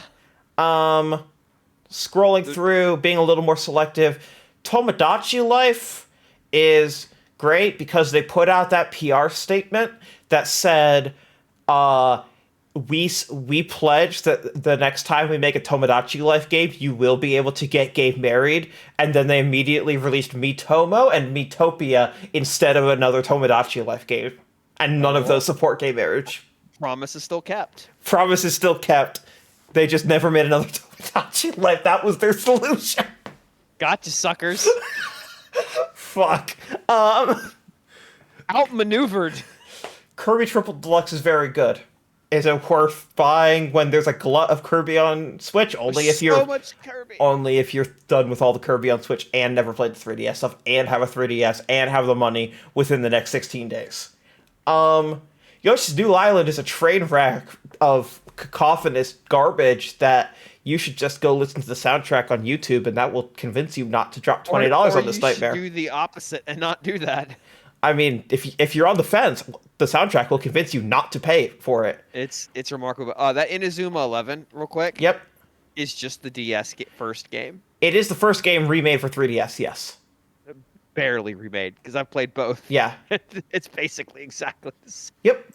Scrolling through, being a little more selective. Tomodachi Life is great because they put out that PR statement that said, we pledge that the next time we make a Tomodachi Life game, you will be able to get gay married. And then they immediately released Miitomo and Miitopia instead of another Tomodachi Life game. And none of those support gay marriage. Promise is still kept. Promise is still kept. They just never made another Tomodachi Life. That was their solution. Gotcha, suckers. Fuck. Outmaneuvered. Kirby Triple Deluxe is very good. Is it worth buying when there's a glut of Kirby on Switch? Only if you're so much Kirby. only if you're done with all the Kirby on Switch and never played the 3DS stuff and have a 3DS and have the money within the next 16 days. Yoshi's New Island is a train wreck of cacophonous garbage that you should just go listen to the soundtrack on YouTube, and that will convince you not to drop $20 on this nightmare. Do the opposite and not do that. I mean, if you're on the fence, the soundtrack will convince you not to pay for it. It's remarkable. That Inazuma 11, real quick. Yep. Is just the DS first game. It is the first game remade for 3DS, yes. Barely remade because I've played both. Yeah. It's basically exactly the same. Yep.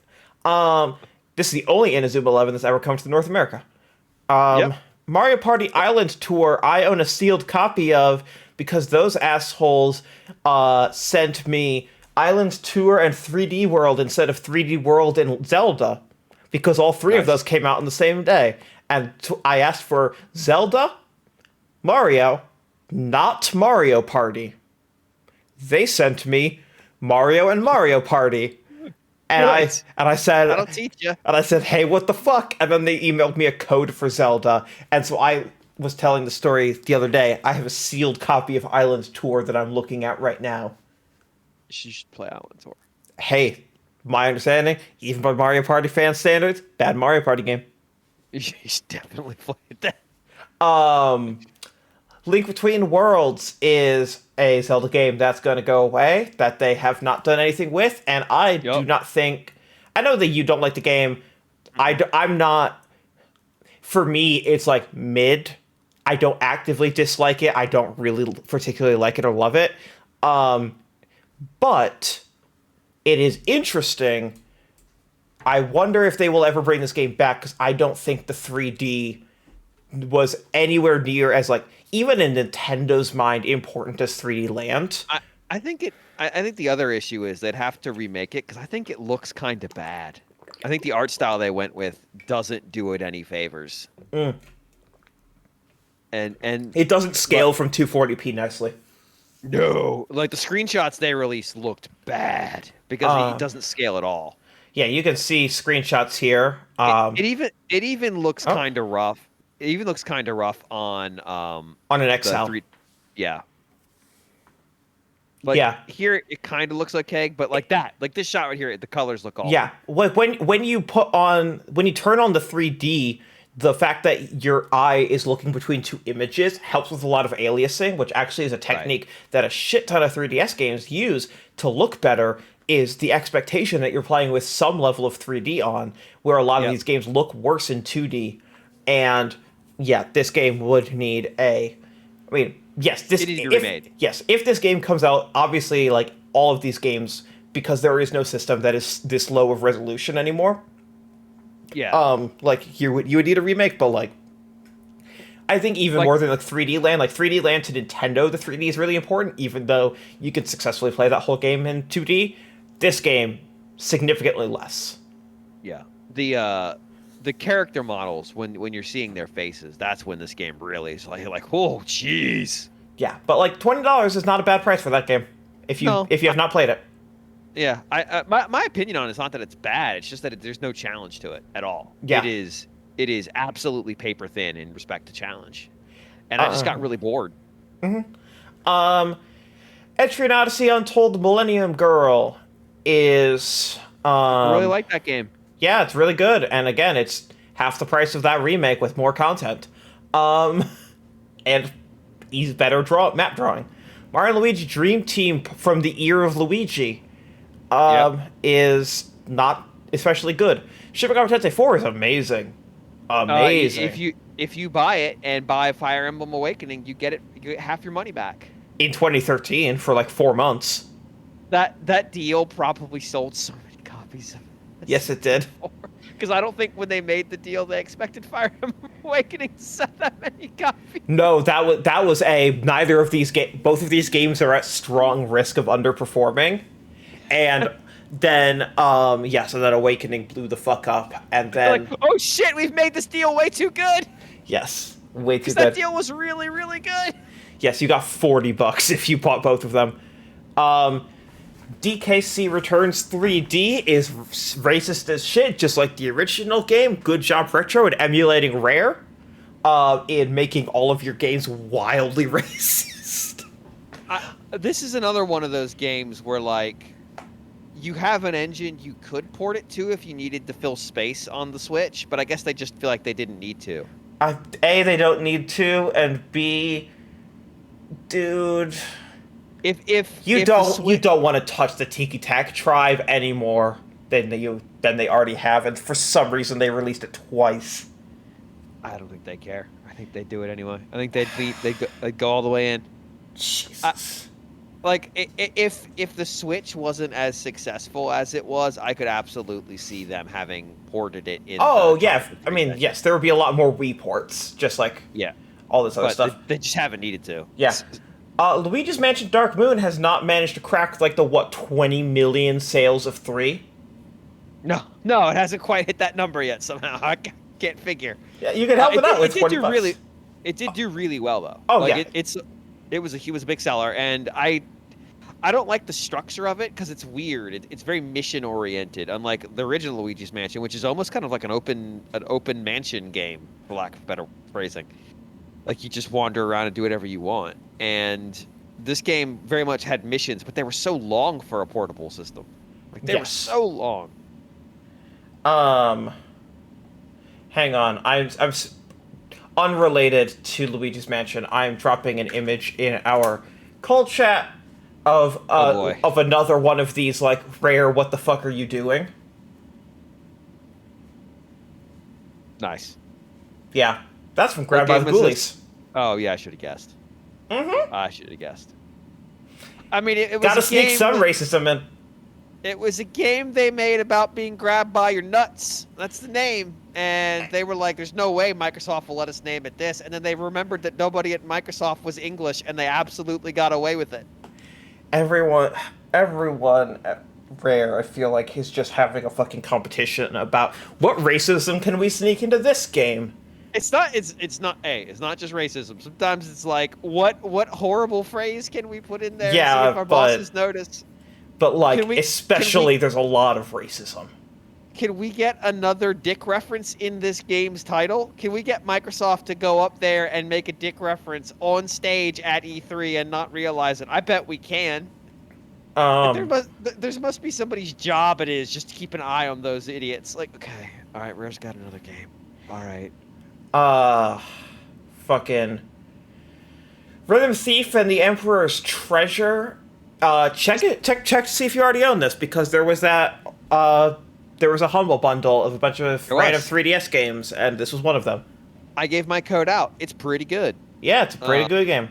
This is the only Inazuma 11 that's ever come to North America. Yep. Mario Party Island Tour, I own a sealed copy of because those assholes sent me Island Tour and 3D World instead of 3D World and Zelda because all three of those came out on the same day. And I asked for Zelda, Mario, not Mario Party. They sent me Mario and Mario Party. And Right. I said, That'll teach you. and I said, hey, what the fuck? And then they emailed me a code for Zelda. And so I was telling the story the other day. I have a sealed copy of Island Tour that I'm looking at right now. You should play Island Tour. Hey, my understanding, even by Mario Party fan standards, bad Mario Party game. You should definitely play that. Link Between Worlds is a Zelda game that's going to go away, that they have not done anything with, and I do not think... I know that you don't like the game. I'm not... For me, it's like mid. I don't actively dislike it. I don't really particularly like it or love it. But it is interesting. I wonder if they will ever bring this game back, because I don't think the 3D was anywhere near as, like, even in Nintendo's mind, important as 3D Land. I think the other issue is they'd have to remake it because I think it looks kind of bad. I think the art style they went with doesn't do it any favors. and It doesn't but scale from 240p nicely. no, like the screenshots they released looked bad because it Um, doesn't scale at all. yeah, you can see screenshots here. It even looks Oh, kind of rough. It even looks kind of rough on on an the XL. three. Yeah, like Yeah, here it kind of looks okay, but like that, like this shot right here, the colors look yeah. awful. When you when you turn on the 3D, the fact that your eye is looking between two images helps with a lot of aliasing, which actually is a Right. technique that a shit ton of 3DS games use to look better. Is the expectation that you're playing with some level of 3D on, where a lot of Yep. these games look worse in 2D, and yeah, this game would need a. I mean, yes, It this needs to be if remade. yes, if this game comes out, obviously, like all of these games, because there is no system that is this low of resolution anymore. Yeah. Like you would need a remake, but like I think even Like more than like 3D Land, like 3D Land to Nintendo, the 3D is really important. Even though you could successfully play that whole game in 2D, this game significantly less. yeah. The character models when you're seeing their faces, that's when this game really is like oh jeez. Yeah, but like $20 is not a bad price for that game No. if you have not played it. Yeah. My opinion on it is not that it's bad. It's just that there's no challenge to it at all. Yeah. It is absolutely paper thin in respect to challenge. And I just Uh, got really bored. um, Etrian Odyssey Untold Millennium Girl is I really like that game. yeah, it's really good. And again, it's half the price of that remake with more content. Um, and he's better map drawing. Mario and Luigi Dream Team from the Ear of Luigi Yep. is not especially good. Shin Megami Tensei 4 is amazing. If Amazing. you buy it and buy Fire Emblem Awakening, you get half your money back. In 2013 for like 4 months. That deal probably sold so many copies of Yes, it did. because I don't think when they made the deal they expected Fire Emblem Awakening to sell that many copies. No, that was a neither of these both of these games are at strong risk of underperforming. And then so then Awakening blew the fuck up and They're like, then oh shit, we've made this deal way too good yes, way too because that good. deal was really really good. Yes, you got $40 if you bought both of them. Um DKC Returns 3D is racist as shit, just like the original game. Good job, Retro, at emulating Rare, in making all of your games wildly racist. This is another one of those games where like you have an engine you could port it to if you needed to fill space on the Switch, but I guess they just feel like they didn't need to. A, they don't need to, and B, dude, If you the don't want to touch the Tiki Tak tribe anymore than they already have, and for some reason they released it twice. I don't think they care. I think they'd do it anyway. I think they'd go all the way in. Jesus. Like if the Switch wasn't as successful as it was, I could absolutely see them having ported it in. Oh the yeah, top I mean 3D. yes, there would be a lot more Wii ports, just like Yeah, all this other but stuff. they just haven't needed to. Yeah. Luigi's Mansion Dark Moon has not managed to crack like the 20 million sales of 3. No, it hasn't quite hit that number yet. Somehow I can't figure. Yeah, you can help it out with It did 20 do bucks. really, it did do really well though. Oh, like yeah. he was a big seller, and I don't like the structure of it because it's weird. It's very mission oriented, unlike the original Luigi's Mansion, which is almost kind of like an open mansion game, for lack of better phrasing. Like you just wander around and do whatever you want. And this game very much had missions, but they were so long for a portable system. Like they were Yes. so long. Hang on. Unrelated to Luigi's Mansion. I'm dropping an image in our call chat of Oh, boy. of another one of these like rare what the fuck are you doing? Nice. Yeah. That's from Grab What by the game was Ghoulies. this? Oh yeah, I should have guessed. Mm-hmm. I should have guessed. I mean, it was Gotta a sneak game some racism in. It was a game they made about being grabbed by your nuts. That's the name. And they were like, there's no way Microsoft will let us name it this. And then they remembered that nobody at Microsoft was English, and they absolutely got away with it. Everyone at Rare, I feel like, is just having a fucking competition about what racism can we sneak into this game. It's not. It's not. Hey, it's not just racism. Sometimes it's like, what horrible phrase can we put in there and see if Yeah, our bosses notice? but Can like we? Can we? especially there's a lot of racism. Can we get another dick reference in this game's title? Can we get Microsoft to go up there and make a dick reference on stage at E3 and not realize it? I bet we can. Like, Um there must be somebody's job it is just to keep an eye on those idiots. Like, okay, all right, Rare's got another game. All right. uh fucking Rhythm Thief and the Emperor's Treasure. Check to see if you already own this, because there was a humble bundle of a bunch of There random was. 3DS games, and this was one of them. I gave my code out. It's pretty good. Yeah, it's a pretty Uh, good game.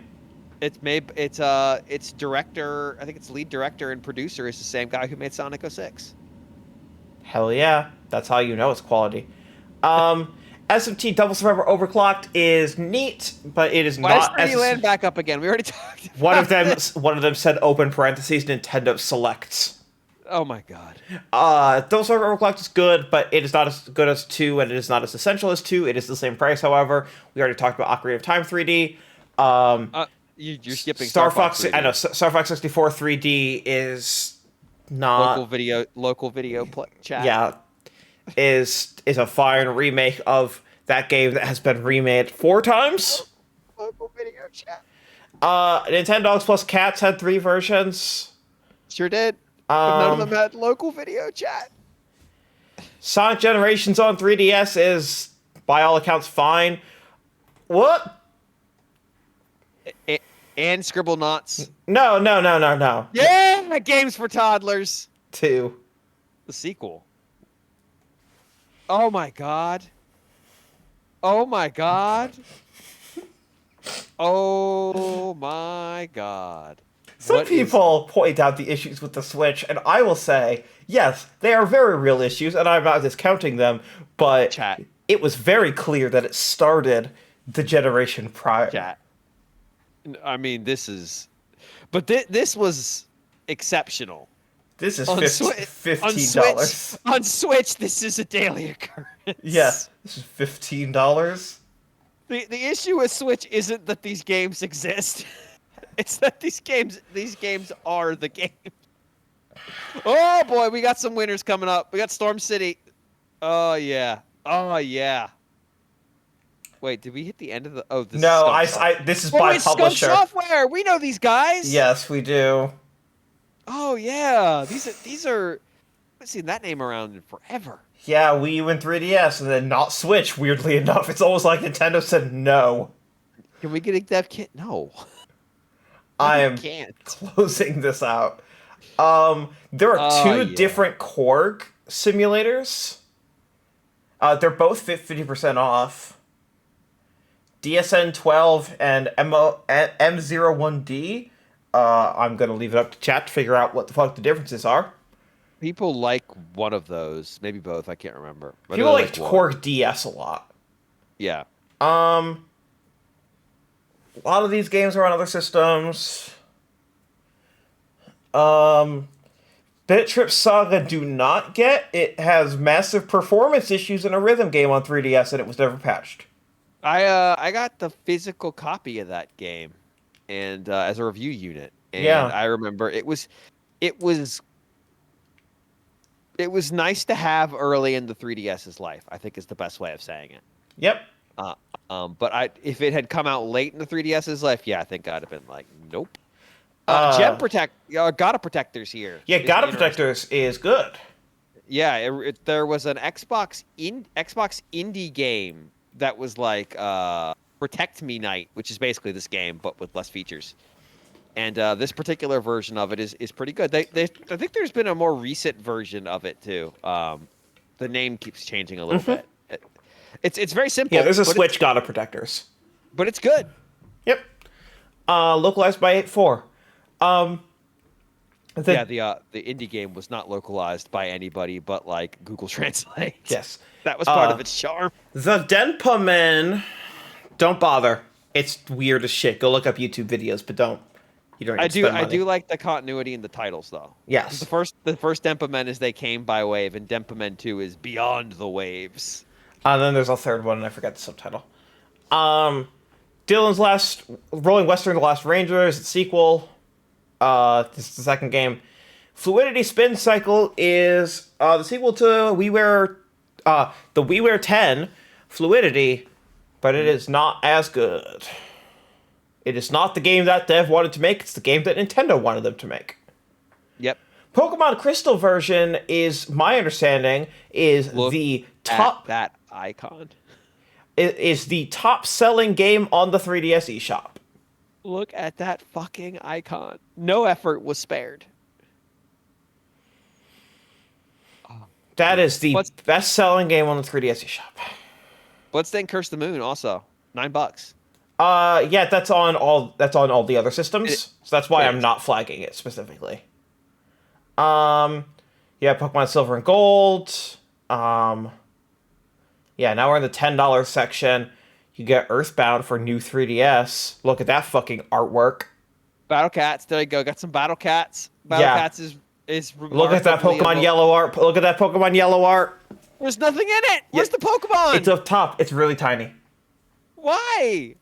it's director. I think its lead director and producer is the same guy who made Sonic 06. Hell yeah, that's how you know it's quality. Um, SMT Double Survivor Overclocked is neat, but it is Why is not 3D as Land back up again? We already talked about one of them. this. One of them said open parentheses Nintendo Selects. Oh my god. Double Survivor Overclocked is good, but it is not as good as 2, and it is not as essential as 2. It is the same price, however. We already talked about Ocarina of Time 3D. You're skipping Star Fox. 3D. I know Star Fox 64 3D is not. Local video chat. Yeah, is a fine remake of that game that has been remade 4 times. Local video chat. Nintendogs plus Cats had 3 versions. Sure did. But none of Um, them had local video chat. Sonic Generations on 3DS is, by all accounts, fine. What? And Scribble Knots. No. Yeah, games for toddlers. 2. The sequel. Oh my god. Oh my god. Oh my god. Some What is- people point out the issues with the Switch, and I will say, yes, they are very real issues, and I'm not discounting them, but Chat. it was very clear that it started the generation prior. Chat. I mean, this is, but this was exceptional. This is On $15. On Switch, this is a daily occurrence. Yeah, this is $15. The issue with Switch isn't that these games exist. It's that these games are the game. Oh boy, we got some winners coming up. We got Storm City. Oh yeah. Oh yeah. Wait, did we hit the end of the? Oh, this No, is Skunk this is Oh, by it's Skunk publisher. Software. We know these guys. Yes, we do. Oh yeah, these are. I've seen that name around in forever. Yeah, Wii U and 3DS, and then not Switch, weirdly enough. It's almost like Nintendo said no. Can we get a dev kit? No. I am can't. closing this out. There are 2 yeah. different Korg simulators. They're both 50% off. DSN 12 and M01D. I'm gonna leave it up to chat to figure out what the fuck the differences are. People like one of those, maybe both. I can't remember. But People I liked one. Korg DS a lot. Yeah. A lot of these games are on other systems. Bit Trip Saga do not get. It has massive performance issues in a rhythm game on 3DS, and it was never patched. I got the physical copy of that game, and as a review unit, and Yeah. I remember it was nice to have early in the 3DS's life. I think is the best way of saying it. Yep. But if it had come out late in the 3DS's life, yeah, I think I'd have been like, nope. Gotta Protectors here. Yeah, is Gotta interesting. Protectors is good. Yeah, there was an Xbox indie game that was like Protect Me Night, which is basically this game but with less features. And this particular version of it is pretty good. I think there's been a more recent version of it too. The name keeps changing a little bit. It's very simple. Yeah, there's a but Switch Gotta Protectors. but it's good. Yep. Localized by 8.4. The indie game was not localized by anybody but like Google Translate. Yes. That was part of its charm. The Denpa Men, don't bother. It's weird as shit. Go look up YouTube videos, but don't. You don't. Need to spend I money. do like the continuity in the titles though. Yes. The first Denpa Men is They Came by Wave, and Denpa Men 2 is Beyond the Waves. And then there's a third one, and I forget the subtitle. Dylan's Last Rolling Western: The Last Ranger is the sequel. This is the second game. Fluidity Spin Cycle is the sequel to WiiWare, the WiiWare 10 Fluidity, but it is not as good. It is not the game that Dev wanted to make. It's the game that Nintendo wanted them to make. Yep. Pokemon Crystal version is, my understanding, is Look the top at that icon. is the top selling game on the 3DS eShop. Look at that fucking icon. No effort was spared. That is the What's- best selling game on the 3DS eShop. Let's then Curse the Moon also. $9. Yeah, that's on all the other systems. So that's why it I'm is. not flagging it specifically. Yeah, Pokemon Silver and Gold. Yeah, now we're in the $10 section. You get Earthbound for new 3DS. Look at that fucking artwork. Battle Cats. There you go. Got some Battle Cats. Battle Yeah. Cats is Look at that remarkably Pokemon Yellow art. Look at that Pokemon Yellow art. There's nothing in it. Where's Yeah. the Pokemon? It's up top. It's really tiny. Why?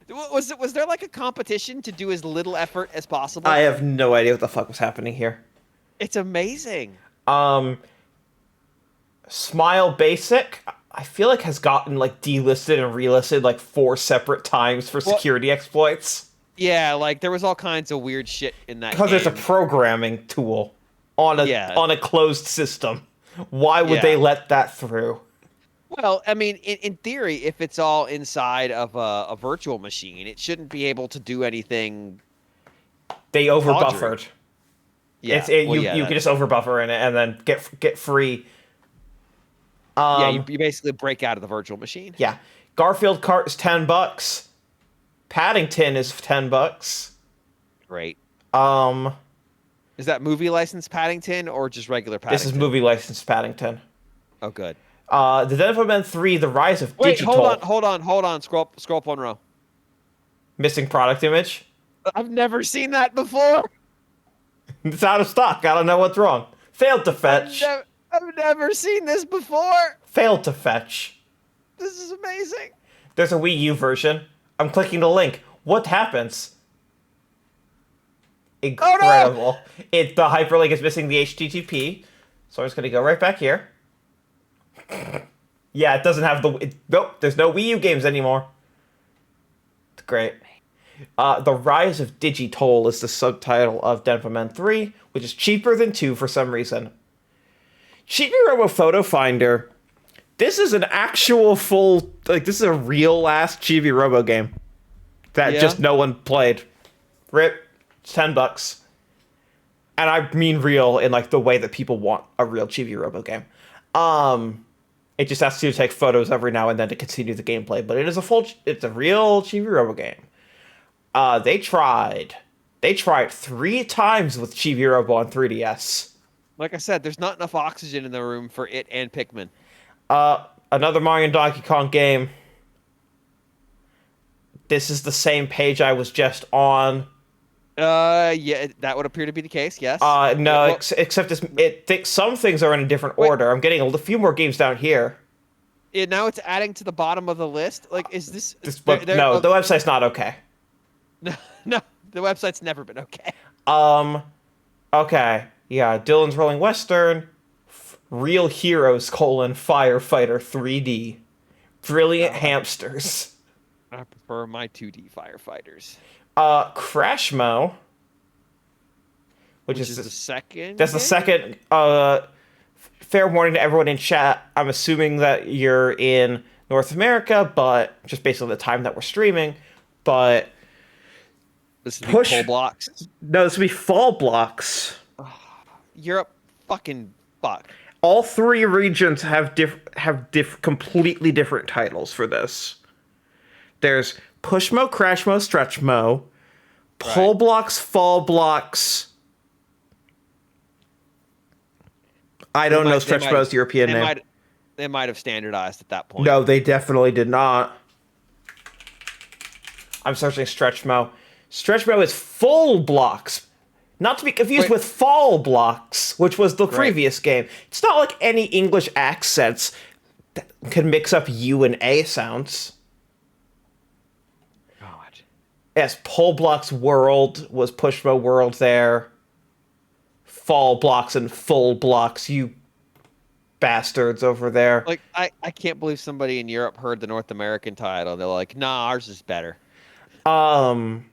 Was there like a competition to do as little effort as possible? I have no idea what the fuck was happening here. It's amazing. Smile Basic, I feel like has gotten like delisted and relisted like 4 separate times for security exploits. Yeah, like there was all kinds of weird shit in that Because game. it's a programming tool on a closed system. Why would they let that through? Well, I mean, in theory, if it's all inside of a virtual machine, it shouldn't be able to do anything. They overbuffered. Yeah, You can just overbuffer in it and then get free. You basically break out of the virtual machine. Yeah, Garfield Kart is $10. Paddington is $10. Great. Um, Is that movie license Paddington or just regular Paddington? this is movie licensed Paddington. Oh, good. The Devilman 3: The Rise of Wait, Digital. hold on. Scroll up one row. Missing product image. I've never seen that before. It's out of stock. I don't know what's wrong. Failed to fetch. I've never seen this before. Failed to fetch. This is amazing. There's a Wii U version. I'm clicking the link. What happens? Incredible. The hyperlink is missing the HTTP. So I'm just gonna go right back here. Yeah, it doesn't have nope, there's no Wii U games anymore. It's great. The Rise of Digital is the subtitle of Denverman 3, which is cheaper than 2 for some reason. Chibi Robo Photo Finder. This is an actual this is a real ass Chibi Robo game that just no one played. Rip, it's $10. And I mean real in like the way that people want a real Chibi Robo game. It just asks you to take photos every now and then to continue the gameplay, but it's a real Chibi Robo game. They tried 3 times with Chibi Robo on 3DS. Like I said, there's not enough oxygen in the room for it and Pikmin. Another Mario and Donkey Kong game. This is the same page I was just on. Yeah, that would appear to be the case. Yes. No, except some things are in a different order. I'm getting a few more games down here. Yeah, now it's adding to the bottom of the list. Like, is this? No, the website's not okay. No, the website's never been okay. Okay. Yeah, Dylan's Rolling Western, Real Heroes: Firefighter 3D, Brilliant Hamsters. I prefer my 2D firefighters. Crashmo, which is the second. That's the second. Fair warning to everyone in chat. I'm assuming that you're in North America, but just based on the time that we're streaming. But this would be Pull Blocks. No, this would be Fall Blocks. Europe, fucking fuck. All 3 regions have completely different titles for this. There's Pushmo, Crashmo, Stretchmo, Pull Blocks, Fall Blocks. I don't know Stretchmo's European name. They might have standardized at that point. No, they definitely did not. I'm searching Stretchmo. Stretchmo is Full Blocks. Not to be confused with Fall Blocks, which was the previous game. It's not like any English accents. that can mix up U and A sounds. God. Yes, Pull Blocks World was Pushmo World there. Fall Blocks and Full Blocks, you bastards over there. Like I can't believe somebody in Europe heard the North American title. They're like, nah, ours is better. Um,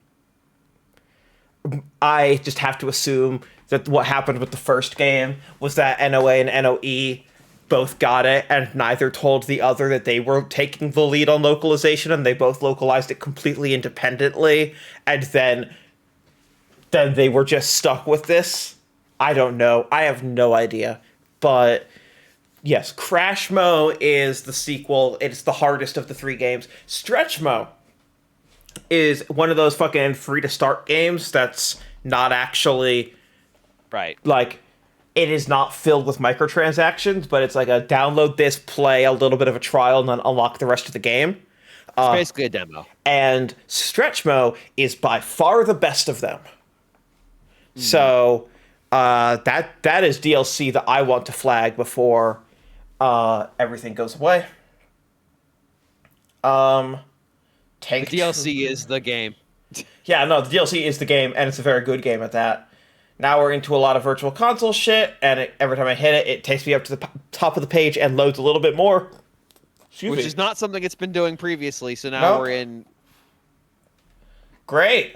I just have to assume that what happened with the first game was that NOA and NOE both got it, and neither told the other that they were taking the lead on localization, and they both localized it completely independently, and then they were just stuck with this. I don't know. I have no idea. But yes, Crash Mo is the sequel. It's the hardest of the 3 games. Stretch Mo is one of those fucking free to start games that's not actually Right. like, it is not filled with microtransactions, but it's like a download this, play a little bit of a trial, and then unlock the rest of the game. It's basically a demo. And Stretch Mo is by far the best of them. So that is DLC that I want to flag before everything goes away. Tank The DLC is the game. Yeah, no, the DLC is the game, and it's a very good game at that. Now we're into a lot of virtual console shit, and every time I hit it, it takes me up to the top of the page and loads a little bit more. Which is not something it's been doing previously, so now Nope. we're in... Great.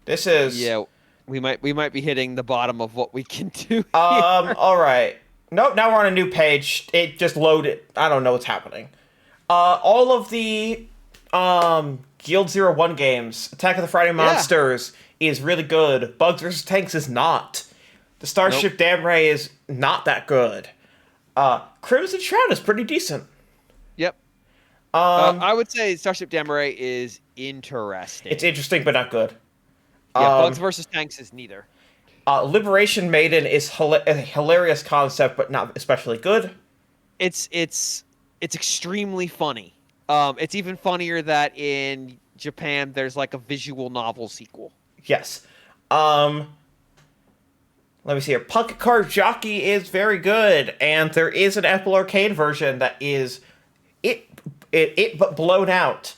This is... Yeah, we might be hitting the bottom of what we can do here. Alright. Nope, now we're on a new page. It just loaded. I don't know what's happening. All of the Guild 01 games, Attack of the Friday Monsters is really good. Bugs vs. Tanks is not. The Starship Dam Ray is not that good. Crimson Shroud is pretty decent. Yep. I would say Starship Damaray is interesting. It's interesting, but not good. Yeah, Bugs vs. Tanks is neither. Liberation Maiden is a hilarious concept, but not especially good. It's extremely funny. It's even funnier that in Japan there's like a visual novel sequel. Yes. Let me see here. Pocket Card Jockey is very good, and there is an Apple Arcade version that is but blown out.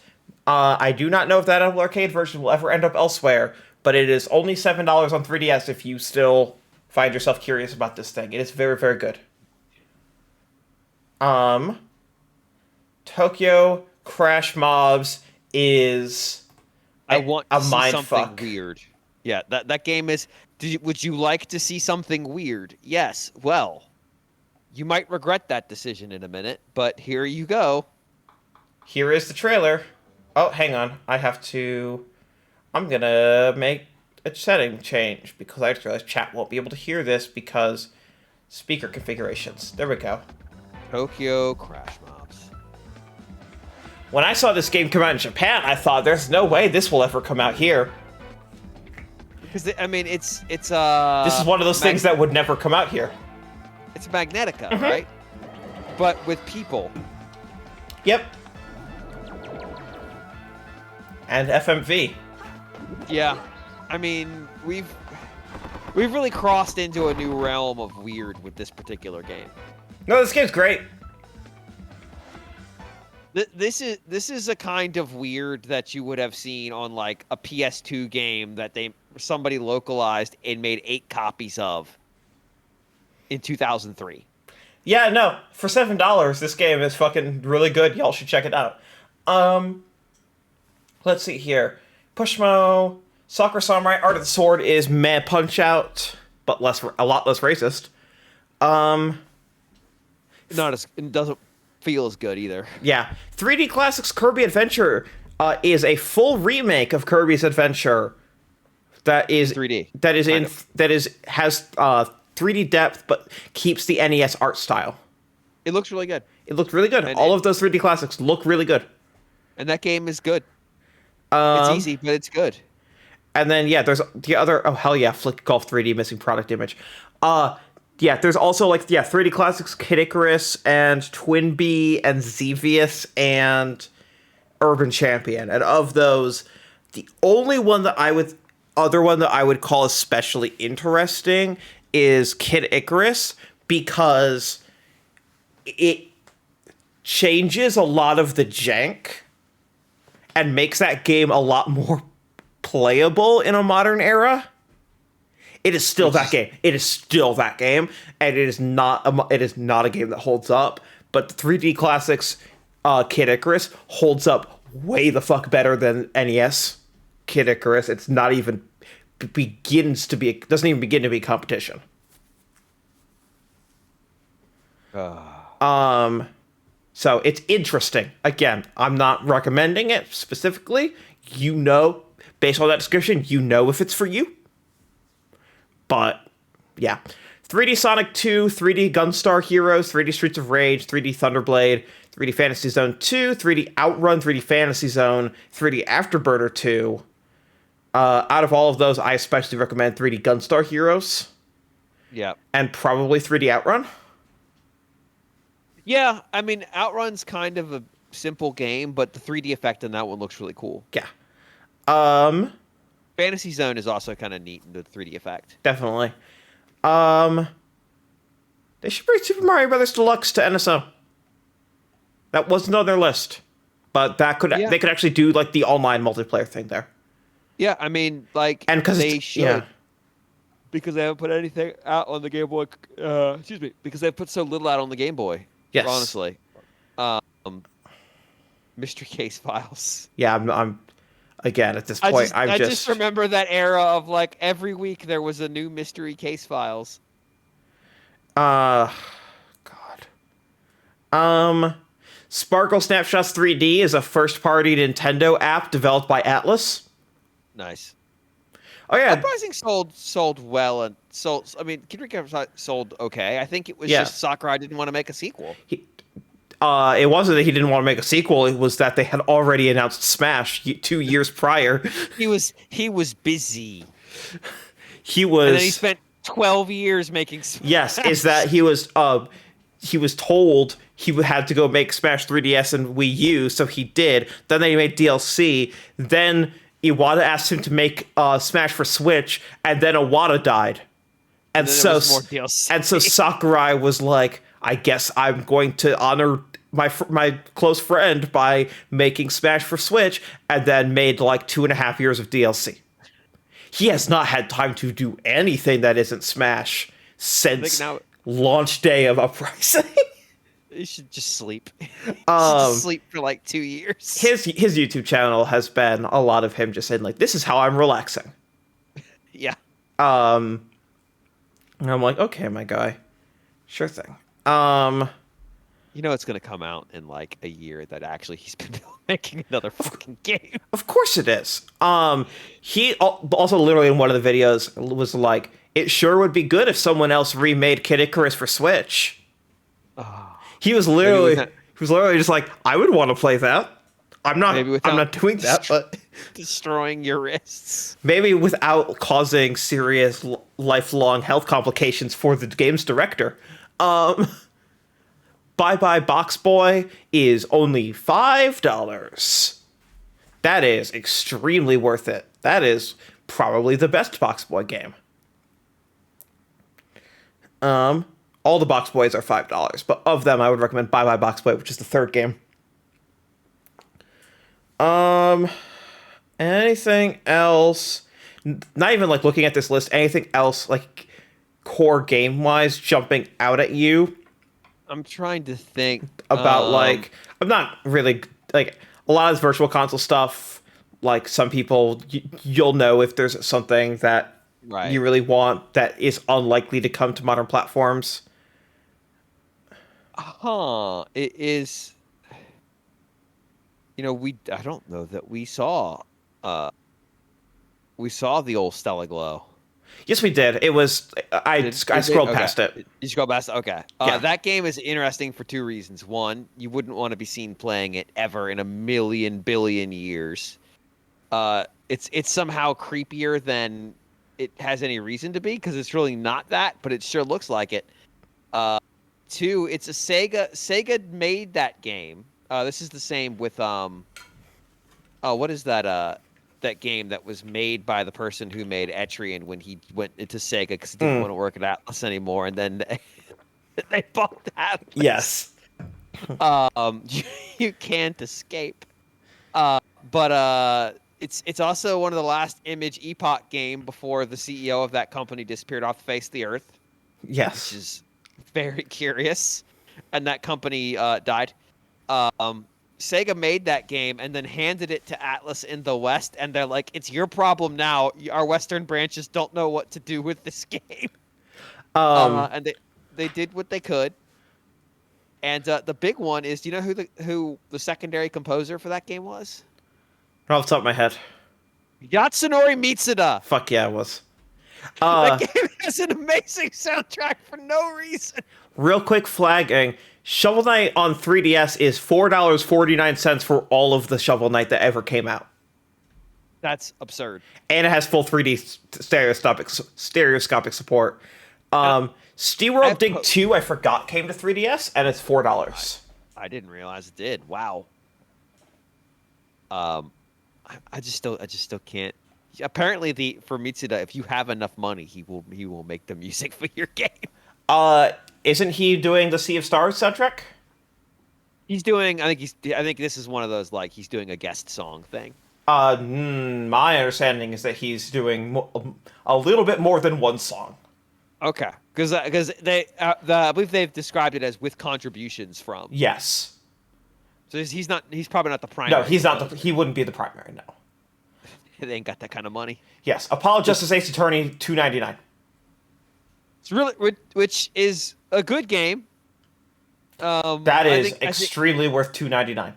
I do not know if that Apple Arcade version will ever end up elsewhere, but it is only $7 on 3DS if you still find yourself curious about this thing. It is very, very good. Tokyo Crash Mobs is I want to a see mind something fuck. weird. Yeah, that game is... Would you like to see something weird? Yes. Well, you might regret that decision in a minute, but here you go. Here is the trailer. Oh, hang on. I'm gonna make a setting change because I just realized chat won't be able to hear this because speaker configurations. There we go. Tokyo Crash Mobs. When I saw this game come out in Japan, I thought there's no way this will ever come out here. Because I mean, it's This is one of those things that would never come out here. It's Magnetica, right? But with people. Yep. And FMV. Yeah, I mean, we've really crossed into a new realm of weird with this particular game. No, this game's great. This is a kind of weird that you would have seen on like a PS2 game that somebody localized and made 8 copies of in 2003. Yeah, no, for $7, this game is fucking really good. Y'all should check it out. Let's see here. Pushmo, Soccer Samurai, Art of the Sword is meh Punch Out, but a lot less racist. It doesn't feel as good either. Yeah, 3D Classics Kirby Adventure is a full remake of Kirby's Adventure. That is 3D. Has 3D depth, but keeps the NES art style. It looks really good. It looked really good. All of those 3D classics look really good. And that game is good. It's easy, but it's good. And then, yeah, there's the other... Oh, hell yeah, Flick Golf 3D missing product image. Yeah, there's also, 3D classics, Kid Icarus, and Twinbee, and Xevious, and Urban Champion. And of those, the only one that I would call especially interesting is Kid Icarus, because changes a lot of the jank and makes that game a lot more playable in a modern era. It is still that game. It is still that game, and it is not a game that holds up. But the 3D Classics Kid Icarus holds up way the fuck better than NES Kid Icarus. It's not even doesn't even begin to be competition. So it's interesting. Again, I'm not recommending it specifically. Based on that description, if it's for you. But yeah, 3D Sonic 2, 3D Gunstar Heroes, 3D Streets of Rage, 3D Thunderblade, 3D Fantasy Zone 2, 3D Outrun, 3D Fantasy Zone, 3D Afterburner 2. Out of all of those, I especially recommend 3D Gunstar Heroes. Yeah. And probably 3D Outrun. Yeah, I mean, Outrun's kind of a simple game, but the 3D effect in that one looks really cool. Yeah. Fantasy Zone is also kind of neat in the 3D effect. Definitely. They should bring Super Mario Brothers Deluxe to NSO. That wasn't on their list, but they could actually do like the online multiplayer thing there. Yeah, I mean, like, and because they should, because they haven't put anything out on the Game Boy. Because they put so little out on the Game Boy. Yes, honestly. Mystery Case Files. Yeah, I'm again at this point. I just remember that era of like every week there was a new Mystery Case Files. God. Sparkle Snapshots 3D is a first-party Nintendo app developed by Atlas. Nice. Oh yeah, Uprising sold well and sold. I mean, Kid Icarus sold okay. I think it was just Sakurai didn't want to make a sequel. It wasn't that he didn't want to make a sequel. It was that they had already announced Smash 2 years prior. He was busy. He was. And then he spent 12 years making Smash. Yes, is that he was told he had to go make Smash 3DS and Wii U, so he did. Then they made DLC. Then Iwata asked him to make Smash for Switch, and then Iwata died. And so Sakurai was like, I guess I'm going to honor my close friend by making Smash for Switch, and then made like 2.5 years of DLC. He has not had time to do anything that isn't Smash since launch day of Uprising. You should just sleep. Just sleep for like 2 years. His YouTube channel has been a lot of him just saying like, this is how I'm relaxing. Yeah. And I'm like, okay, my guy. Sure thing. You know it's gonna come out in like a year that actually he's been making another fucking game. Of course it is. He also literally in one of the videos was like, it sure would be good if someone else remade Kid Icarus for Switch. He was literally just like, I would want to play that. I'm not doing that, but destroying your wrists. Maybe without causing serious lifelong health complications for the game's director. Bye Bye Box Boy is only $5. That is extremely worth it. That is probably the best Box Boy game. All the Box Boys are $5, but of them, I would recommend Bye Bye Box Boy, which is the third game. Anything else? Not even like looking at this list. Anything else like core game wise jumping out at you? I'm trying to think about like I'm not really like a lot of virtual console stuff. Like some people, you'll know if there's something that you really want that is unlikely to come to modern platforms. It is. You know, I don't know that we saw the old Stella Glow. Yes, we did. It was I scrolled past it. You scrolled past it? Okay. Yeah. That game is interesting for two reasons. One, you wouldn't want to be seen playing it ever in a billion years. It's somehow creepier than it has any reason to be because it's really not that, but it sure looks like it. Two, it's a Sega. Sega made that game. This is the same with what is that? That game that was made by the person who made Etrian when he went into Sega because he didn't want to work at Atlas anymore, and then they bought that. Yes. You, you can't escape. Uh, but it's also one of the last Image Epoch game before the CEO of that company disappeared off the face of the earth, which Yes. is very curious. And that company died. Um, Sega made that game and then handed it to Atlas in the West, and they're like, "It's your problem now. Our Western branches don't know what to do with this game." Um, And they did what they could. And the big one is, do you know who the secondary composer for that game was? off the top of my head. Yatsunori Mitsuda. Fuck yeah, it was. That Uh, game has an amazing soundtrack for no reason. Real quick flagging. Shovel Knight on 3DS is $4.49 for all of the Shovel Knight that ever came out. That's absurd. And it has full 3D stereoscopic support. And SteamWorld Dig po- 2, I forgot, came to 3DS, and it's $4. I didn't realize it did. Wow. Um, I just still can't. Apparently, for Mitsuda, if you have enough money, he will make the music for your game. Isn't he doing the Sea of Stars soundtrack? He's doing. I think this is one of those like he's doing a guest song thing. My understanding is that he's doing a little bit more than one song. Okay, because I believe they've described it as with contributions from. Yes. So he's probably not the primary. No, he's not. He wouldn't be the primary. No. They ain't got that kind of money. Yes. Apollo Justice Ace Attorney $2.99. It's really, which is a good game. That is extremely worth $2.99.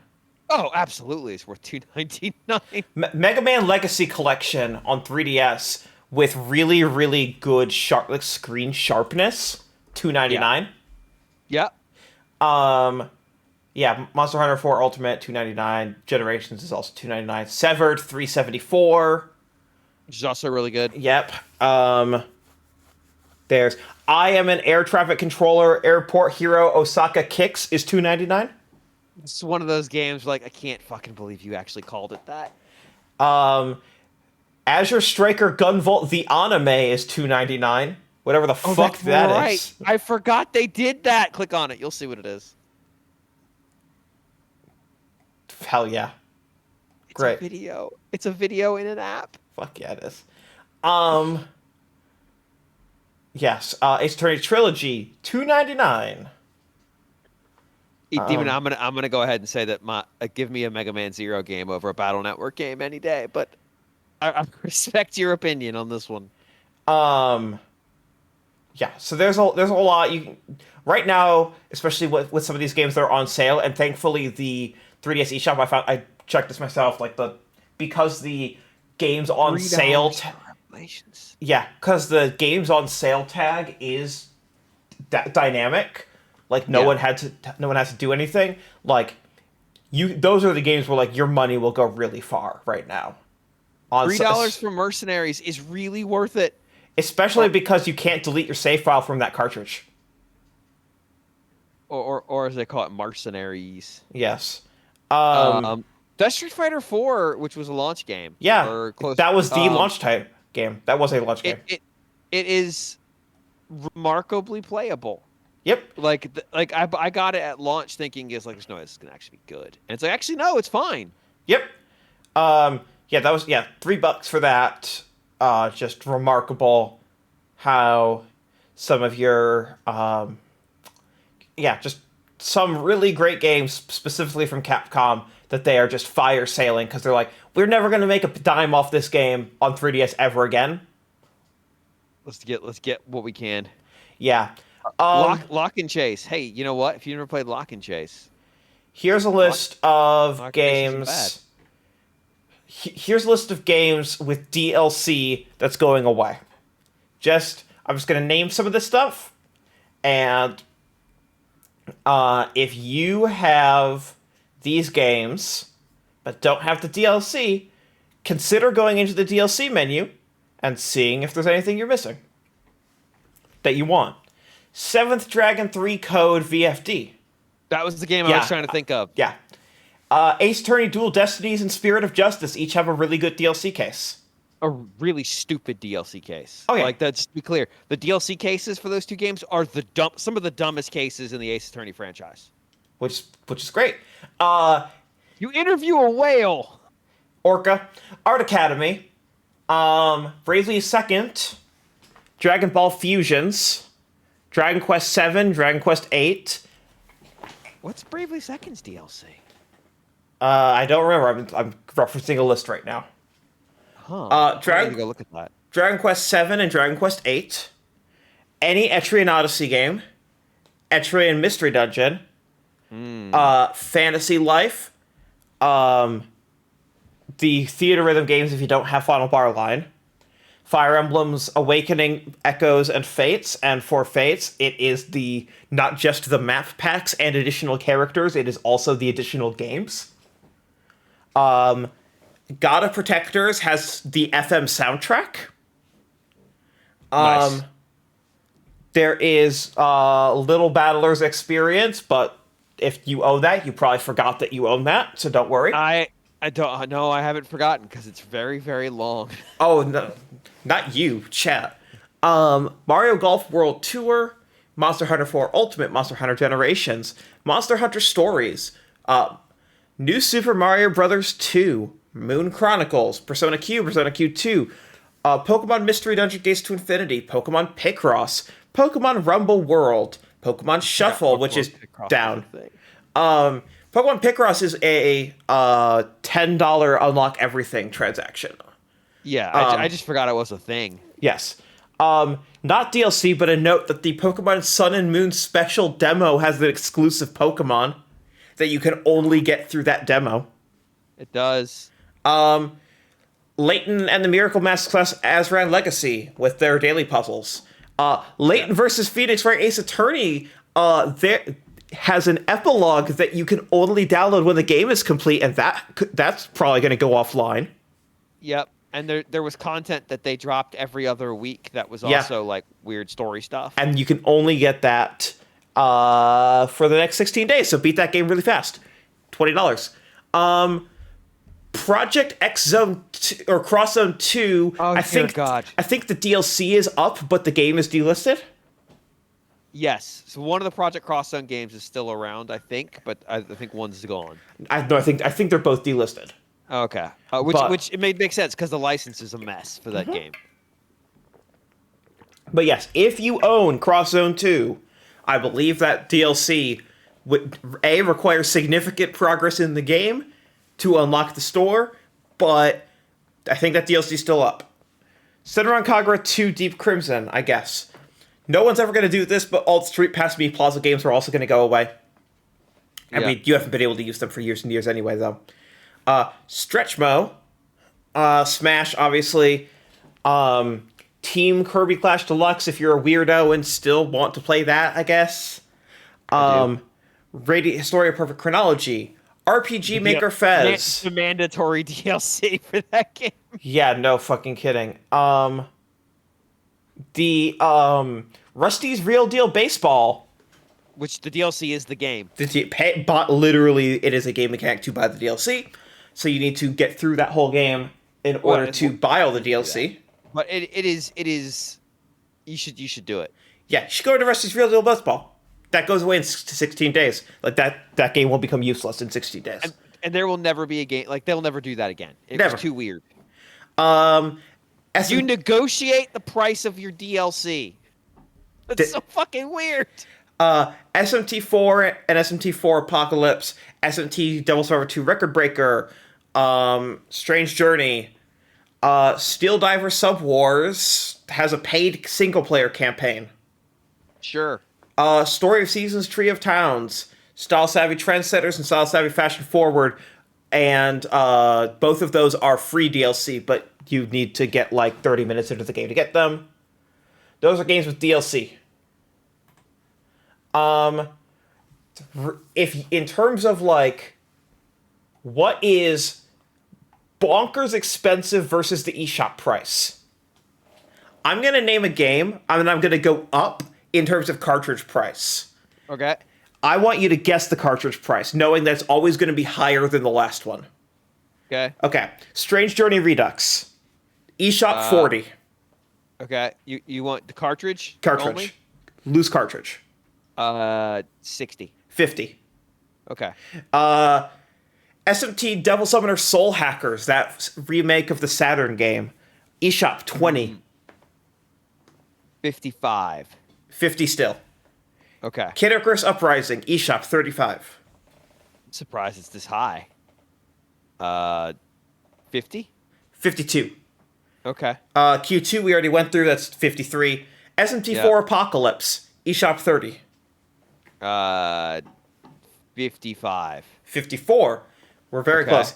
Oh, absolutely, it's worth $2.99. Mega Man Legacy Collection on 3DS with really, really good screen sharpness, $2.99. Yeah. Yeah, Monster Hunter 4 Ultimate $2.99. Generations is also $2.99. Severed $3.74. Which is also really good. Yep. There's I Am an Air Traffic Controller Airport Hero Osaka Kicks is $2.99. It's one of those games like I can't fucking believe you actually called it that. Azure Striker Gunvolt the Anime is $2.99. Whatever the fuck that right. is. I forgot they did that. Click on it. You'll see what it is. Hell yeah. It's Great. a video. It's a video in an app. Fuck yeah, it is. Yes. Ace Attorney Trilogy, $2.99. Demon, I'm gonna go ahead and say that give me a Mega Man Zero game over a Battle Network game any day, but I respect your opinion on this one. Yeah. So there's a lot right now, especially with some of these games that are on sale, and thankfully the 3DS eShop I checked this myself, because the games on sale. Yeah, because the games on sale tag is dynamic. No one has to do anything. Those are the games where your money will go really far right now. $3 for Mercenaries is really worth it, especially because you can't delete your save file from that cartridge. Or as they call it, Mercenaries. Yes. That's Street Fighter 4, which was a launch game. Yeah, that was the launch type game. That was a launch game. It is remarkably playable. Yep. I got it at launch thinking there's no way this is gonna actually be good, and it's actually no, it's fine. Yep. Yeah, that was $3 for that. Just remarkable how some of your just some really great games specifically from Capcom that they are just fire sailing because they're like, we're never gonna make a dime off this game on 3DS ever again. Let's get what we can. Yeah. Lock and Chase. Hey, you know what? If you never played Lock and Chase, here's a list of games. Here's a list of games with DLC that's going away. I'm just gonna name some of this stuff, and if you have these games but don't have the DLC, consider going into the DLC menu and seeing if there's anything you're missing that you want. Seventh Dragon 3 Code VFD. That was the game I was trying to think of. Yeah. Ace Attorney Dual Destinies and Spirit of Justice each have a really good DLC case. A really stupid DLC case. Oh, yeah. Just to be clear, the DLC cases for those two games are some of the dumbest cases in the Ace Attorney franchise. which is great. Uh, You interview a whale. Orca, Art Academy, Bravely Second, Dragon Ball Fusions, Dragon Quest 7, Dragon Quest 8. What's Bravely Second's DLC? I don't remember. I'm referencing a list right now. Huh. I need to Dragon go look at that. Dragon Quest 7 and Dragon Quest 8. Any Etrian Odyssey game. Etrian Mystery Dungeon. Fantasy Life. The Theater Rhythm games if you don't have Final Bar Line. Fire Emblem's Awakening, Echoes, and Fates. And for Fates, it is the not just the map packs and additional characters, it is also the additional games. God of Protectors has the FM soundtrack. Nice. There is Little Battlers Experience, but if you own that, you probably forgot that you own that, so don't worry. I don't know. I haven't forgotten because it's very, very long. Oh, no, not you, chat. Mario Golf World Tour, Monster Hunter 4 Ultimate, Monster Hunter Generations, Monster Hunter Stories, New Super Mario Bros. 2, Moon Chronicles, Persona Q 2, Pokemon Mystery Dungeon Gates to Infinity, Pokemon Picross, Pokemon Rumble World, Pokemon Shuffle, which is down. Pokemon Picross is a $10 unlock everything transaction. Yeah, I just forgot it was a thing. Yes. Not DLC, but a note that the Pokemon Sun and Moon special demo has an exclusive Pokemon that you can only get through that demo. It does. Layton and the Miracle Masterclass Azran Legacy with their daily puzzles. Layton versus Phoenix Wright Ace Attorney there has an epilogue that you can only download when the game is complete, and that's probably going to go offline. Yep. And there was content that they dropped every other week that was also like weird story stuff. And you can only get that for the next 16 days, so beat that game really fast. $20. Project X Zone or Cross Zone 2. Oh, I think God. I think the DLC is up, but the game is delisted. Yes. So one of the Project Cross Zone games is still around, I think, but I think one's gone. I think they're both delisted. Okay. Which it makes sense because the license is a mess for that game. But yes, if you own Cross Zone 2, I believe that DLC would require significant progress in the game to unlock the store, but I think that DLC is still up. Senran Kagura 2 Deep Crimson, I guess. No one's ever going to do this, but all the Street Pass Me Plaza games are also going to go away. I mean, you haven't been able to use them for years and years anyway, though. Stretchmo, Smash, obviously. Team Kirby Clash Deluxe, if you're a weirdo and still want to play that, I guess. Historia Perfect Chronology. RPG Maker Fez. The mandatory DLC for that game. Yeah, no fucking kidding. Rusty's Real Deal Baseball. Which the DLC is the game. Literally, it is a game mechanic to buy the DLC. So you need to get through that whole game in order to buy all the DLC. But it is. You should do it. Yeah, you should go to Rusty's Real Deal Baseball. That goes away in 16 days. Like that game will become useless in 60 days. And there will never be a game they'll never do that again. It was too weird. You negotiate the price of your DLC. That's so fucking weird. SMT4 and SMT4 Apocalypse, SMT Devil Survivor 2 Record Breaker, Strange Journey, Steel Diver Sub Wars has a paid single player campaign. Sure. Story of Seasons, Tree of Towns, Style Savvy Trendsetters and Style Savvy Fashion Forward, and both of those are free DLC, but you need to get like 30 minutes into the game to get them. Those are games with DLC. If in terms of like what is bonkers expensive versus the eShop price, I'm gonna name a game and I'm gonna go up in terms of cartridge price. Okay. I want you to guess the cartridge price, knowing that it's always going to be higher than the last one. Okay. Okay. Strange Journey Redux. eShop 40. Okay. You want the cartridge? Cartridge. Only? Loose cartridge. 60. 50. Okay. SMT Devil Summoner Soul Hackers, that remake of the Saturn game. eShop 20. 55. 50 still. Okay. Kid Icarus Uprising, eShop 35. I'm surprised it's this high. 50? 52. Okay. Q2 we already went through, that's 53. SMT4 Apocalypse, eShop 30. 55. 54. We're very Okay. close.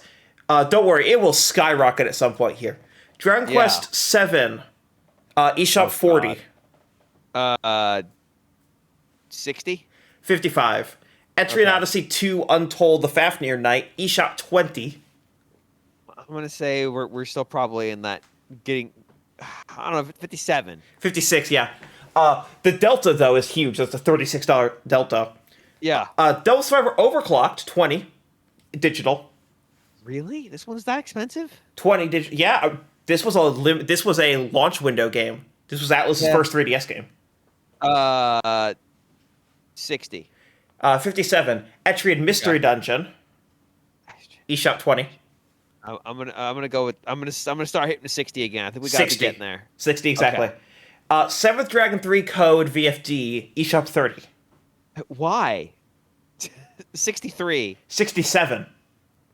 Don't worry, it will skyrocket at some point here. Dragon Yeah. Quest 7, eShop Oh, 40. God. 60? 55. Etrian Okay. Odyssey 2 Untold The Fafnir Knight, eShop 20. I'm gonna say we're still probably in that getting. I don't know, 57. 56, yeah. The delta, though, is huge. That's a $36 delta. Yeah. Devil Survivor Overclocked, 20. Digital. Really? This one's that expensive? 20 digital. Yeah, this was a launch window game. This was Atlas's first 3DS game. 60. 57. Etrian Mystery Dungeon, eShop 20. I'm gonna go with I'm gonna start hitting the 60 again. I think we gotta be 60. getting there. 60 exactly. Okay. Seventh Dragon 3 Code VFD, eShop 30. Why? 63. 67.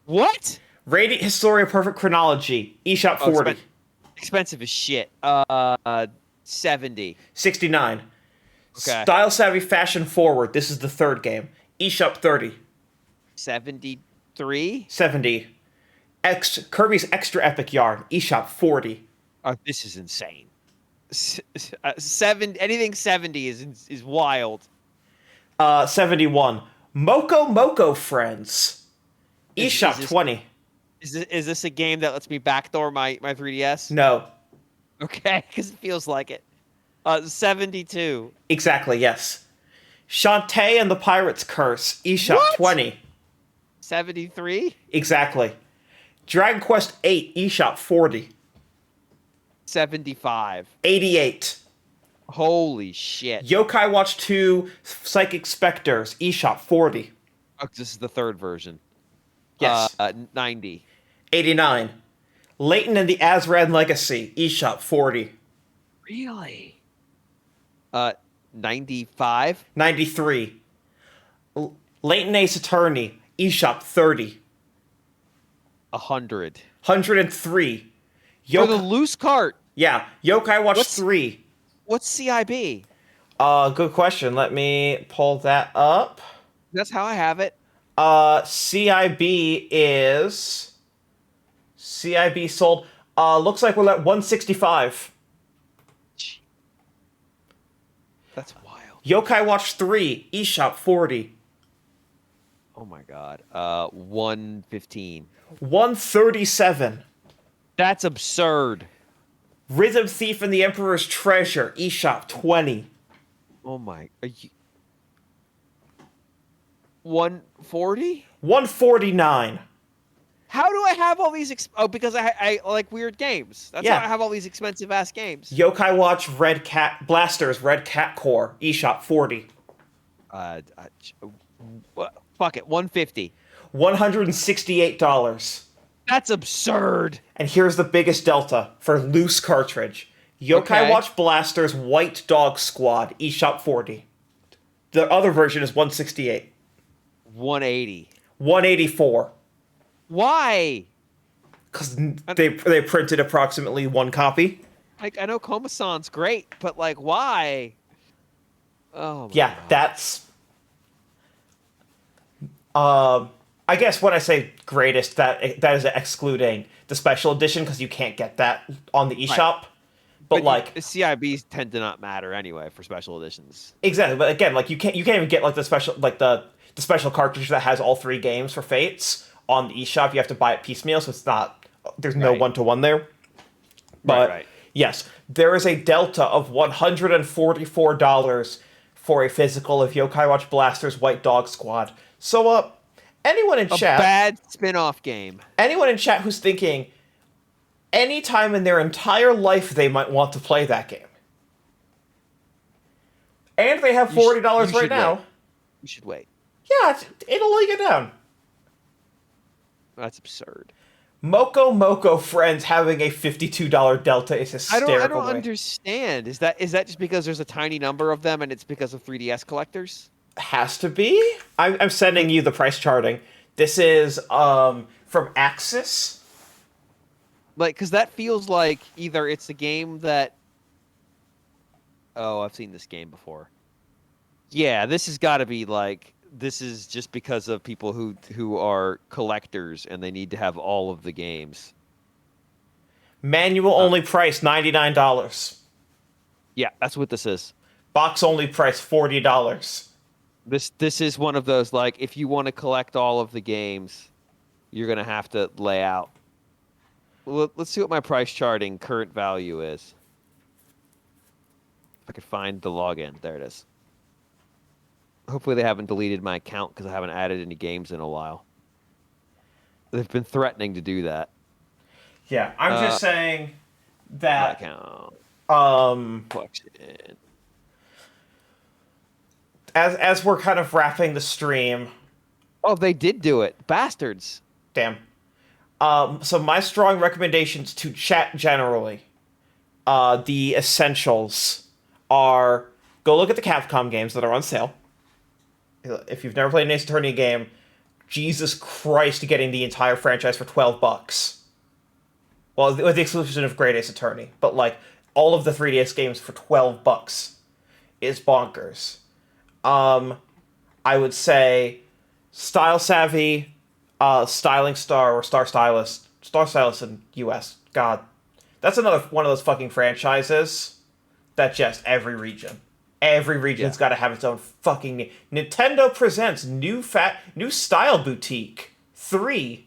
What? Radiant Historia Perfect Chronology, eShop 40. Expensive as shit. 70. 69. Okay. Style Savvy Fashion Forward, this is the third game, eShop 30. 73. 70. Kirby's Extra Epic Yarn, eShop 40. Oh, this is insane. Anything 70 is wild. 71. Moko Moko Friends, eShop 20. Is this a game that lets me backdoor my 3DS? No. Okay, because it feels like it. 72. Exactly, yes. Shantae and the Pirate's Curse, eShop What? 20. 73. Exactly. Dragon Quest 8, eShop 40. 75. 88. Holy shit. Yokai Watch 2 Psychic Spectres, eShop 40. Oh, this is the third version. Yes. 90. 89. Leighton and the Azran Legacy, eShop 40. Really? 95. 93. Leighton Ace Attorney, eShop 30. 100. 103. For the loose cart. Yeah, Yokai Watch 3. What's CIB? Good question. Let me pull that up. That's how I have it. CIB sold. Looks like we're at 165. That's wild. Yokai Watch 3, eShop 40. Oh my god. 115. 137. That's absurd. Rhythm Thief and the Emperor's Treasure, eShop 20. Oh my. Are you 140? 149. How do I have all these? Because I like weird games. That's Yeah. how I have all these expensive ass games. Yokai Watch Red Cat Blasters, Red Cat Core, eShop 40. Fuck it, 150. $168. That's absurd. And here's the biggest delta for loose cartridge. Yokai Okay. Watch Blasters White Dog Squad, eShop 40. The other version is 168. 180. 184. Why? Because they printed approximately one copy. Like I know Komasan's great, but like why? Oh my Yeah, God. that's. I guess when I say greatest, that is excluding the special edition because you can't get that on the eShop. But like CIBs tend to not matter anyway for special editions. exactly, but again, like you can't even get like the special cartridge that has all three games for Fates on the eShop. You have to buy it piecemeal, so it's not there's no Right. 1-to-1 there. But Right. yes, there is a delta of $144 for a physical of Yokai Watch Blasters White Dog Squad. So anyone in A chat bad spin-off game. anyone in chat who's thinking any time in their entire life they might want to play that game. And they have $40 right now. You should wait. Yeah, it'll lay you down. That's absurd. Moco Moco Friends having a $52 delta is I hysterical don't to me. understand. Is that just because there's a tiny number of them and it's because of 3DS collectors? Has to be. I'm sending Like you the price charting. This is from Axis. because that feels like either it's a game that, oh, I've seen this game before. Yeah, this has got to be like this is just because of people who are collectors and they need to have all of the games. Manual Uh, only price $99. yeah, that's what this is. Box only price $40. This is one of those like if you want to collect all of the games, you're gonna have to lay out. Let's see what my price charting current value is. If I could find the login, there it is. Hopefully they haven't deleted my account because I haven't added any games in a while. They've been threatening to do that. Yeah, I'm Uh, just saying my that account um collection. as we're kind of wrapping the stream, Oh, they did do it, bastards. damn. So my strong recommendations to chat generally, the essentials are go look at the Capcom games that are on sale. If you've never played an Ace Attorney game, Jesus Christ, getting the entire franchise for $12. Well, with the exclusion of Great Ace Attorney, but like all of the 3DS games for $12 is bonkers. I would say Style Savvy, Styling Star or Star Stylist in US. God, that's another one of those fucking franchises that just every Yeah, region's got to have its own fucking name. Nintendo presents new style boutique 3.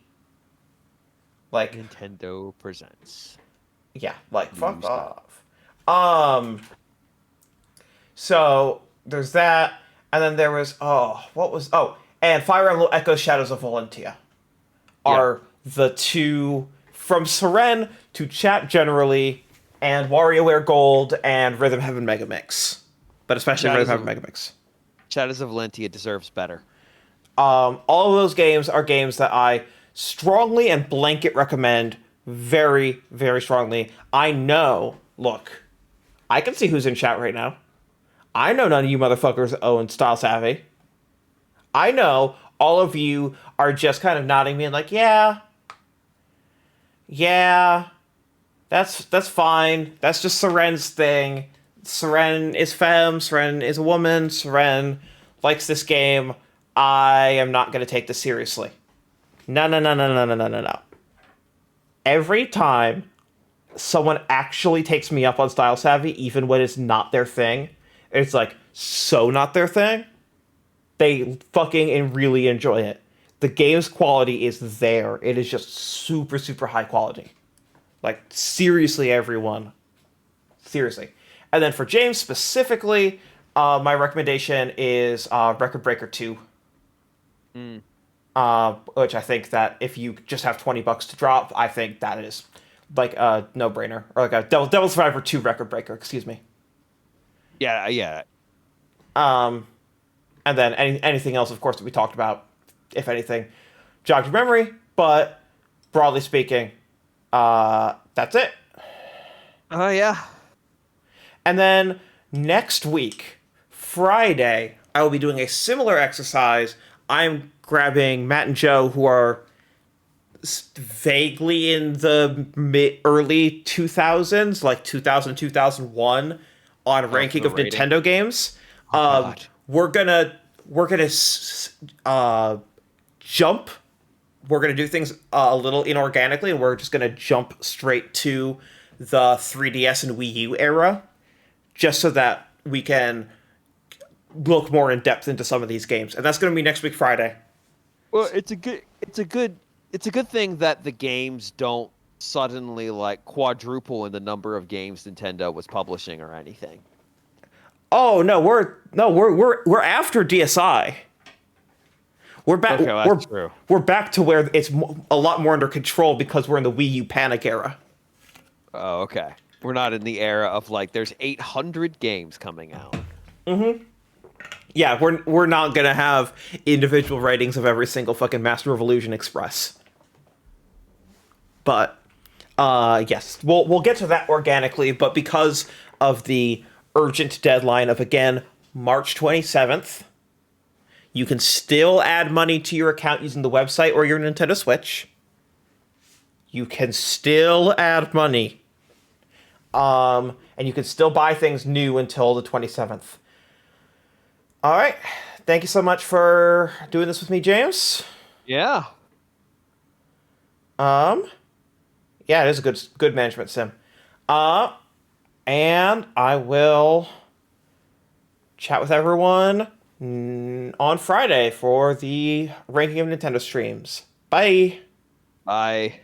Like, Nintendo presents yeah, like new fuck style. off. So there's that, and then there was and Fire Emblem Echo Shadows of Valentia Yeah, are the two from Seren to chat generally, and WarioWare Gold and Rhythm Heaven Megamix, but especially Rhythm Shadows Heaven of Megamix. Shadows of Valentia deserves better. All of those games are games that I strongly and blanket recommend very, very strongly. I know, look, I can see who's in chat right now. I know none of you motherfuckers own Style Savvy. I know all of you are just kind of nodding me and like, yeah, yeah, that's fine. That's just Seren's thing. Seren is femme, Seren is a woman, Seren likes this game. I am not going to take this seriously. No, no, no, no, no, no, no, no, no. Every time someone actually takes me up on Style Savvy, even when it's not their thing, it's like so not their thing, they fucking and really enjoy it. The game's quality is there. It is just super, super high quality. Like, seriously, everyone. Seriously. And then for James specifically, my recommendation is Record Breaker 2. Mm. Which I think that if you just have $20 to drop, I think that is like a no-brainer. Or like a Devil Survivor 2 Record Breaker, excuse me. Yeah, yeah. And then anything else, of course, that we talked about, if anything, jogged your memory. But broadly speaking, that's it. Oh yeah. And then next week, Friday, I will be doing a similar exercise. I'm grabbing Matt and Joe, who are vaguely in the early 2000s, like 2000, 2001, on Oh, for ranking the of rating. Nintendo games. Oh God. We're gonna jump. We're gonna do things a little inorganically, and we're just gonna jump straight to the 3DS and Wii U era, just so that we can look more in depth into some of these games. And that's gonna be next week Friday. Well, it's a good thing that the games don't suddenly like quadruple in the number of games Nintendo was publishing or anything. Oh no, we're after DSi. We're back. Okay, well, that's true. We're back to where it's a lot more under control because we're in the Wii U panic era. Oh, okay. We're not in the era of like there's 800 games coming out. Yeah, we're not gonna have individual ratings of every single fucking Master Evolution Express. But yes, we'll get to that organically, but because of the urgent deadline of again March 27th, you can still add money to your account using the website or your Nintendo Switch. You can still add money. And you can still buy things new until the 27th. All right. Thank you so much for doing this with me, James. Yeah. Um, yeah, it is a good management sim. Uh, and I will chat with everyone on Friday for the ranking of Nintendo streams. Bye. I